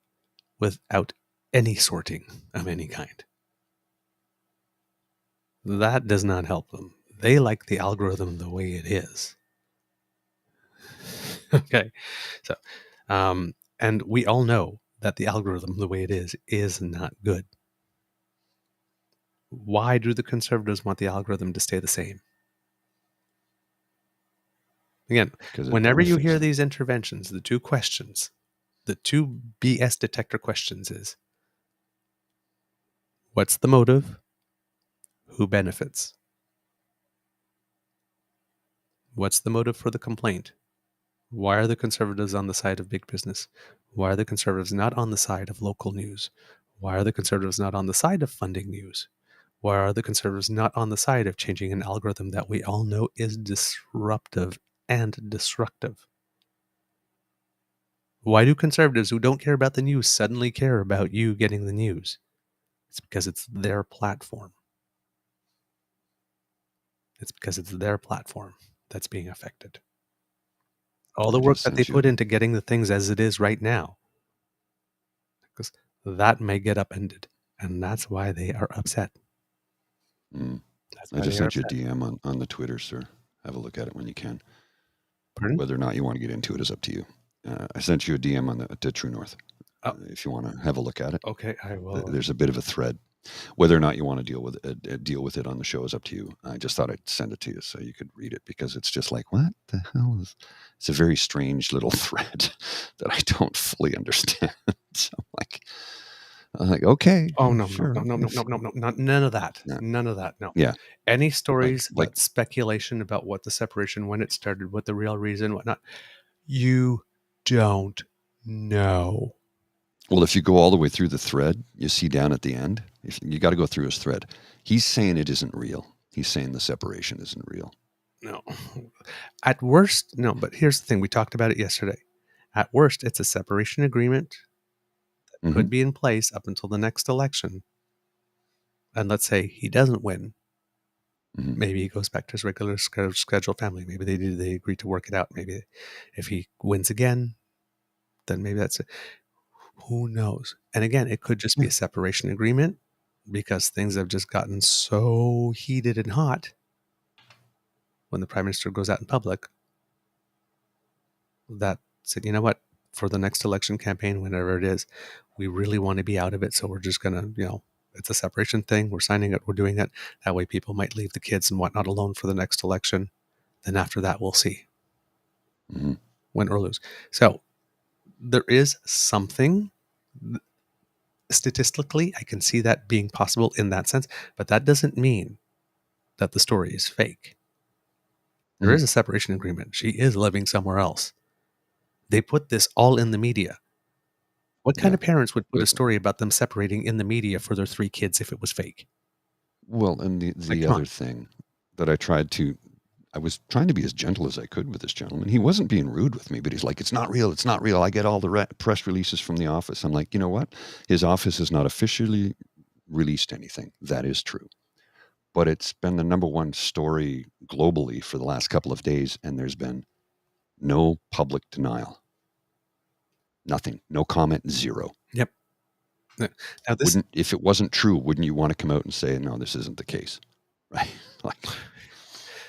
without any sorting of any kind. That does not help them. They like the algorithm the way it is. Okay. So, and we all know that the algorithm the way it is not good. Why do the conservatives want the algorithm to stay the same? Again, Because it whenever you benefits hear them. these interventions, the two questions, the two BS detector questions is, what's the motive? Who benefits? What's the motive for the complaint? Why are the conservatives on the side of big business? Why are the conservatives not on the side of local news? Why are the conservatives not on the side of funding news? Why are the conservatives not on the side of changing an algorithm that we all know is disruptive and destructive? Why do conservatives who don't care about the news suddenly care about you getting the news? It's because it's their platform. It's because it's their platform that's being affected. All the I work just that they sent you. put into getting the things as it is right now, because that may get upended, and that's why they are upset. That's I why just they are sent you a upset. DM on the Twitter, sir. Have a look at it when you can. Pardon? Whether or not you want to get into it is up to you. I sent you a DM on the True North. Oh. If you want to have a look at it. Okay, I will. There's a bit of a thread. Whether or not you want to deal with it on the show is up to you. I just thought I'd send it to you so you could read it, because it's just like, what the hell is? It's a very strange little thread that I don't fully understand. So I'm like, okay. Oh no, sure. no, none of that. No. None of that. No. Yeah. Any stories Like about speculation about what the separation, when it started, what the real reason, whatnot, you don't know. Well, if you go all the way through the thread, you see down at the end, if you got to go through his thread, he's saying it isn't real. He's saying the separation isn't real. No. At worst, no, but here's the thing. We talked about it yesterday. At worst, it's a separation agreement that could be in place up until the next election. And let's say he doesn't win. Maybe he goes back to his regular scheduled family. Maybe they agree to work it out. Maybe if he wins again, then maybe that's it. Who knows? And again, it could just be a separation agreement because things have just gotten so heated and hot when the prime minister goes out in public that said, you know what, for the next election campaign, whenever it is, we really want to be out of it. So we're just going to, it's a separation thing. We're signing it. We're doing it. That way people might leave the kids and whatnot alone for the next election. Then after that, we'll see. Win or lose. So there is something statistically, I can see that being possible in that sense, but that doesn't mean that the story is fake. There is a separation agreement. She is living somewhere else. They put this all in the media. What kind of parents would put a story about them separating in the media for their 3 kids if it was fake? Well, and the other thing that I was trying to be as gentle as I could with this gentleman. He wasn't being rude with me, but he's like, it's not real. It's not real. I get all the press releases from the office. I'm like, you know what? His office has not officially released anything. That is true. But it's been the number one story globally for the last couple of days, and there's been no public denial. Nothing. No comment, zero. Yep. Now if it wasn't true, wouldn't you want to come out and say, no, this isn't the case? Right?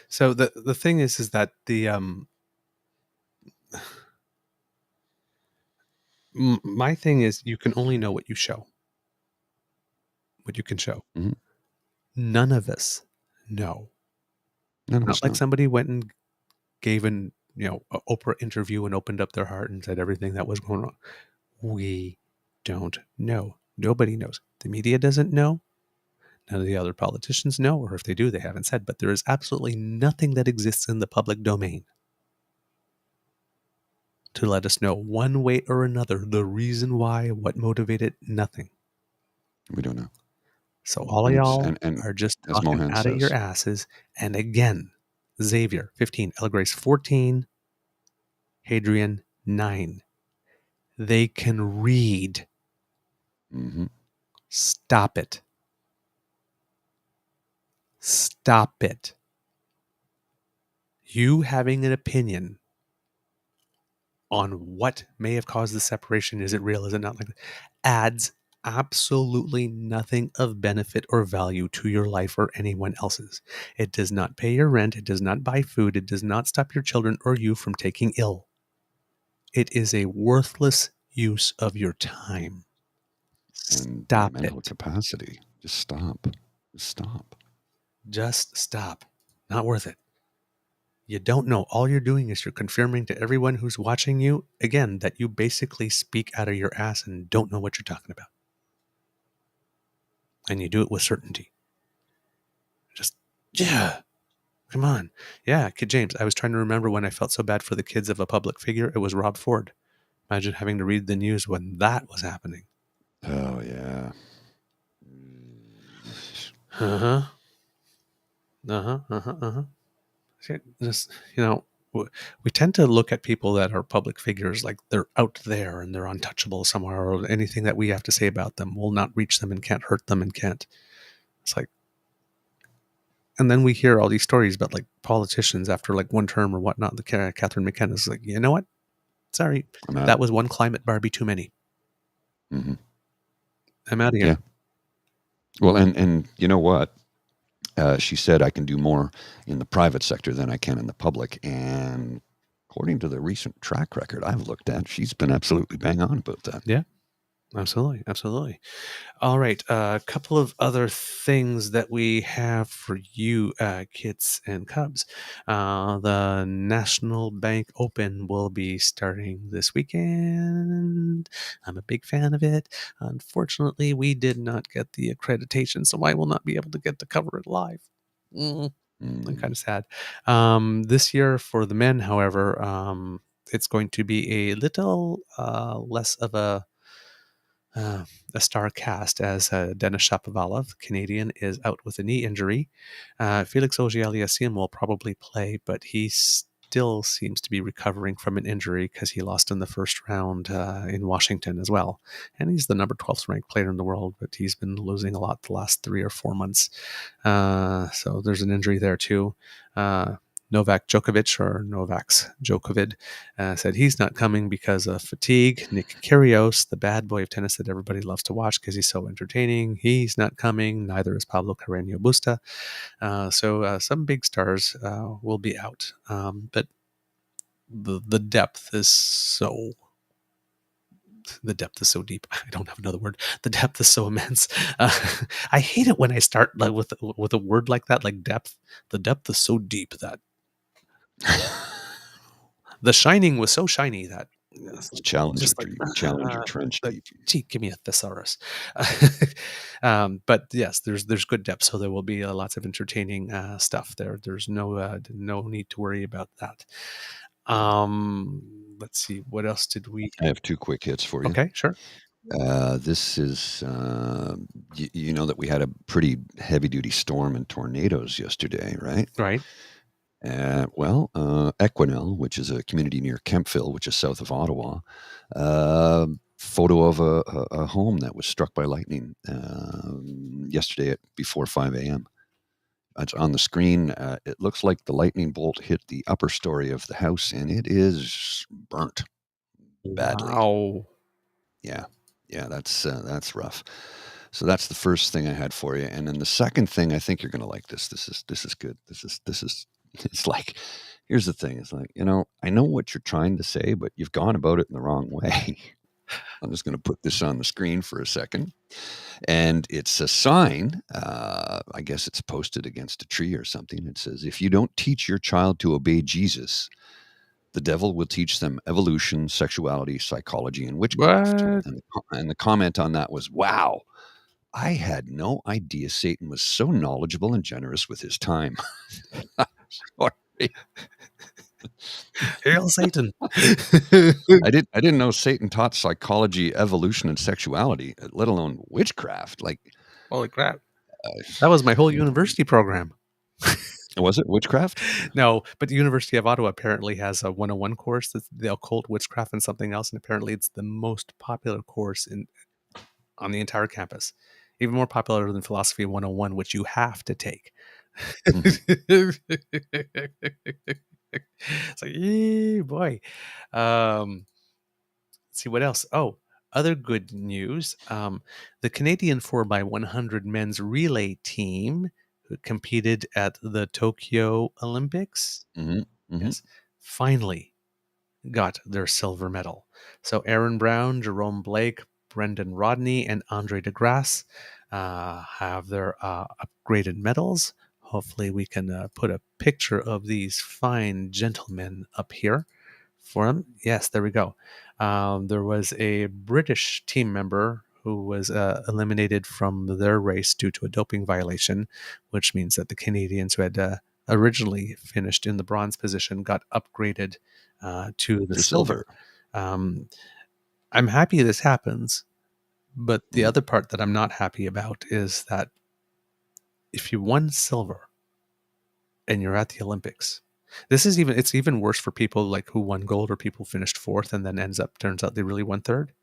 So the thing is that my thing is you can only know what you show, what you can show. None of us know. Not like somebody went and gave an Oprah interview and opened up their heart and said everything that was going on. We don't know. Nobody knows. The media doesn't know. None of the other politicians know, or if they do, they haven't said, but there is absolutely nothing that exists in the public domain to let us know one way or another the reason why, what motivated, nothing. We don't know. So all of y'all and are just as talking Mohan out of your says, asses. And again, Xavier, 15, Ella Grace, 14, Hadrian, 9. They can read. mm-hmm. Stop it. Stop it. You having an opinion on what may have caused the separation, is it real, is it not, like, adds absolutely nothing of benefit or value to your life or anyone else's. It does not pay your rent. It does not buy food. It does not stop your children or you from taking ill. It is a worthless use of your time. And Stop mental it. capacity. Just stop. Just stop. Not worth it. You don't know. All you're doing is you're confirming to everyone who's watching you, again, that you basically speak out of your ass and don't know what you're talking about. And you do it with certainty. Just, yeah, come on. Yeah, Kid James, I was trying to remember when I felt so bad for the kids of a public figure. It was Rob Ford. Imagine having to read the news when that was happening. Oh, yeah. Uh-huh. Just, we tend to look at people that are public figures like they're out there and they're untouchable somewhere, or anything that we have to say about them will not reach them and can't hurt them and can't. It's like, and then we hear all these stories about like politicians after like one term or whatnot. The Catherine McKenna's like, you know what? Sorry, that was one climate Barbie too many. Mm-hmm. I'm out of here. Yeah. Well, and you know what? She said, I can do more in the private sector than I can in the public. And according to the recent track record I've looked at, she's been absolutely bang on about that. Yeah, absolutely. Absolutely. All right. A couple of other things that we have for you, kids and cubs. The National Bank Open will be starting this weekend. I'm a big fan of it. Unfortunately, we did not get the accreditation, so I will not be able to get to cover it live. I'm kind of sad. This year for the men, however, it's going to be a little less of a star cast, as Denis Shapovalov, Canadian, is out with a knee injury. Felix Auger-Aliassime will probably play, but he still seems to be recovering from an injury because he lost in the first round in Washington as well. And he's the number 12th ranked player in the world, but he's been losing a lot the last 3 or 4 months. So there's an injury there too. Novak Djokovic, or Novak's Djokovic, said he's not coming because of fatigue. Nick Kyrgios, the bad boy of tennis that everybody loves to watch because he's so entertaining, he's not coming. Neither is Pablo Carreño Busta. So some big stars will be out. But the depth is so... The depth is so deep. I don't have another word. The depth is so immense. I hate it when I start like with a word like that, like depth. The depth is so deep that The Shining was so shiny that Challenger trench deep. Gee, give me a thesaurus. But yes, there's good depth, so there will be lots of entertaining stuff there. There's no need to worry about that. Let's see, what else did we? I have 2 quick hits for you. Okay, sure. This is, you know that we had a pretty heavy-duty storm and tornadoes yesterday, right? Right. Well, Equinel, which is a community near Kempville, which is south of Ottawa, photo of a home that was struck by lightning yesterday before 5 a.m. It's on the screen. It looks like the lightning bolt hit the upper story of the house, and it is burnt badly. Wow. Yeah, that's rough. So that's the first thing I had for you, and then the second thing, I think you're going to like this. This is good. This is. It's like, here's the thing. It's like, I know what you're trying to say, but you've gone about it in the wrong way. I'm just going to put this on the screen for a second. And it's a sign. I guess it's posted against a tree or something. It says, if you don't teach your child to obey Jesus, the devil will teach them evolution, sexuality, psychology, and witchcraft. What? And the comment on that was, wow. I had no idea Satan was so knowledgeable and generous with his time. Sorry. Hail Satan. I didn't know Satan taught psychology, evolution, and sexuality, let alone witchcraft. Like, Holy crap. That was my whole university program. was it witchcraft? No, but the University of Ottawa apparently has a 101 course that's the occult, witchcraft, and something else, and apparently it's the most popular course on the entire campus. Even more popular than Philosophy 101, which you have to take. It's like, yee, boy. Let's see what else. Oh, other good news. The Canadian 4x100 men's relay team who competed at the Tokyo Olympics, yes, finally got their silver medal. So Aaron Brown, Jerome Blake, Brendan Rodney, and Andre DeGrasse have their upgraded medals. Hopefully we can put a picture of these fine gentlemen up here for them. Yes, there we go. There was a British team member who was eliminated from their race due to a doping violation, which means that the Canadians who had originally finished in the bronze position got upgraded to the silver. I'm happy this happens, but the other part that I'm not happy about is that if you won silver and you're at the Olympics, it's even worse for people like who won gold or people finished fourth and then turns out they really won third.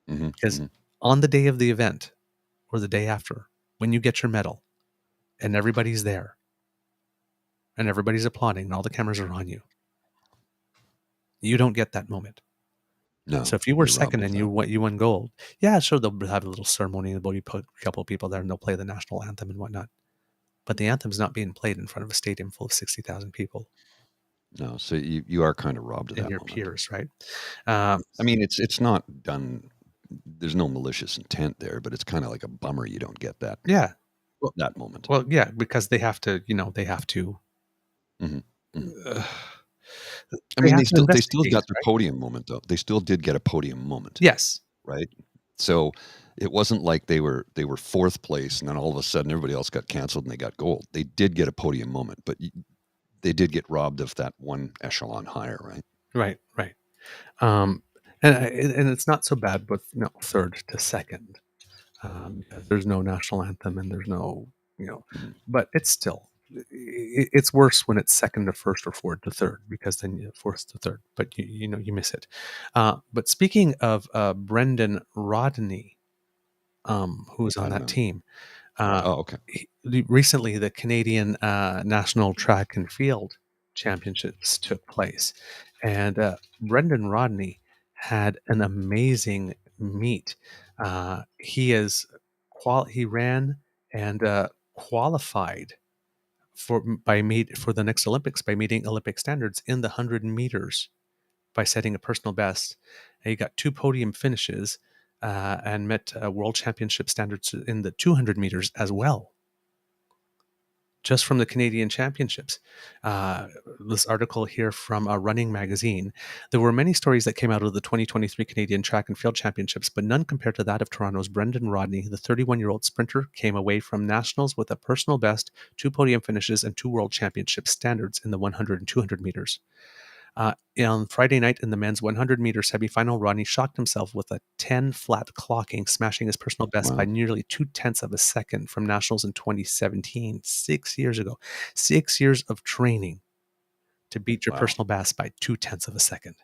Because on the day of the event or the day after, when you get your medal and everybody's there and everybody's applauding and all the cameras are on you, you don't get that moment. No. So if you were second and you won gold, yeah, sure, they'll have a little ceremony and they'll put a couple of people there and they'll play the national anthem and whatnot. But the anthem's not being played in front of a stadium full of 60,000 people. No, so you are kind of robbed of that. And your moment. peers, right? I mean, it's not done. There's no malicious intent there, but it's kind of like a bummer you don't get that. Yeah, that moment. Well, yeah, because they have to. They have to. I mean, they still got their podium moment though. They still did get a podium moment. Yes. Right. So it wasn't like they were fourth place and then all of a sudden everybody else got canceled and they got gold. They did get a podium moment, but they did get robbed of that one echelon higher, right? Right. And it's not so bad with third to second. There's no national anthem and there's no but it's still it's worse when it's second to first or fourth to third, because then fourth to third, but you miss it. But speaking of Brendan Rodney, who was on that team, okay. Recently the Canadian National Track and Field Championships took place, and Brendan Rodney had an amazing meet. He ran and qualified for the next Olympics by meeting Olympic standards in the 100 meters by setting a personal best. And he got 2 podium finishes and met world championship standards in the 200 meters as well, just from the Canadian Championships. This article here from Running Magazine. There were many stories that came out of the 2023 Canadian Track and Field Championships, but none compared to that of Toronto's Brendan Rodney. The 31-year-old sprinter came away from nationals with a personal best, 2 podium finishes, and 2 world championship standards in the 100 and 200 meters. On Friday night in the men's 100-meter semifinal, Rodney shocked himself with a 10 flat clocking, smashing his personal best by nearly 0.2 of a second from nationals in 2017, 6 years ago. 6 years of training to beat your personal best by 0.2 of a second.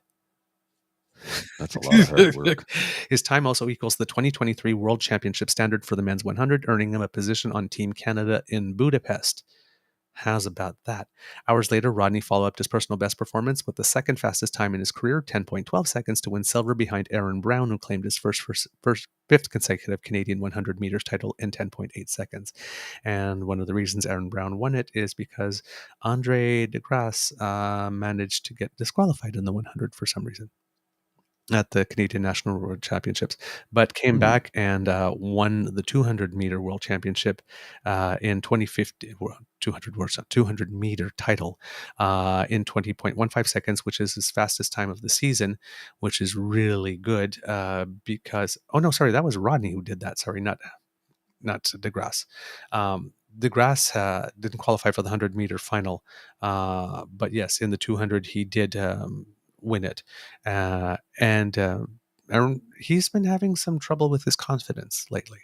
That's a lot of hard work. His time also equals the 2023 World Championship standard for the men's 100, earning him a position on Team Canada in Budapest. How's about that? Hours later, Rodney followed up his personal best performance with the second fastest time in his career, 10.12 seconds, to win silver behind Aaron Brown, who claimed his fifth consecutive Canadian 100 meters title in 10.8 seconds. And one of the reasons Aaron Brown won it is because Andre DeGrasse managed to get disqualified in the 100 for some reason at the Canadian National World Championships, but came back and won the 200-meter World Championship in 2015. 200-meter title in 20.15 seconds, which is his fastest time of the season, which is really good because... Oh, no, sorry, that was Rodney who did that. Sorry, not... not DeGrasse. DeGrasse didn't qualify for the 100-meter final, but yes, in the 200 he did win it, and he's been having some trouble with his confidence lately.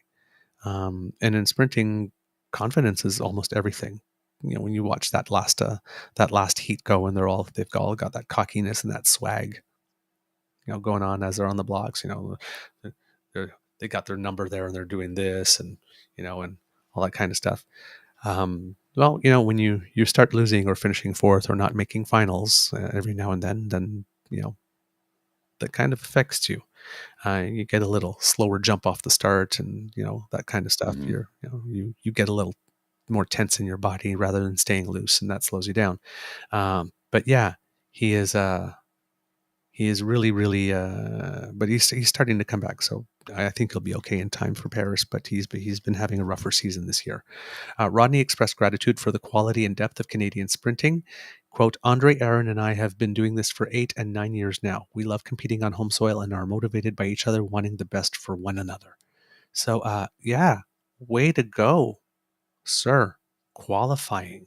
And in sprinting, confidence is almost everything. When you watch that last heat go, and they've all got that cockiness and that swag, going on as they're on the blocks. They got their number there and they're doing this, and and all that kind of stuff. Well, when you start losing or finishing fourth or not making finals every now and then that kind of affects you. You get a little slower jump off the start, and that kind of stuff. Mm-hmm. You get a little more tense in your body rather than staying loose, and that slows you down. But yeah, he is really, really. But he's starting to come back, so I think he'll be okay in time for Paris. But he's been having a rougher season this year. Rodney expressed gratitude for the quality and depth of Canadian sprinting. Quote, Andre, Aaron, and I have been doing this for 8 and 9 years now. We love competing on home soil and are motivated by each other, wanting the best for one another. So, yeah, way to go, sir. Qualifying,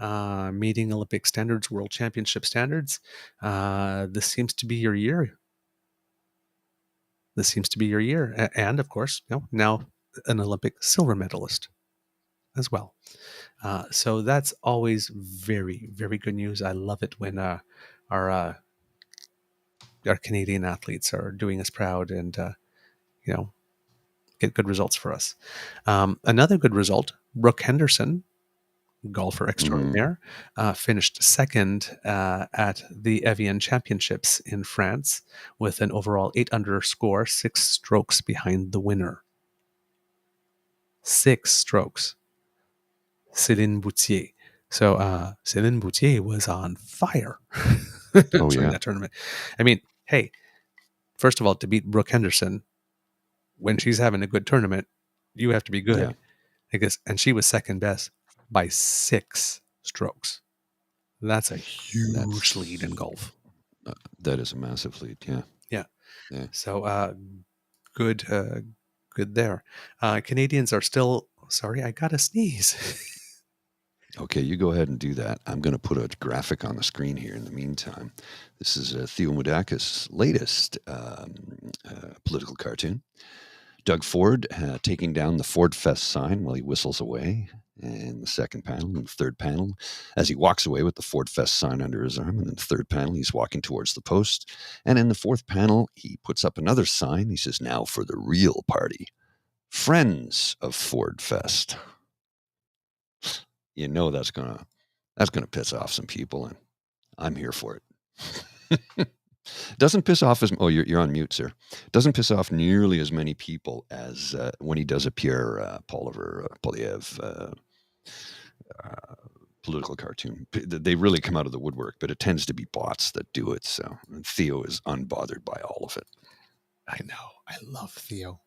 meeting Olympic standards, World Championship standards. This seems to be your year. And of course, now an Olympic silver medalist as well. So that's always very, very good news. I love it when our Canadian athletes are doing us proud and get good results for us. Another good result: Brooke Henderson, golfer extraordinaire, finished second at the Evian Championships in France with an overall 8 under score, 6 strokes behind the winner. 6 strokes. Céline Boutier. So Céline Boutier was on fire during that tournament. I mean, hey, first of all, to beat Brooke Henderson when she's having a good tournament, you have to be good. Yeah. And she was second best by 6 strokes. That's a huge lead in golf. That is a massive lead. Yeah. So good there. Canadians are still. Sorry, I gotta sneeze. Okay, you go ahead and do that. I'm going to put a graphic on the screen here in the meantime. This is Theo Moudakis' latest political cartoon. Doug Ford taking down the Ford Fest sign while he whistles away in the second panel. In the third panel, as he walks away with the Ford Fest sign under his arm. And in the third panel, he's walking towards the post. And in the fourth panel, he puts up another sign. He says, now for the real party. Friends of Ford Fest. That's gonna piss off some people, and I'm here for it. Doesn't piss off as you're on mute, sir. Doesn't piss off nearly as many people as when he does a Pierre Polyev political cartoon. They really come out of the woodwork, but it tends to be bots that do it. So and Theo is unbothered by all of it. I know. I love Theo.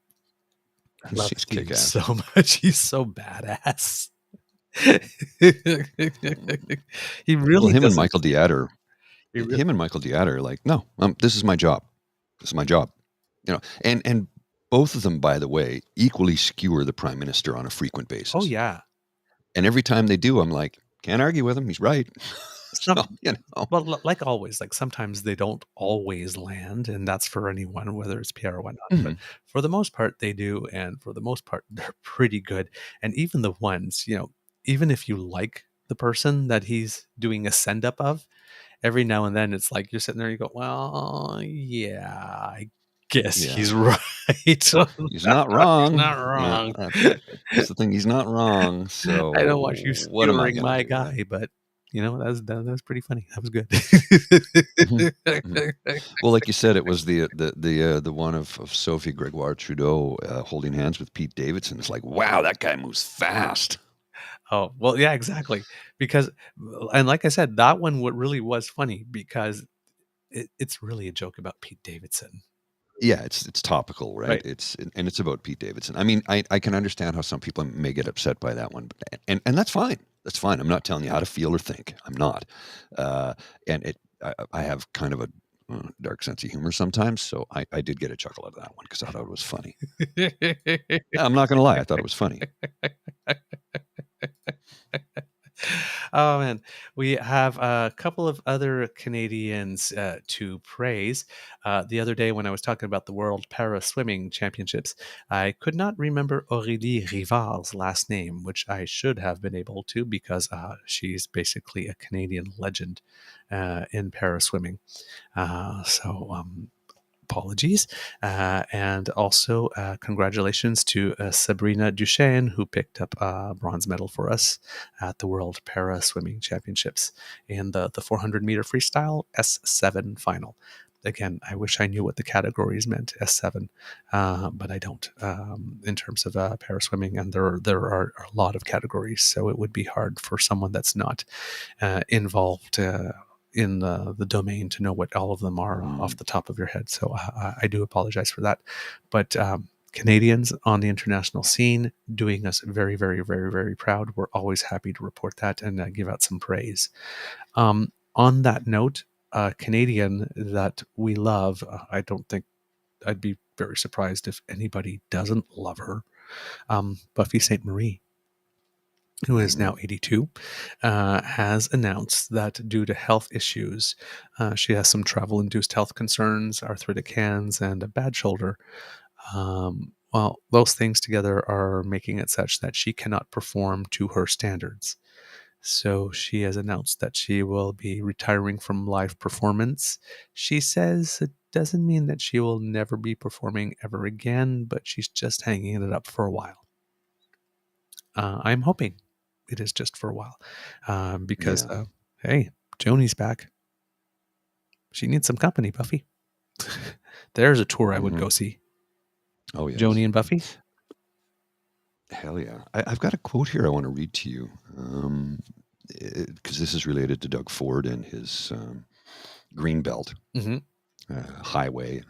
I love Theo so much. He's so badass. He really. Him and Michael Diatter are like, no, this is my job. This is my job. And both of them, by the way, equally skewer the prime minister on a frequent basis. Oh yeah. And every time they do, I'm like, can't argue with him. He's right. Well, like always, like sometimes they don't always land, and that's for anyone, whether it's Pierre or whatnot. Mm-hmm. But for the most part, they do, and for the most part, they're pretty good. And even the ones, even if you like the person that he's doing a send up of, every now and then it's like you're sitting there, you go, well, yeah, I guess he's right. He's not wrong. He's not wrong. That's the thing. He's not wrong. So I don't want you skewering my guy, but that's pretty funny. That was good. Well, like you said, it was the one of Sophie Gregoire Trudeau holding hands with Pete Davidson. It's like, wow, that guy moves fast. Oh, well, yeah, exactly. Because, and like I said, that one really was funny because it's really a joke about Pete Davidson. Yeah, it's topical, right? It's about Pete Davidson. I mean, I can understand how some people may get upset by that one, and that's fine. That's fine. I'm not telling you how to feel or think. I'm not. I have kind of dark sense of humor sometimes. So I did get a chuckle out of that one because I thought it was funny. I'm not going to lie. I thought it was funny. Oh man, we have a couple of other Canadians to praise. The other day when I was talking about the World Para Swimming Championships, I could not remember Aurélie Rivard's last name, which I should have been able to because she's basically a Canadian legend in para swimming. Apologies. And also, congratulations to Sabrina Duchesne, who picked up a bronze medal for us at the World Para Swimming Championships in the 400 meter freestyle S7 final. Again, I wish I knew what the categories meant, S7, but I don't in terms of para swimming, and there are a lot of categories, so it would be hard for someone that's not involved in the domain to know what all of them are off the top of your head. So I do apologize for that. But Canadians on the international scene doing us very, very, very, very proud. We're always happy to report that and give out some praise. On that note, Canadian that we love, I don't think I'd be very surprised if anybody doesn't love her. Buffy St. Marie, who is now 82, has announced that due to health issues, she has some travel-induced health concerns, arthritic hands, and a bad shoulder. Well, those things together are making it such that she cannot perform to her standards. So she has announced that she will be retiring from live performance. She says it doesn't mean that she will never be performing ever again, but she's just hanging it up for a while. I'm hoping it is just for a while because, hey, Joni's back. She needs some company, Buffy. There's a tour I would go see. Oh, yes. Joni and Buffy. Hell yeah. I've got a quote here I want to read to you because this is related to Doug Ford and his Greenbelt highway.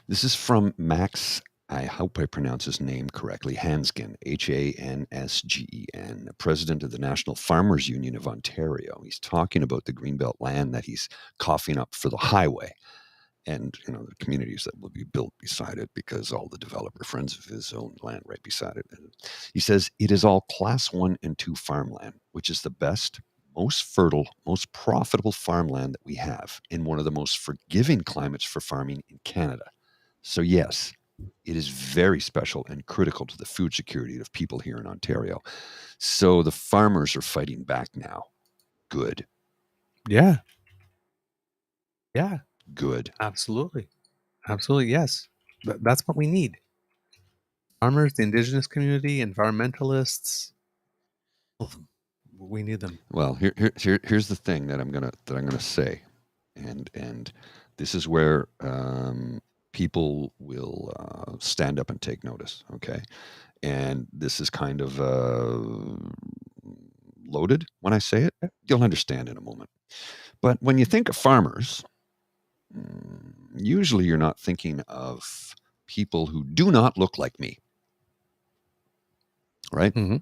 This is from Max, I hope I pronounce his name correctly, Hansgen, Hansgen, president of the National Farmers Union of Ontario. He's talking about the Greenbelt land that he's coughing up for the highway and, the communities that will be built beside it because all the developer friends of his own land right beside it. And he says, it is all class 1 and 2 farmland, which is the best, most fertile, most profitable farmland that we have in one of the most forgiving climates for farming in Canada. So yes, it is very special and critical to the food security of people here in Ontario. So the farmers are fighting back now. Good. Yeah. Yeah. Good. Absolutely. Absolutely, yes. That's what we need. Farmers, the Indigenous community, environmentalists, all of them. We need them. Well, here's the thing that I'm gonna say, and this is where people will stand up and take notice. Okay, and this is kind of loaded when I say it. You'll understand in a moment. But when you think of farmers, usually you're not thinking of people who do not look like me, right? Mm-hmm.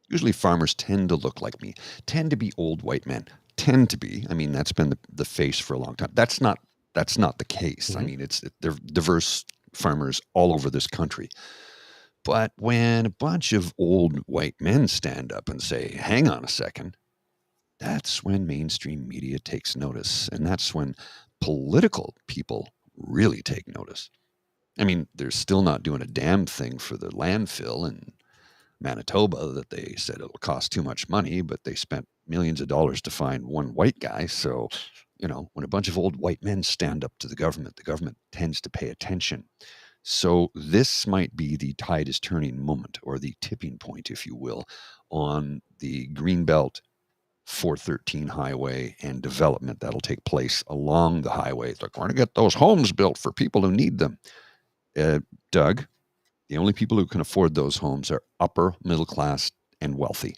Usually farmers tend to look like me, tend to be old white men, tend to be. I mean, that's been the face for a long time. That's not the case. I mean, they're diverse farmers all over this country. But when a bunch of old white men stand up and say, hang on a second, that's when mainstream media takes notice. And that's when political people really take notice. I mean, they're still not doing a damn thing for the landfill in Manitoba that they said it'll cost too much money, but they spent millions of dollars to find one white guy. So, when a bunch of old white men stand up to the government tends to pay attention. So this might be the tide is turning moment, or the tipping point, if you will, on the Greenbelt 413 highway and development that'll take place along the highway. They're going to get those homes built for people who need them. Doug, the only people who can afford those homes are upper middle class and wealthy,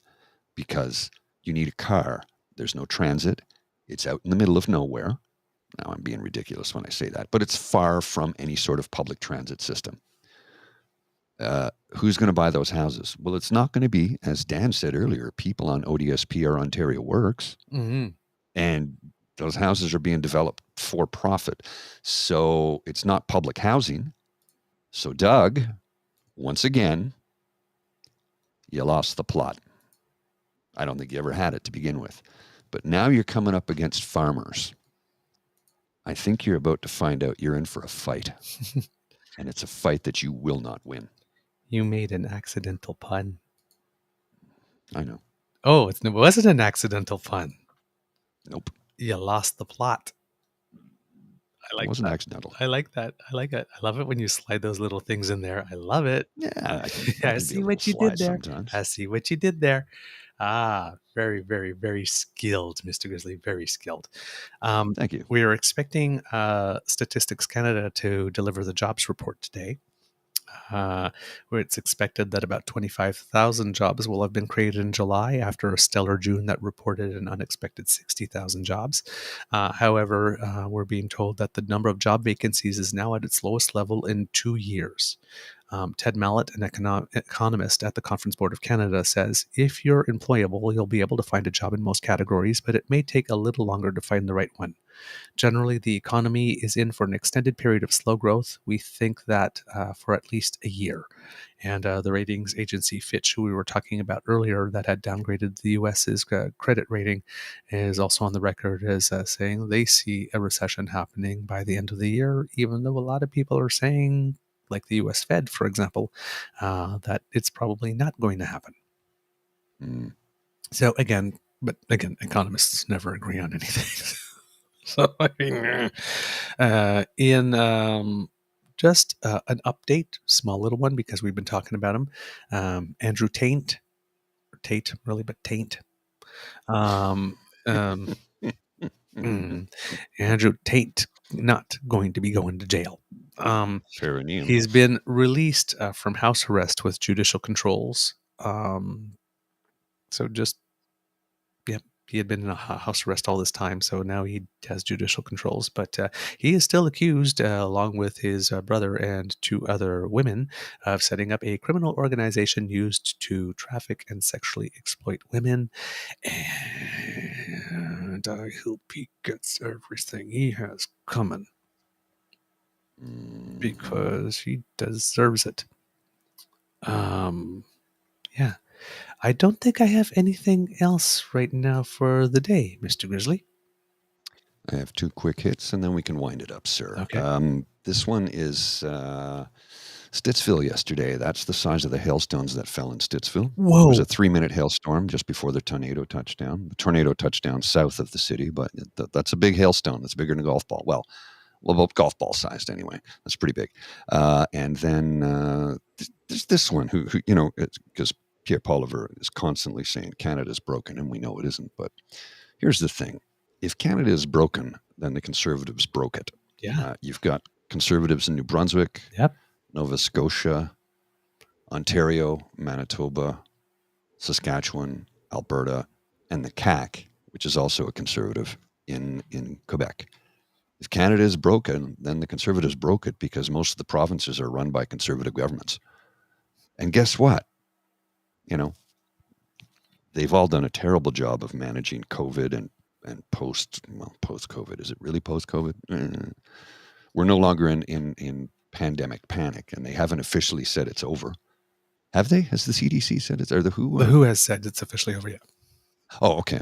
because you need a car. There's no transit. It's out in the middle of nowhere. Now, I'm being ridiculous when I say that, but it's far from any sort of public transit system. Who's going to buy those houses? Well, it's not going to be, as Dan said earlier, people on ODSP or Ontario Works. Mm-hmm. And those houses are being developed for profit. So it's not public housing. So Doug, once again, you lost the plot. I don't think you ever had it to begin with. But now you're coming up against farmers. I think you're about to find out you're in for a fight. And it's a fight that you will not win. You made an accidental pun. I know. Oh, it wasn't an accidental pun. Nope. You lost the plot. I like It wasn't that. accidental. I like that. I like it. I love it when you slide those little things in there. I love it. Yeah. I see what you did there. I see what you did there. Ah, very, very, very skilled, Mr. Grizzly. Very skilled. Thank you. We are expecting Statistics Canada to deliver the jobs report today. Where it's expected that about 25,000 jobs will have been created in July after a stellar June that reported an unexpected 60,000 jobs. However, we're being told that the number of job vacancies is now at its lowest level in 2 years. Ted Mallett, an economist at the Conference Board of Canada, says, if you're employable, you'll be able to find a job in most categories, but it may take a little longer to find the right one. Generally, the economy is in for an extended period of slow growth. We think that for at least a year. And the ratings agency Fitch, who we were talking about earlier, that had downgraded the U.S.'s credit rating, is also on the record as saying they see a recession happening by the end of the year, even though a lot of people are saying, like the U.S. Fed, for example, that it's probably not going to happen. So again, economists never agree on anything. So, I mean, in just an update, small little one, because we've been talking about him, Andrew Tate, really, but Taint. Andrew Tate not going to be going to jail. Perineum. He's been released from house arrest with judicial controls. So just, yep. He had been in a house arrest all this time, so now he has judicial controls. But he is still accused, along with his brother and 2 other women, of setting up a criminal organization used to traffic and sexually exploit women. And I hope he gets everything he has coming, because he deserves it. Yeah. I don't think I have anything else right now for the day, Mr. Grizzly. I have 2 quick hits, and then we can wind it up, sir. Okay. This one is Stittsville yesterday. That's the size of the hailstones that fell in Stittsville. Whoa. It was a 3-minute hailstorm just before the tornado touched down. The tornado touched down south of the city, but that's a big hailstone. That's bigger than a golf ball. Well, golf ball sized anyway. That's pretty big. And then there's this one who because Pierre Poliver is constantly saying Canada's broken, and we know it isn't. But here's the thing. If Canada is broken, then the Conservatives broke it. Yeah. You've got Conservatives in New Brunswick, Yep. Nova Scotia, Ontario, Manitoba, Saskatchewan, Alberta, and the CAQ, which is also a Conservative in Quebec. If Canada is broken, then the Conservatives broke it, because most of the provinces are run by Conservative governments. And guess what? They've all done a terrible job of managing COVID and post-COVID. Is it really post-COVID? We're no longer in pandemic panic, and they haven't officially said it's over. Have they? Has the CDC said it's, or the WHO? The WHO has said it's officially over yet. Oh, okay.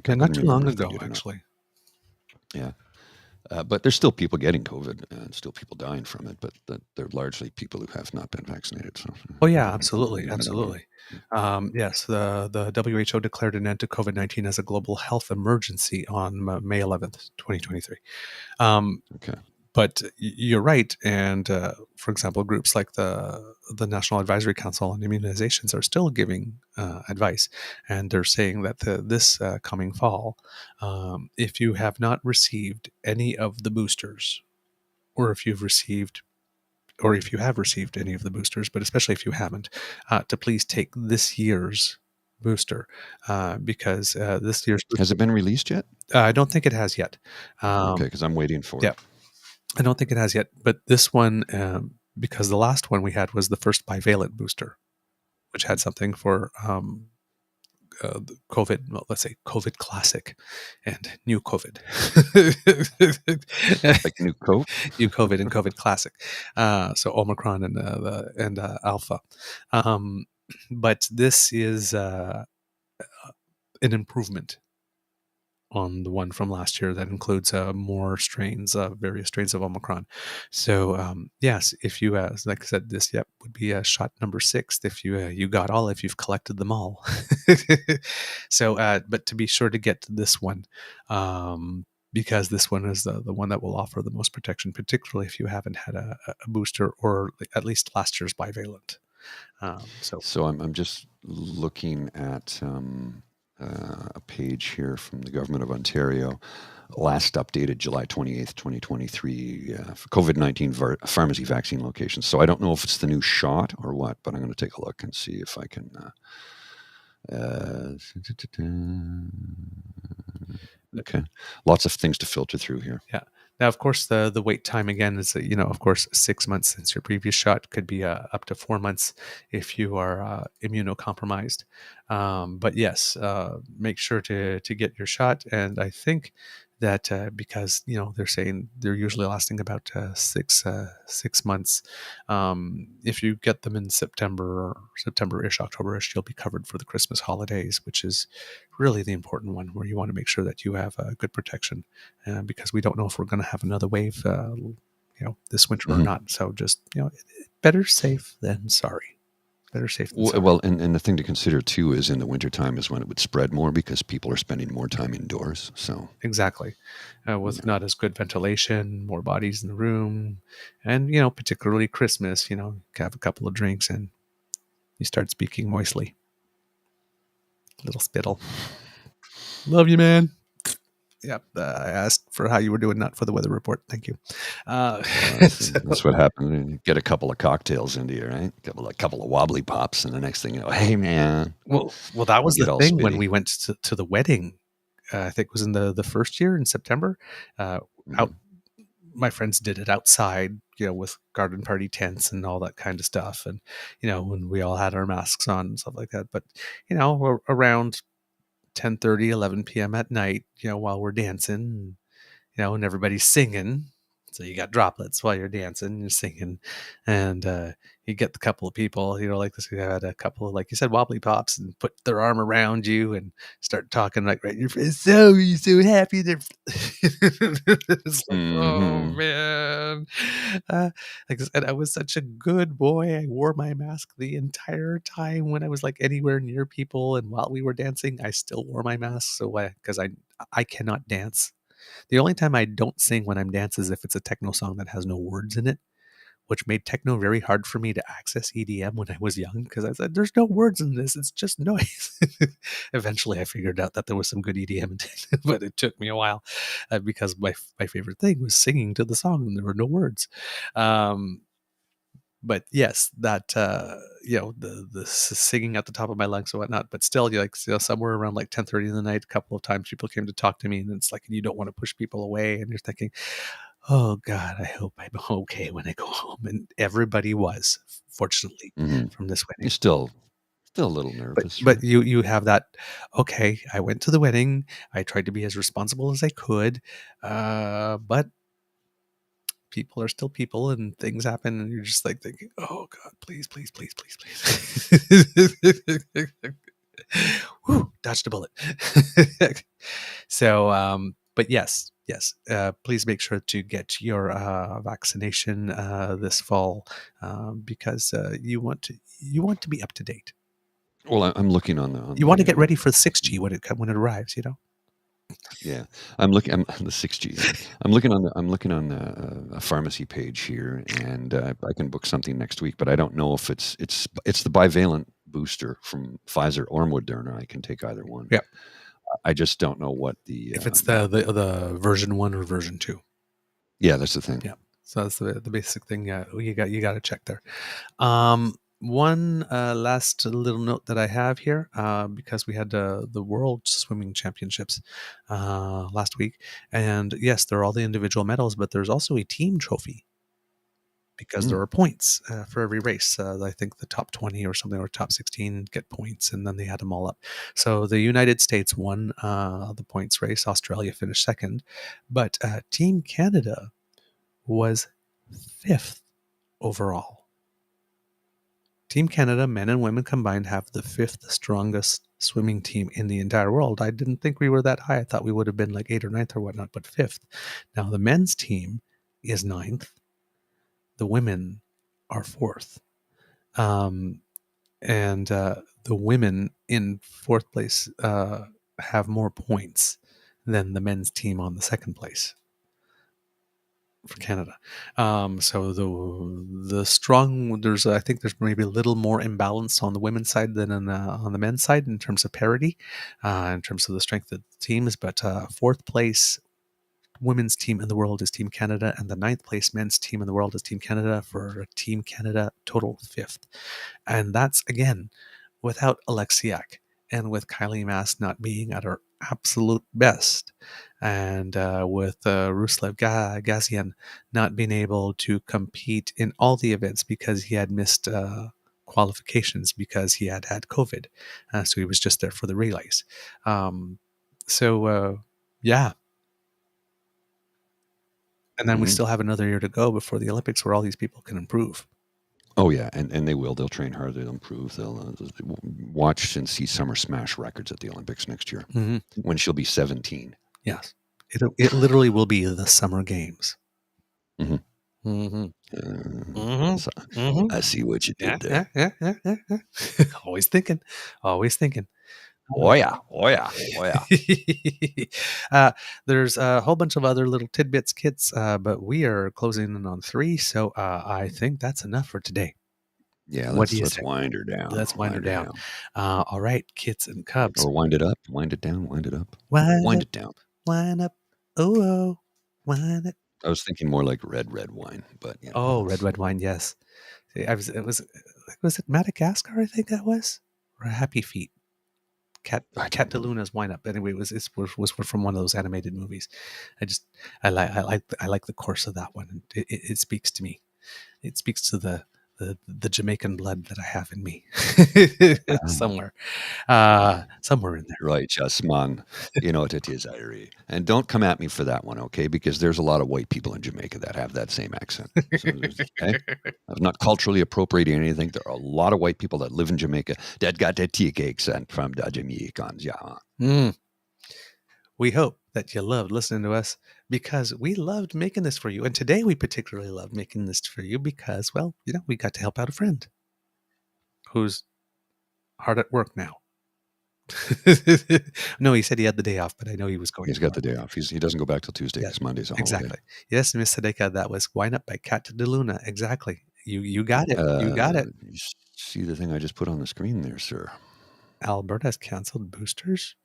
Yeah, not too long ago, actually. Yeah. But there's still people getting COVID and still people dying from it, but they're largely people who have not been vaccinated. So. Oh yeah, absolutely. Yes, the WHO declared an end to COVID-19 as a global health emergency on May 11th, 2023. Okay. But you're right, and for example, groups like the National Advisory Council on Immunizations are still giving advice, and they're saying that this coming fall, if you have not received any of the boosters, or if you have received any of the boosters, but especially if you haven't, to please take this year's booster, because this year's booster, has it been released yet? I don't think it has yet. Okay, because I'm waiting for it. I don't think it has yet, but this one, because the last one we had was the first bivalent booster, which had something for the COVID, well, let's say COVID Classic and New COVID. Like new coat. New COVID and COVID Classic. So Omicron and Alpha. But this is an improvement on the one from last year that includes more strains, various strains of Omicron. So yes, if you, like I said, this would be shot number 6 if you got all, if you've collected them all. So, but to be sure to get to this one, because this one is the one that will offer the most protection, particularly if you haven't had a booster or at least last year's bivalent. So I'm just looking at a page here from the Government of Ontario, last updated July 28th, 2023, for COVID-19 pharmacy vaccine locations. So I don't know if it's the new shot or what, but I'm going to take a look and see if I can. Okay, lots of things to filter through here. Yeah. Now, of course, the wait time again is, of course, 6 months since your previous shot. Could be up to 4 months if you are immunocompromised. But yes, make sure to get your shot. And I think that because they're saying they're usually lasting about 6 months. If you get them in September-ish, October-ish, you'll be covered for the Christmas holidays, which is really the important one, where you want to make sure that you have good protection, because we don't know if we're going to have another wave, this winter or not. So just better safe than sorry. Better safe than sorry. Well, and the thing to consider too is in the wintertime is when it would spread more because people are spending more time indoors. So exactly, with not as good ventilation, more bodies in the room, and particularly Christmas, have a couple of drinks and you start speaking moistly. Little spittle. Love you, man. Yep. I asked for how you were doing, not for the weather report. Thank you. That's what happened. You get a couple of cocktails into you, right? A couple of wobbly pops, and the next thing you know, hey man. Well, that was the thing when we went to the wedding. I think it was in the first year in September. Out, my friends did it outside, with garden party tents and all that kind of stuff, and when we all had our masks on and stuff like that. But around 10:30, 11 p.m. at night, while we're dancing, and everybody's singing. So you got droplets while you're dancing, you're singing, and you get the couple of people, like this guy had a couple of, like you said, wobbly pops, and put their arm around you and start talking like right in your face. So you're so happy. They're it's like, oh man. Like I said, I was such a good boy. I wore my mask the entire time when I was like anywhere near people, and while we were dancing, I still wore my mask. So because I cannot dance. The only time I don't sing when I'm dancing is if it's a techno song that has no words in it, which made techno very hard for me to access EDM when I was young, because I said, there's no words in this, it's just noise. Eventually I figured out that there was some good EDM in techno, but it took me a while, because my favorite thing was singing to the song and there were no words. But yes, that the singing at the top of my lungs and whatnot, but still, somewhere around like 10:30 in the night, a couple of times people came to talk to me, and it's like, you don't want to push people away, and you're thinking, oh God, I hope I'm okay when I go home. And everybody was, fortunately, from this wedding. You're still a little nervous, but you have that. Okay, I went to the wedding. I tried to be as responsible as I could, but people are still people, and things happen, and you're just like thinking, oh God, please, please, please, please, please. Whew, dodged a bullet. So, but yes, please make sure to get your vaccination this fall, because you want to be up to date. Well, I'm looking on you want to get ready for the 6G when it arrives, Yeah, I'm looking. I'm the 6G. I'm looking on a pharmacy page here, and I can book something next week. But I don't know if it's the bivalent booster from Pfizer or Moderna. I can take either one. Yeah, I just don't know what if it's the version 1 or version 2. Yeah, that's the thing. Yeah, so that's the basic thing. You got to check there. One last little note that I have here, because we had the World Swimming Championships last week, and yes, there are all the individual medals, but there's also a team trophy, because there are points for every race. I think the top 20 or something, or top 16 get points, and then they add them all up. So the United States won the points race. Australia finished second, but Team Canada was 5th overall. Team Canada, men and women combined, have the 5th strongest swimming team in the entire world. I didn't think we were that high. I thought we would have been like 8th or 9th or whatnot, but 5th. Now the men's team is 9th. The women are 4th. And the women in 4th place have more points than the men's team on the 2nd place for Canada. So the strong, I think there's maybe a little more imbalance on the women's side than on the men's side in terms of parity, in terms of the strength of the teams. But 4th place women's team in the world is Team Canada, and the 9th place men's team in the world is Team Canada, for Team Canada total 5th. And that's, again, without Alexiak and with Kylie Mass not being at her absolute best, and with Ruslev Gazian not being able to compete in all the events because he had missed qualifications because he had COVID. So he was just there for the relays. Yeah. And then we still have another year to go before the Olympics, where all these people can improve. Oh yeah, and they will. They'll train hard. They'll improve. They'll watch and see Summer smash records at the Olympics next year, when she'll be 17. Yes, it literally will be the Summer Games. I see what you did there. Yeah. Always thinking. Oh yeah. There's a whole bunch of other little tidbits, kits, but we are closing in on 3, so I think that's enough for today. Yeah, What do you let's say? wind her down. Let's wind her down. All right, kids and cubs. Or wind it up. Wind it down. Wind it up. Wind it down. Wind up. Oh, wind it. I was thinking more like red wine, but yeah. Oh, red wine, yes. Was it Madagascar? I think that was, or Happy Feet. Cat de Luna's Wind Up. Anyway, it was from one of those animated movies. I like the course of that one. It speaks to me. It speaks to the Jamaican blood that I have in me somewhere in there. Right, Jasmine. You know what it is, Irie. And don't come at me for that one, okay? Because there's a lot of white people in Jamaica that have that same accent. So, okay? I'm not culturally appropriating anything. There are a lot of white people that live in Jamaica that got that thick accent from the Jamaicans, yeah. We hope that you loved listening to us, because we loved making this for you. And today we particularly loved making this for you because, well, we got to help out a friend who's hard at work now. No, he said he had the day off, but I know he was going. He's got the day off. He doesn't go back till Tuesday. It's Monday's a holiday. Exactly. Yes, Miss Sadeka, that was Wind Up by Cat de Luna. Exactly. You got it. You got it. You see the thing I just put on the screen there, sir? Alberta's canceled boosters.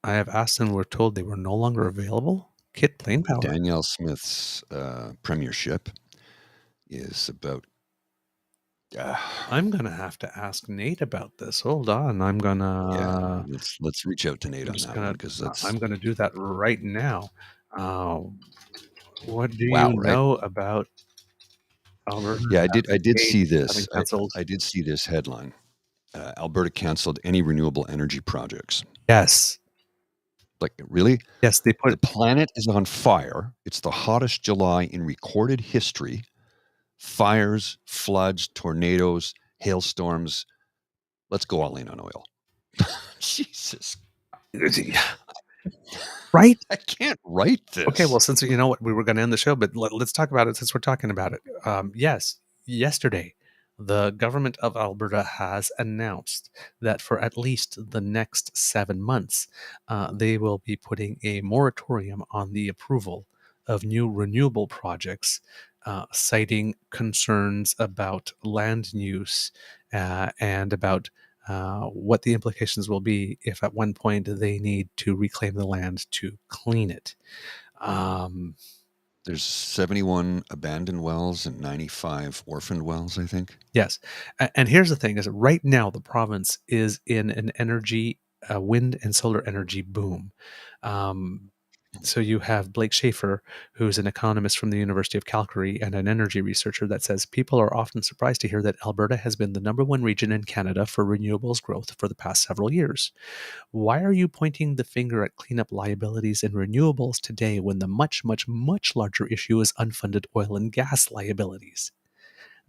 I have asked and we're told they were no longer available. Kit Plain Power. Danielle Smith's premiership is about... I'm gonna have to ask Nate about this. Hold on, I'm gonna. Yeah, let's reach out to Nate on that one, because I'm gonna do that right now. What do you know about Alberta? Yeah, I did see this. I did see this headline. Alberta canceled any renewable energy projects. Yes. Like, really? Yes, they put... The planet is on fire. It's the hottest July in recorded history. Fires, floods, tornadoes, hailstorms. Let's go all in on oil. Jesus. Right? I can't write this. Okay, well, since you know what, we were going to end the show, but let's talk about it since we're talking about it. Yes, yesterday, the government of Alberta has announced that for at least the next 7 months, they will be putting a moratorium on the approval of new renewable projects, citing concerns about land use and about what the implications will be if at one point they need to reclaim the land to clean it. There's 71 abandoned wells and 95 orphaned wells, I think. Yes. And here's the thing, is right now the province is in an energy, wind and solar energy boom. So you have Blake Schaefer, who's an economist from the University of Calgary and an energy researcher, that says people are often surprised to hear that Alberta has been the #1 region in Canada for renewables growth for the past several years. Why are you pointing the finger at cleanup liabilities in renewables today when the much, much, much larger issue is unfunded oil and gas liabilities?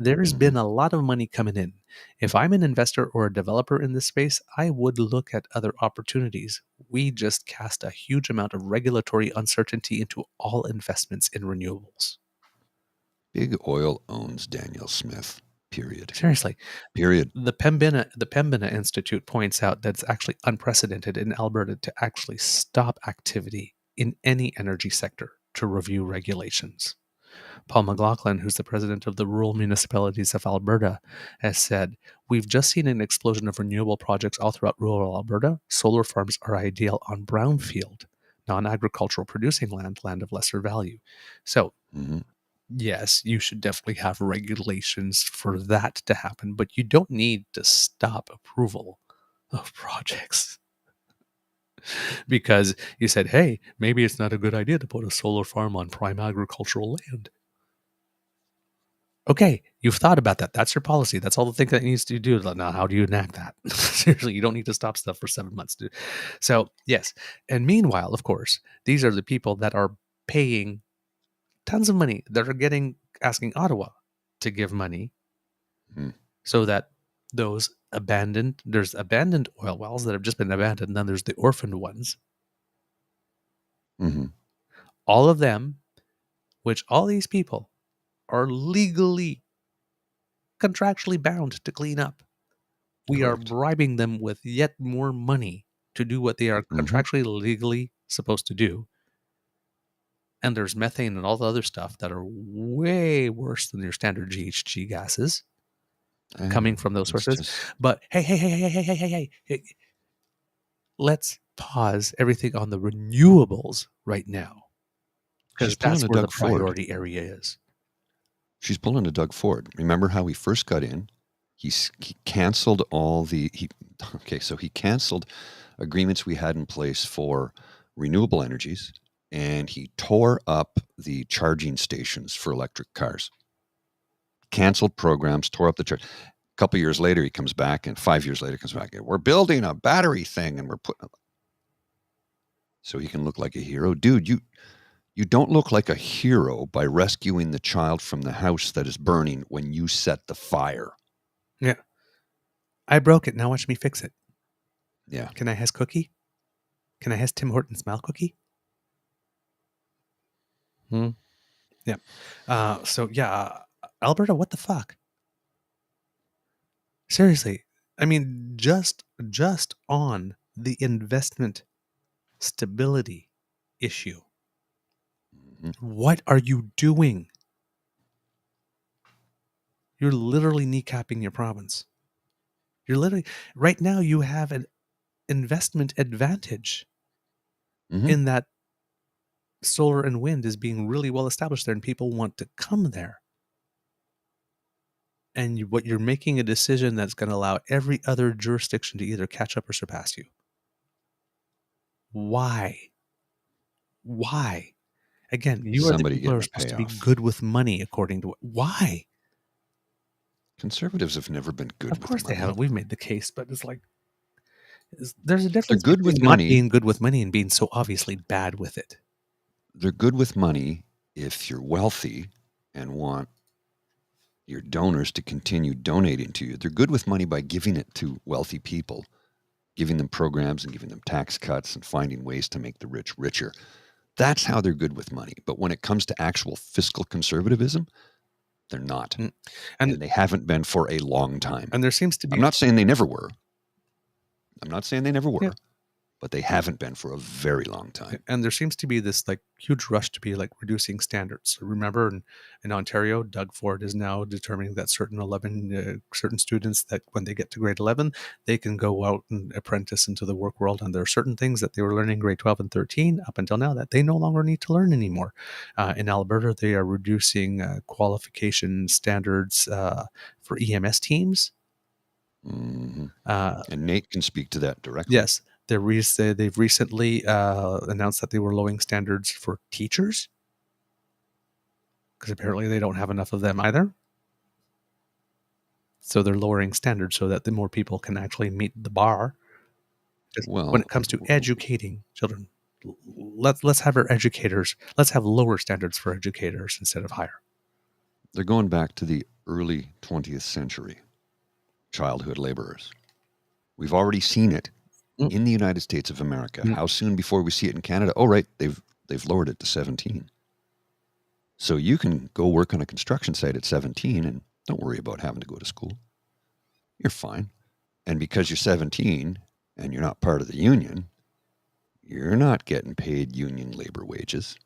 There's been a lot of money coming in. If I'm an investor or a developer in this space, I would look at other opportunities. We just cast a huge amount of regulatory uncertainty into all investments in renewables. Big oil owns Danielle Smith. Period. Seriously. Period. The Pembina Institute points out that it's actually unprecedented in Alberta to actually stop activity in any energy sector to review regulations. Paul McLaughlin, who's the president of the Rural Municipalities of Alberta, has said, "We've just seen an explosion of renewable projects all throughout rural Alberta. Solar farms are ideal on brownfield, non-agricultural producing land of lesser value." So, yes, you should definitely have regulations for that to happen, but you don't need to stop approval of projects. Because you said, hey, maybe it's not a good idea to put a solar farm on prime agricultural land. Okay, you've thought about that. That's your policy. That's all the thing that needs to do. Now, how do you enact that? Seriously, you don't need to stop stuff for 7 months. So, yes. And meanwhile, of course, these are the people that are paying tons of money, that are asking Ottawa to give money so that there's abandoned oil wells that have just been abandoned, and then there's the orphaned ones. All of them, which all these people are legally, contractually bound to clean up. We are bribing them with yet more money to do what they are contractually, legally supposed to do. And there's methane and all the other stuff that are way worse than your standard GHG gases coming from those sources. But hey, let's pause everything on the renewables right now, because that's where the priority area is. She's pulling a Doug Ford. Remember how he first got in? He canceled he canceled agreements we had in place for renewable energies, and he tore up the charging stations for electric cars. Canceled programs, tore up the charge. A couple years later, he comes back, and 5 years later, comes back. We're building a battery thing, and we're putting. So he can look like a hero, dude. You don't look like a hero by rescuing the child from the house that is burning when you set the fire. Yeah. I broke it. Now watch me fix it. Yeah. Can I has cookie? Can I has Tim Hortons smile cookie? Yeah. Alberta, what the fuck? Seriously. I mean, just on the investment stability issue. What are you doing? You're literally kneecapping your province. Right now you have an investment advantage in that solar and wind is being really well established there and people want to come there. And you're making a decision that's going to allow every other jurisdiction to either catch up or surpass you. Why? Again, you are the people who are supposed to be good with money, according to why? Conservatives have never been good with money. Of course they haven't. We've made the case, but it's like there's a difference between being good with money and being so obviously bad with it. They're good with money if you're wealthy and want your donors to continue donating to you. They're good with money by giving it to wealthy people, giving them programs and giving them tax cuts and finding ways to make the rich richer. That's how they're good with money. But when it comes to actual fiscal conservatism, they're not. And they haven't been for a long time. And there seems to be... I'm not saying they never were. Yeah. But they haven't been for a very long time. And there seems to be this like huge rush to be like reducing standards. So remember in Ontario, Doug Ford is now determining that certain students that when they get to grade 11, they can go out and apprentice into the work world. And there are certain things that they were learning grade 12 and 13 up until now that they no longer need to learn anymore. In Alberta, they are reducing qualification standards for EMS teams. And Nate can speak to that directly. Yes. They've recently announced that they were lowering standards for teachers because apparently they don't have enough of them either. So they're lowering standards so that the more people can actually meet the bar. Well, When it comes to educating children, let's have our educators. Let's have lower standards for educators instead of higher. they're going back to the early 20th century. Childhood laborers. We've already seen it in the United States of America. How soon before we see it in Canada? Oh, right, they've lowered it to 17. So you can go work on a construction site at 17 and don't worry about having to go to school. You're fine. And because you're 17 and you're not part of the union, you're not getting paid union labor wages.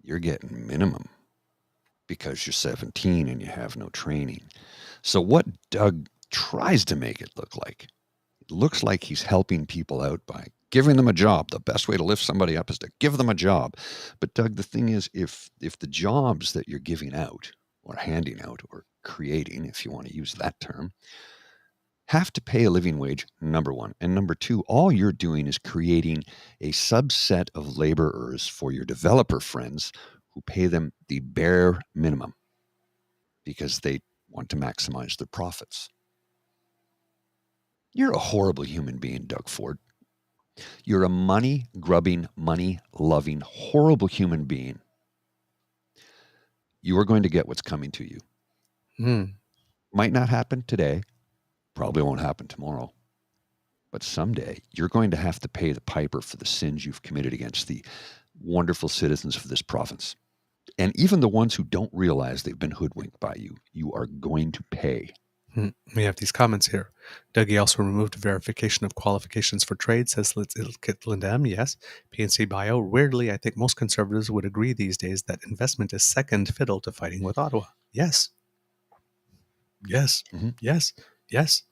You're getting minimum because you're 17 and you have no training. So what Doug tries to make it looks like he's helping people out by giving them a job. The best way to lift somebody up is to give them a job. But Doug, the thing is, if the jobs that you're giving out or handing out or creating, if you want to use that term, have to pay a living wage, number one. And number two, all you're doing is creating a subset of laborers for your developer friends who pay them the bare minimum because they want to maximize their profits. You're a horrible human being, Doug Ford. You're a money-grubbing, money-loving, horrible human being. You are going to get what's coming to you. Might not happen today. Probably won't happen tomorrow. But someday, you're going to have to pay the piper for the sins you've committed against the wonderful citizens of this province. And even the ones who don't realize they've been hoodwinked by you, you are going to pay. We have these comments here. Dougie also removed verification of qualifications for trade, says Linda M. Yes. PNC Bio. Weirdly, I think most conservatives would agree these days that investment is second fiddle to fighting with Ottawa. Yes. Yes. Mm-hmm. Yes. Yes.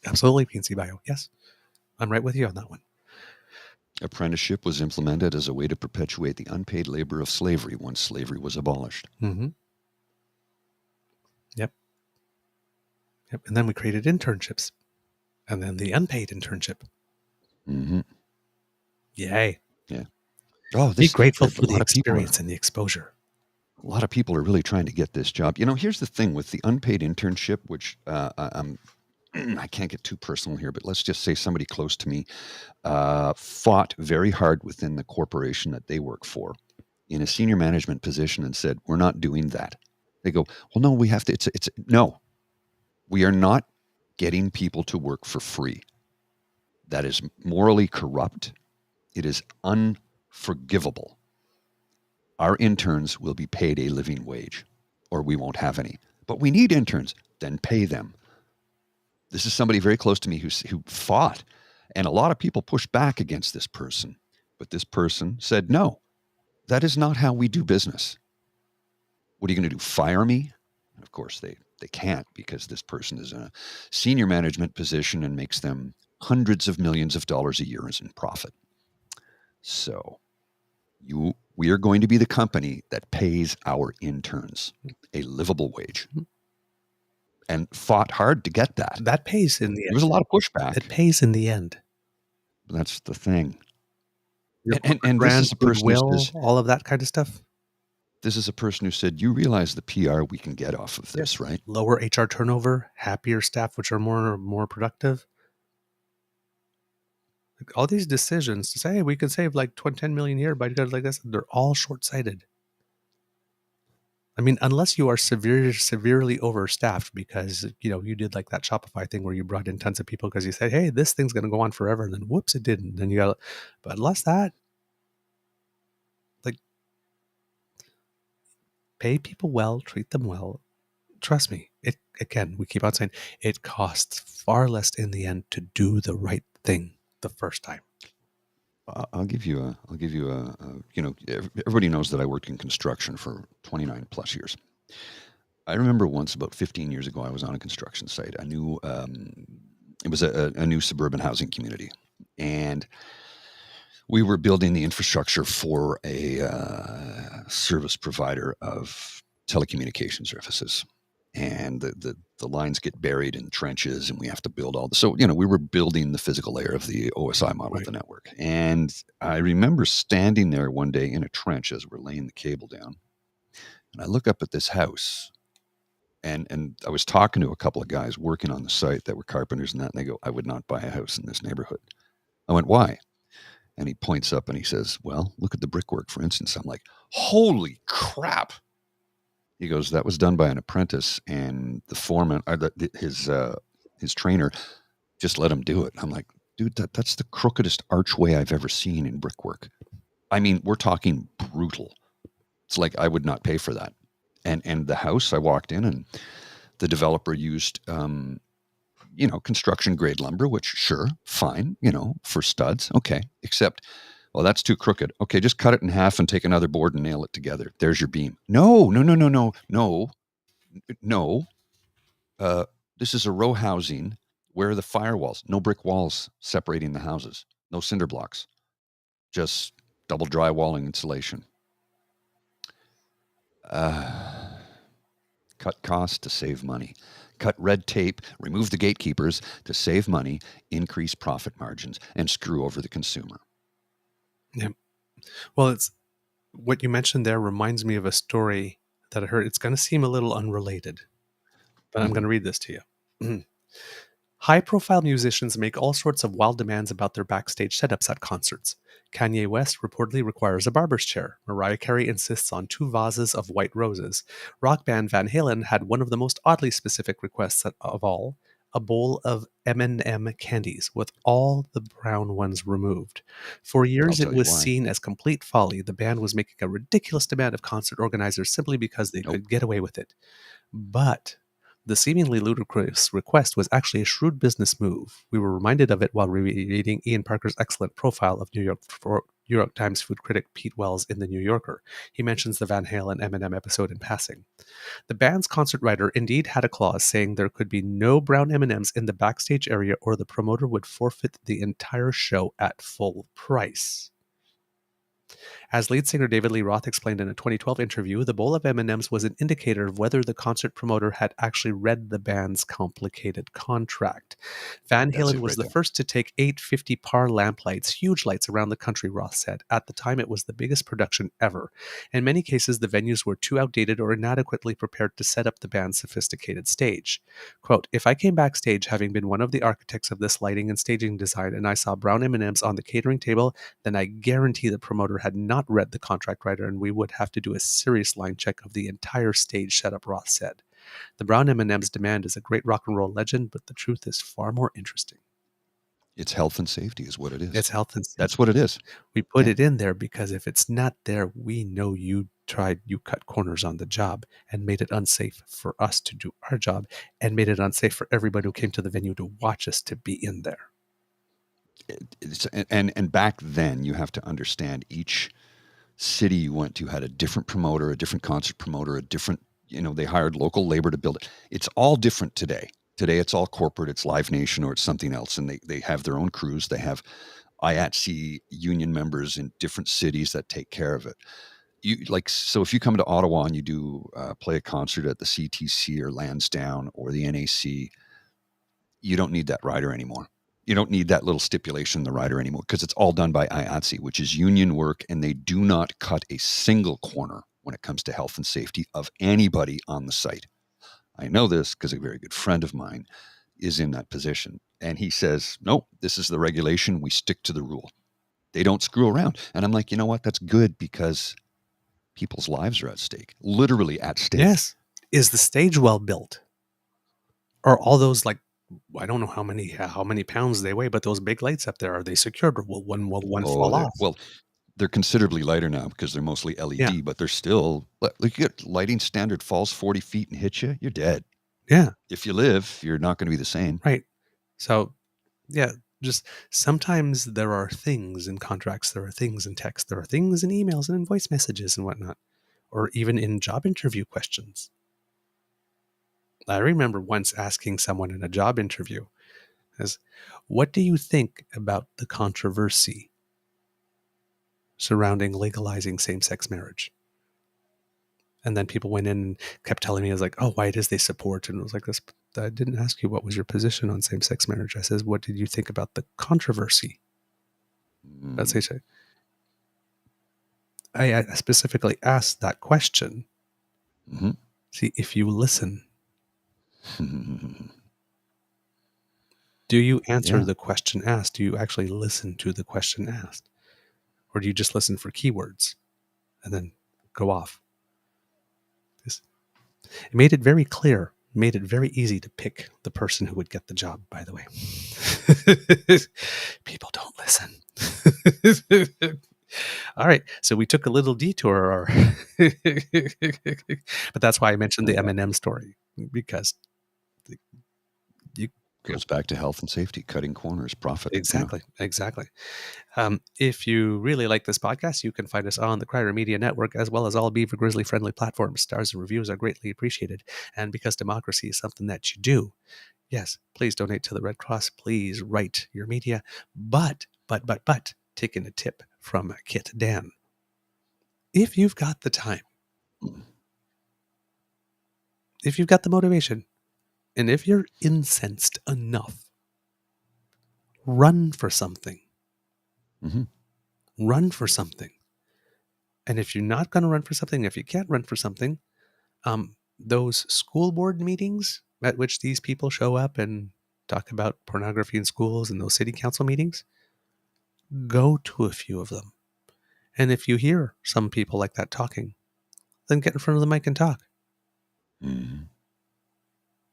Absolutely, PNC Bio. Yes. I'm right with you on that one. Apprenticeship was implemented as a way to perpetuate the unpaid labor of slavery once slavery was abolished. Mm-hmm. Yep. And then we created internships. And then the unpaid internship. Mm-hmm. Yay. Yeah. Oh, Be grateful for the experience and the exposure. A lot of people are really trying to get this job. You know, here's the thing with the unpaid internship, which I can't get too personal here, but let's just say somebody close to me fought very hard within the corporation that they work for in a senior management position and said, we're not doing that. They go, well, no, we have to. No, we are not getting people to work for free. That is morally corrupt. It is unforgivable. Our interns will be paid a living wage or we won't have any. But we need interns, then pay them. This is somebody very close to me who fought, and a lot of people pushed back against this person. But this person said, no, that is not how we do business. What are you going to do, fire me? And of course, they can't because this person is in a senior management position and makes them hundreds of millions of dollars a year in profit. So we are going to be the company that pays our interns a livable wage. And fought hard to get that. That pays in the end. There was a lot of pushback. It pays in the end. That's the thing. And this is a person who says, all of that kind of stuff. This is a person who said, you realize the PR we can get off of this, right? Lower HR turnover, happier staff, which are more productive. Like all these decisions to say, hey, we can save like 10 million a year by doing like this, they're all short-sighted. I mean, unless you are severely overstaffed because, you did like that Shopify thing where you brought in tons of people because you said, hey, this thing's going to go on forever. And then whoops, it didn't. Then but unless that, like, pay people well, treat them well. Trust me, we keep on saying it costs far less in the end to do the right thing the first time. I'll give you a, everybody knows that I worked in construction for 29 plus years. I remember once about 15 years ago, I was on a construction site. I knew it was a new suburban housing community. And we were building the infrastructure for a service provider of telecommunication services. and the lines get buried in trenches, and we have to build all the. So we were building the physical layer of the OSI model of the network. And I remember standing there one day in a trench as we're laying the cable down, and I look up at this house. And I was talking to a couple of guys working on the site that were carpenters and that, and they go, "I would not buy a house in this neighborhood." I went, "Why?" And he points up and he says, "Well, look at the brickwork, for instance." I'm like, "Holy crap." He goes, "That was done by an apprentice, and the foreman, his trainer, just let him do it." I'm like, "Dude, that's the crookedest archway I've ever seen in brickwork. I mean, we're talking brutal. It's like I would not pay for that." And the house, I walked in, and the developer used, construction grade lumber, which sure, fine, for studs, okay. Except, well, that's too crooked. Okay, just cut it in half and take another board and nail it together. There's your beam. No. This is a row housing. Where are the firewalls? No brick walls separating the houses. No cinder blocks. Just double drywalling insulation. Cut costs to save money. Cut red tape, remove the gatekeepers to save money, increase profit margins, and screw over the consumer. Yeah. Well, it's what you mentioned there reminds me of a story that I heard. It's going to seem a little unrelated, but I'm going to read this to you. High-profile musicians make all sorts of wild demands about their backstage setups at concerts. Kanye West reportedly requires a barber's chair. Mariah Carey insists on 2 vases of white roses. Rock band Van Halen had one of the most oddly specific requests of all, a bowl of M&M candies with all the brown ones removed. For years, it was seen as complete folly. The band was making a ridiculous demand of concert organizers simply because they could get away with it. But the seemingly ludicrous request was actually a shrewd business move. We were reminded of it while reading Ian Parker's excellent profile of New York Times food critic Pete Wells in The New Yorker. He mentions the Van Halen M&M episode in passing. The band's concert writer indeed had a clause saying there could be no brown M&Ms in the backstage area or the promoter would forfeit the entire show at full price. As lead singer David Lee Roth explained in a 2012 interview, the bowl of M&Ms was an indicator of whether the concert promoter had actually read the band's complicated contract. Van Halen was the first to take 850 par lamplights, huge lights around the country, Roth said. At the time, it was the biggest production ever. In many cases, the venues were too outdated or inadequately prepared to set up the band's sophisticated stage. Quote, "If I came backstage having been one of the architects of this lighting and staging design and I saw brown M&Ms on the catering table, then I guarantee the promoter had not read the contract writer and we would have to do a serious line check of the entire stage setup," Roth said. The brown M&M's demand is a great rock and roll legend, but the truth is far more interesting. It's health and safety is what it is. It's health and safety. That's what it is. We put it in there because if it's not there, we know you cut corners on the job and made it unsafe for us to do our job and made it unsafe for everybody who came to the venue to watch us to be in there. And back then, you have to understand each city you went to had a different promoter, a different concert promoter, a different, they hired local labor to build it. It's all different today. Today, it's all corporate. It's Live Nation or it's something else. And they have their own crews. They have IATSE union members in different cities that take care of it. So if you come to Ottawa and you do play a concert at the CTC or Lansdowne or the NAC, you don't need that rider anymore. You don't need that little stipulation in the rider anymore because it's all done by IATSE, which is union work, and they do not cut a single corner when it comes to health and safety of anybody on the site. I know this because a very good friend of mine is in that position, and he says, "No, this is the regulation. We stick to the rule. They don't screw around." And I'm like, you know what? That's good because people's lives are at stake, literally at stake. Yes. Is the stage well built? Are all those I don't know how many pounds they weigh, but those big lights up there, are they secured or will one fall off? Well, they're considerably lighter now because they're mostly LED, but they're still, look at lighting standard falls 40 feet and hits you, you're dead. Yeah. If you live, you're not going to be the same. Right. So, yeah, just sometimes there are things in contracts, there are things in text, there are things in emails and in voice messages and whatnot, or even in job interview questions. I remember once asking someone in a job interview, "What do you think about the controversy surrounding legalizing same-sex marriage?" And then people went in and kept telling me, I was like, oh, why it is they support? And it was like this. I didn't ask you what was your position on same-sex marriage. I says, what did you think about the controversy? That's it. I specifically asked that question. Mm-hmm. See, if you listen, do you answer the question asked? Do you actually listen to the question asked? Or do you just listen for keywords and then go off? It made it very clear, made it very easy to pick the person who would get the job, by the way. People don't listen. All right, so we took a little detour, but that's why I mentioned the M&M story, because you goes back to health and safety, cutting corners, profit. Exactly. If you really like this podcast, you can find us on the Crier Media Network, as well as all Beaver Grizzly friendly platforms. Stars and reviews are greatly appreciated. And because democracy is something that you do, yes, please donate to the Red Cross. Please write your media. But, taking a tip from Kit Dan. If you've got the time, if you've got the motivation, and if you're incensed enough, run for something. Mm-hmm. Run for something. And if you're not going to run for something, if you can't run for something, those school board meetings at which these people show up and talk about pornography in schools and those city council meetings, go to a few of them. And if you hear some people like that talking, then get in front of the mic and talk. Mm-hmm.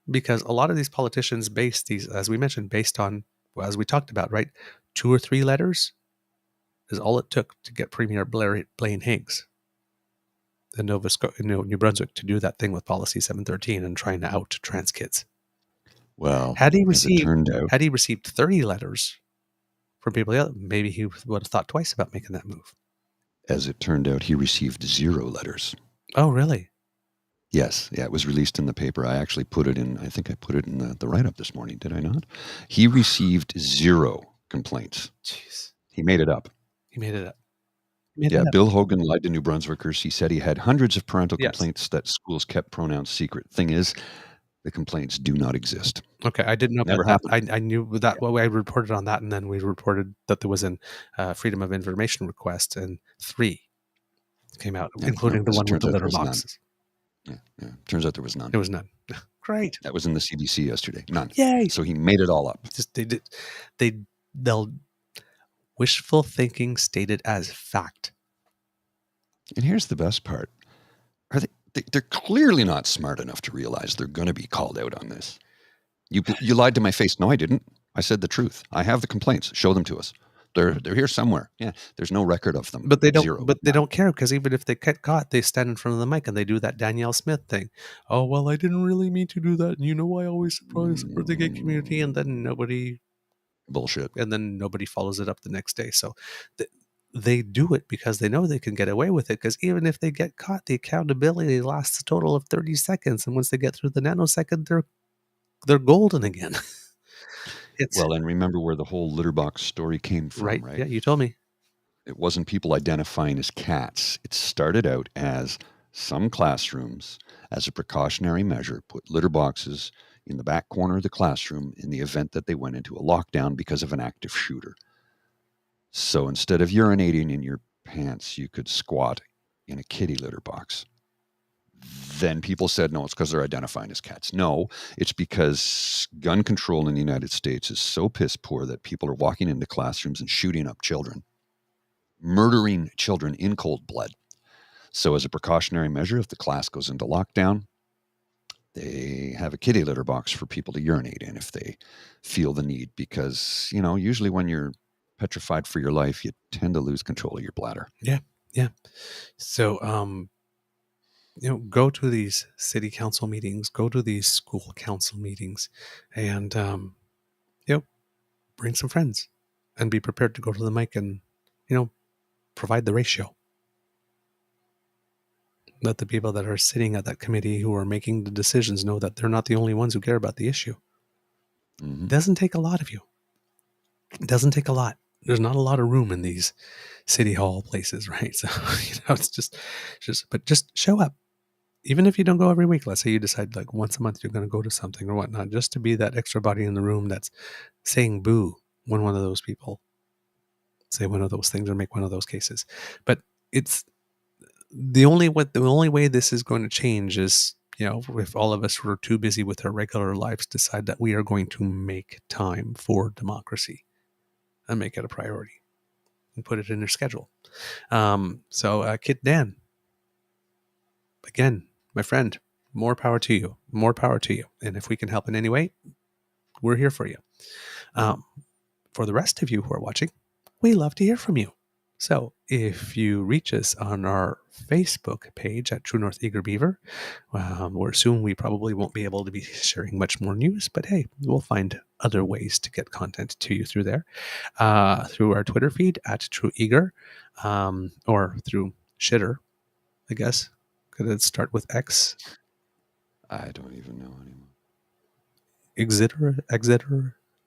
Because a lot of these politicians base these, as we mentioned, based on, well, as we talked about, right? 2 or 3 letters is all it took to get Premier Blaine Higgs in New Brunswick to do that thing with Policy 713 and trying to out trans kids. Well, had he as it turned out, had he received 30 letters from people, maybe he would have thought twice about making that move. As it turned out, he received 0 letters. Oh, really? Yes. Yeah, it was released in the paper. I actually put it in, I think I put it in the write-up this morning, did I not? He received 0 complaints. Jeez. He made it up. Bill Hogan lied to New Brunswickers. He said he had hundreds of parental complaints that schools kept pronouns secret. Thing is, the complaints do not exist. Okay, I didn't know Never that. happened. I knew that. Well, I reported on that, and then we reported that there was a Freedom of Information request, and 3 came out, including the one with the litter boxes. Yeah. Turns out there was none. There was none. Great. That was in the CDC yesterday. None. Yay! So he made it all up. Just they'll wishful thinking stated as fact. And here's the best part: they're clearly not smart enough to realize they're going to be called out on this. You lied to my face. No, I didn't. I said the truth. I have the complaints. Show them to us. They're here somewhere. Yeah, there's no record of them. But they don't. 0. But they don't care, because even if they get caught, they stand in front of the mic and they do that Danielle Smith thing. Oh, well, I didn't really mean to do that. And I always support the gay community, and then nobody bullshit. And then nobody follows it up the next day. So they do it because they know they can get away with it. Because even if they get caught, the accountability lasts a total of 30 seconds, and once they get through the nanosecond, they're golden again. Well, and remember where the whole litter box story came from, right? Yeah, you told me. It wasn't people identifying as cats. It started out as some classrooms, as a precautionary measure, put litter boxes in the back corner of the classroom in the event that they went into a lockdown because of an active shooter. So instead of urinating in your pants, you could squat in a kitty litter box. Then people said, no, it's because they're identifying as cats. No, it's because gun control in the United States is so piss poor that people are walking into classrooms and shooting up children, murdering children in cold blood. So as a precautionary measure, if the class goes into lockdown, they have a kitty litter box for people to urinate in if they feel the need, because, usually when you're petrified for your life, you tend to lose control of your bladder. Yeah. So, go to these city council meetings, go to these school council meetings, and, bring some friends and be prepared to go to the mic and, provide the ratio. Let the people that are sitting at that committee who are making the decisions know that they're not the only ones who care about the issue. Mm-hmm. It doesn't take a lot of you. It doesn't take a lot. There's not a lot of room in these city hall places, right? So, it's just show up. even if you don't go every week, let's say you decide like once a month you're going to go to something or whatnot, just to be that extra body in the room that's saying boo when one of those people say one of those things or make one of those cases. But it's the only way this is going to change is, if all of us were too busy with our regular lives, decide that we are going to make time for democracy and make it a priority and put it in their schedule. So Kit Dan, again, my friend, more power to you. More power to you. And if we can help in any way, we're here for you. For the rest of you who are watching, we love to hear from you. So if you reach us on our Facebook page at True North Eager Beaver, where soon we probably won't be able to be sharing much more news, but hey, we'll find other ways to get content to you through there. Through our Twitter feed at True Eager, or through Shitter, I guess. Could it start with X? I don't even know anymore. Exeter,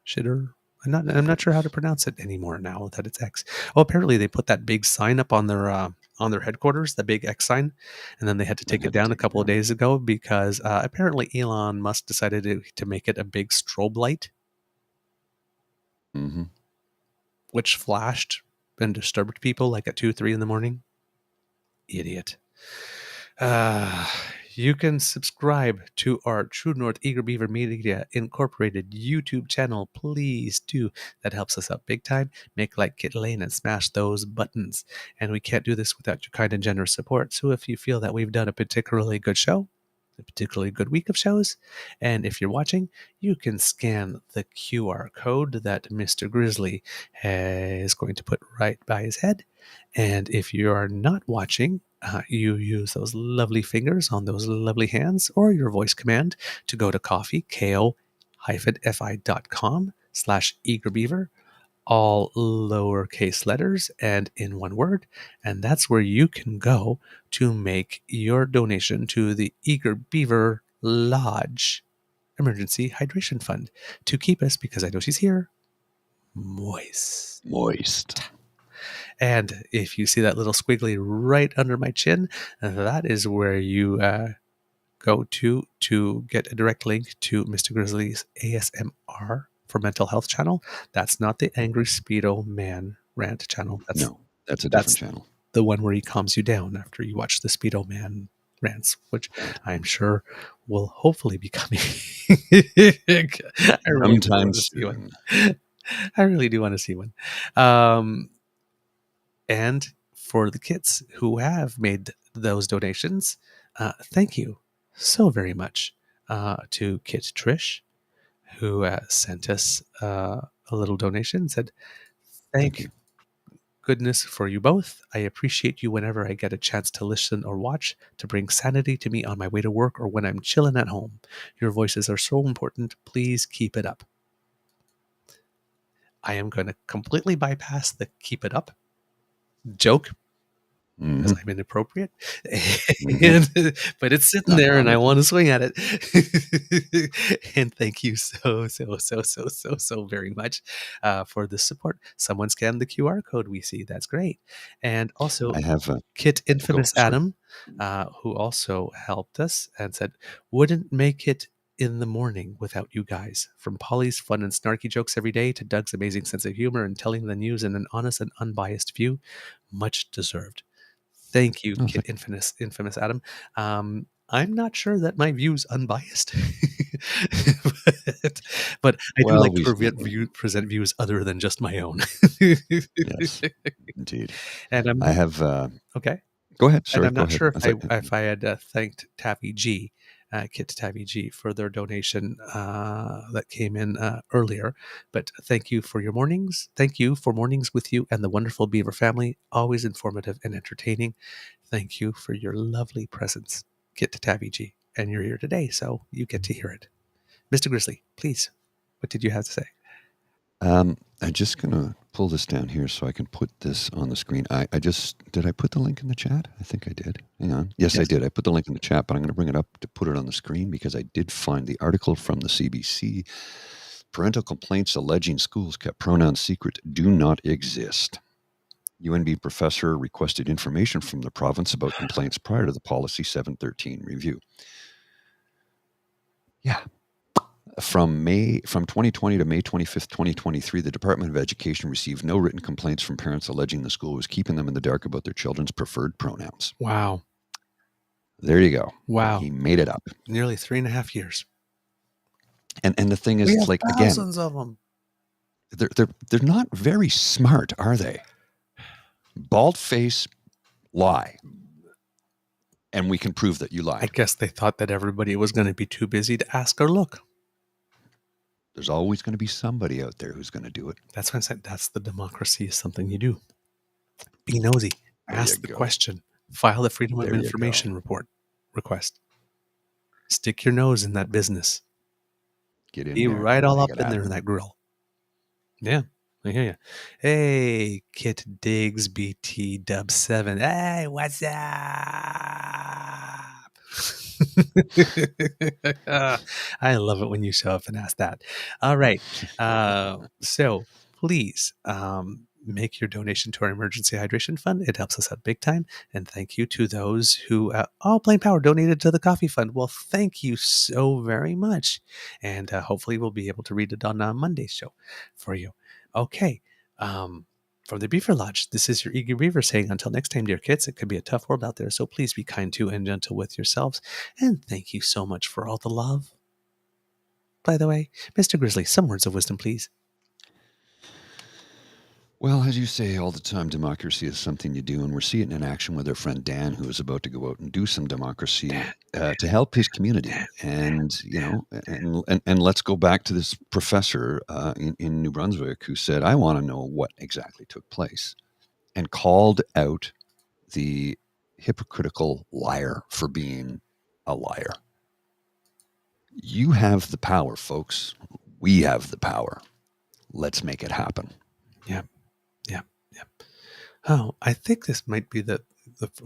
Shitter. I'm not sure how to pronounce it anymore now that it's X. Oh, apparently they put that big sign up on their headquarters, the big X sign, and then they had to take it down a couple of days ago because apparently Elon Musk decided to make it a big strobe light, which flashed and disturbed people like at 2-3 in the morning. Idiot. You can subscribe to our True North Eager Beaver Media Incorporated YouTube channel. Please do. That helps us out big time. Make like Kit Lane and smash those buttons. And we can't do this without your kind and generous support. So if you feel that we've done a particularly good show, a particularly good week of shows, and if you're watching, you can scan the QR code that Mr. Grizzly is going to put right by his head. And if you are not watching, you use those lovely fingers on those lovely hands or your voice command to go to ko-fi.com/eagerbeaver, all lowercase letters and in one word. And that's where you can go to make your donation to the Eager Beaver Lodge Emergency Hydration Fund to keep us, because I know she's here, moist. And if you see that little squiggly right under my chin, that is where you go to get a direct link to Mr. Grizzly's ASMR for mental health channel. That's not the Angry Speedo Man rant channel. That's a different channel. The one where he calms you down after you watch the Speedo Man rants, which I'm sure will hopefully be coming. I really do want to see one. And for the kids who have made those donations, thank you so very much to Kit Trish, who sent us a little donation and said, Thank goodness for you both. I appreciate you whenever I get a chance to listen or watch to bring sanity to me on my way to work or when I'm chilling at home. Your voices are so important. Please keep it up. I am going to completely bypass the keep it up joke because I'm inappropriate, but it's sitting there and I want to swing at it. And thank you so very much for the support. Someone scanned the QR code we see. That's great. And also I have Kit Infamous Adam, who also helped us and said, wouldn't make it in the morning without you guys. From Polly's fun and snarky jokes every day to Doug's amazing sense of humor and telling the news in an honest and unbiased view, much deserved. Thank you, Kit Infamous Adam. I'm not sure that my view's unbiased, but I do like to present views other than just my own. Yes, indeed. And I have okay. Go ahead. Sorry, and I'm not sure if I had thanked Taffy G, Kit Taffy G, for their donation that came in earlier. But thank you for your mornings. Thank you for mornings with you and the wonderful Beaver family. Always informative and entertaining. Thank you for your lovely presence, Kit Taffy G. And you're here today, so you get to hear it. Mr. Grizzly, please, what did you have to say? I'm just going to pull this down here so I can put this on the screen. Did I put the link in the chat? I think I did. Hang on. Yes, I did. I put the link in the chat, but I'm going to bring it up to put it on the screen because I did find the article from the CBC. Parental complaints alleging schools kept pronouns secret do not exist. UNB professor requested information from the province about complaints prior to the Policy 713 review. Yeah. From 2020 to May 25th, 2023, the Department of Education received no written complaints from parents alleging the school was keeping them in the dark about their children's preferred pronouns. Wow. There you go. Wow. He made it up. Nearly 3.5 years. And the thing is, We have like, thousands again, of them. they're not very smart, are they? Bald face, lie. And we can prove that you I lied. guess they thought that everybody was going to be too busy to ask or look. There's always going to be somebody out there who's going to do it. That's why I said that's the democracy is something you do. Be nosy. There Ask you the go. question. File the Freedom of There you Information request. Stick your nose in that business. Get in Be there. right all Make up it in there in happen. that grill. Yeah, I hear you. Hey, Kit Diggs BT Dub 7. Hey, what's up? I love it when you show up and ask that. All right. So please make your donation to our emergency hydration fund. It helps us out big time. And thank you to those who, Plain Power donated to the coffee fund. Well, thank you so very much. And hopefully we'll be able to read it on Monday's show for you. Okay. From the Beaver Lodge, this is your Eager Beaver saying, until next time, dear kids, it could be a tough world out there, so please be kind to and gentle with yourselves. And thank you so much for all the love. By the way, Mr. Grizzly, some words of wisdom, please. Well, as you say all the time, democracy is something you do, and we're seeing it in action with our friend Dan, who is about to go out and do some democracy to help his community. And and let's go back to this professor in New Brunswick who said, "I want to know what exactly took place," and called out the hypocritical liar for being a liar. You have the power, folks. We have the power. Let's make it happen. Yeah. Oh, I think this might be the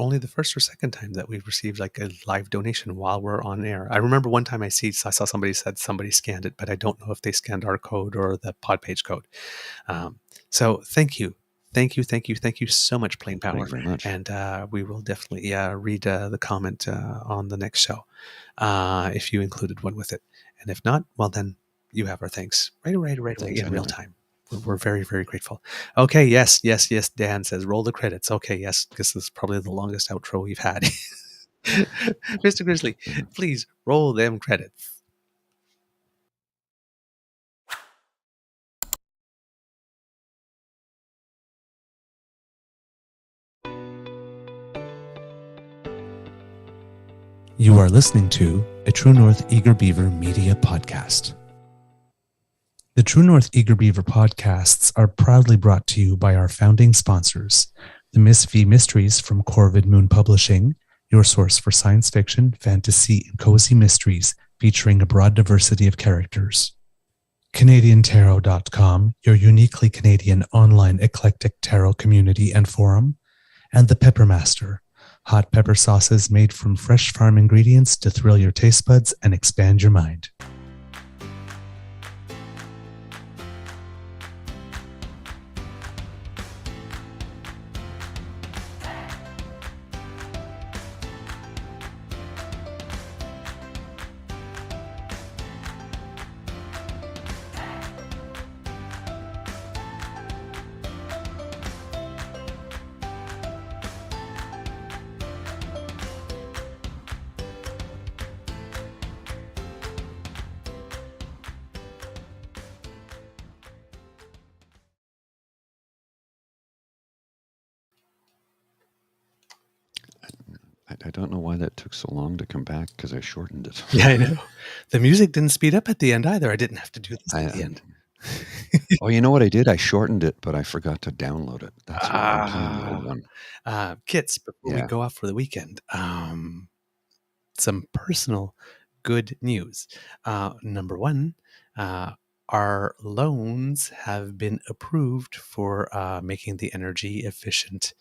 only the first or second time that we've received like a live donation while we're on air. I remember one time I saw somebody said somebody scanned it, but I don't know if they scanned our code or the pod page code. So thank you so much, Plain Power. Thank you very much. And we will definitely read the comment on the next show if you included one with it. And if not, well then you have our thanks right away in real time. We're very, very grateful. Okay, yes. Dan says, roll the credits. Okay, yes, because this is probably the longest outro we've had. Mr. Grizzly, please roll them credits. You are listening to a True North Eager Beaver Media Podcast. The True North Eager Beaver podcasts are proudly brought to you by our founding sponsors, the Miss V Mysteries from Corvid Moon Publishing, your source for science fiction, fantasy, and cozy mysteries featuring a broad diversity of characters. CanadianTarot.com, your uniquely Canadian online eclectic tarot community and forum. And the Peppermaster, hot pepper sauces made from fresh farm ingredients to thrill your taste buds and expand your mind. I don't know why that took so long to come back because I shortened it. Yeah, I know. The music didn't speed up at the end either. I didn't have to do this at the end. Oh, you know what I did? I shortened it, but I forgot to download it. That's why I'm playing the old one. Kits, before we go off for the weekend, some personal good news. Number one, our loans have been approved for making the energy efficient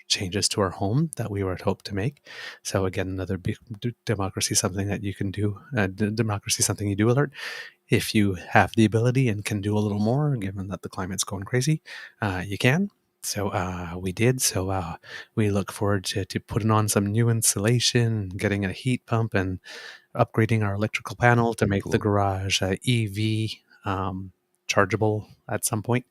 changes to our home that we would hope to make. So again, another big democracy, something that you can do, democracy, something you do alert. If you have the ability and can do a little more, given that the climate's going crazy, you can. So we did. So we look forward to putting on some new insulation, getting a heat pump, and upgrading our electrical panel to make the Cool. garage EV chargeable at some point.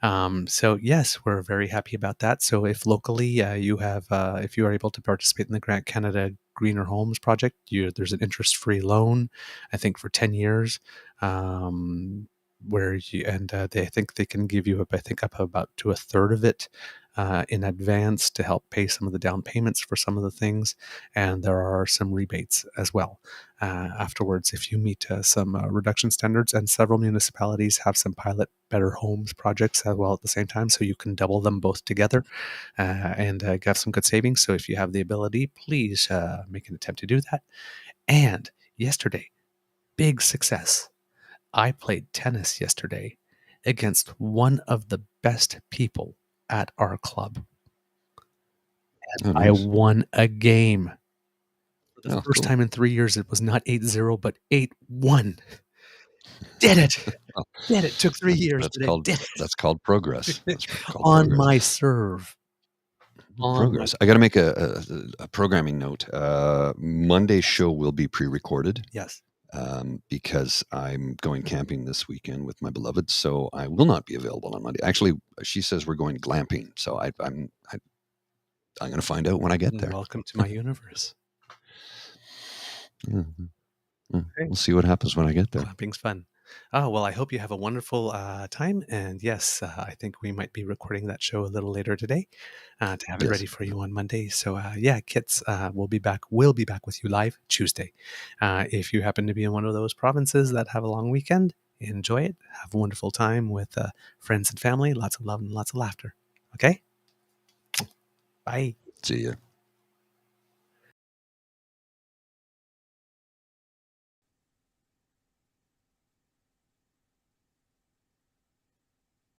So yes, we're very happy about that. So if locally you have, if you are able to participate in the Grant Canada Greener Homes project, there's an interest-free loan, I think for 10 years. Where you and I think they can give you up, I think up about to a third of it in advance to help pay some of the down payments for some of the things, and there are some rebates as well afterwards if you meet some reduction standards. And several municipalities have some pilot better homes projects as well at the same time, so you can double them both together and get some good savings. So if you have the ability, please make an attempt to do that. And yesterday, big success. I played tennis yesterday against one of the best people at our club. Oh, I nice. won a game. For the Oh, first cool. time in 3 years, it was not 8-0, but 8-1. Did it. Oh, Did it. Took 3 years, that's but I called did that's called progress. it. That's called On progress. my serve. On my Progress. I got to make a programming note. Monday's show will be pre-recorded. Yes. Because I'm going camping this weekend with my beloved, so I will not be available on Monday. Actually, she says we're going glamping, so I'm going to find out when I get there. Welcome to my universe. Mhm. We'll see what happens when I get there. Glamping's fun. Oh, well, I hope you have a wonderful time. And yes, I think we might be recording that show a little later today to have it Yes. ready for you on Monday. So yeah, Kits will be back. We'll be back with you live Tuesday. If you happen to be in one of those provinces that have a long weekend, enjoy it. Have a wonderful time with friends and family. Lots of love and lots of laughter. Okay? Bye. See ya.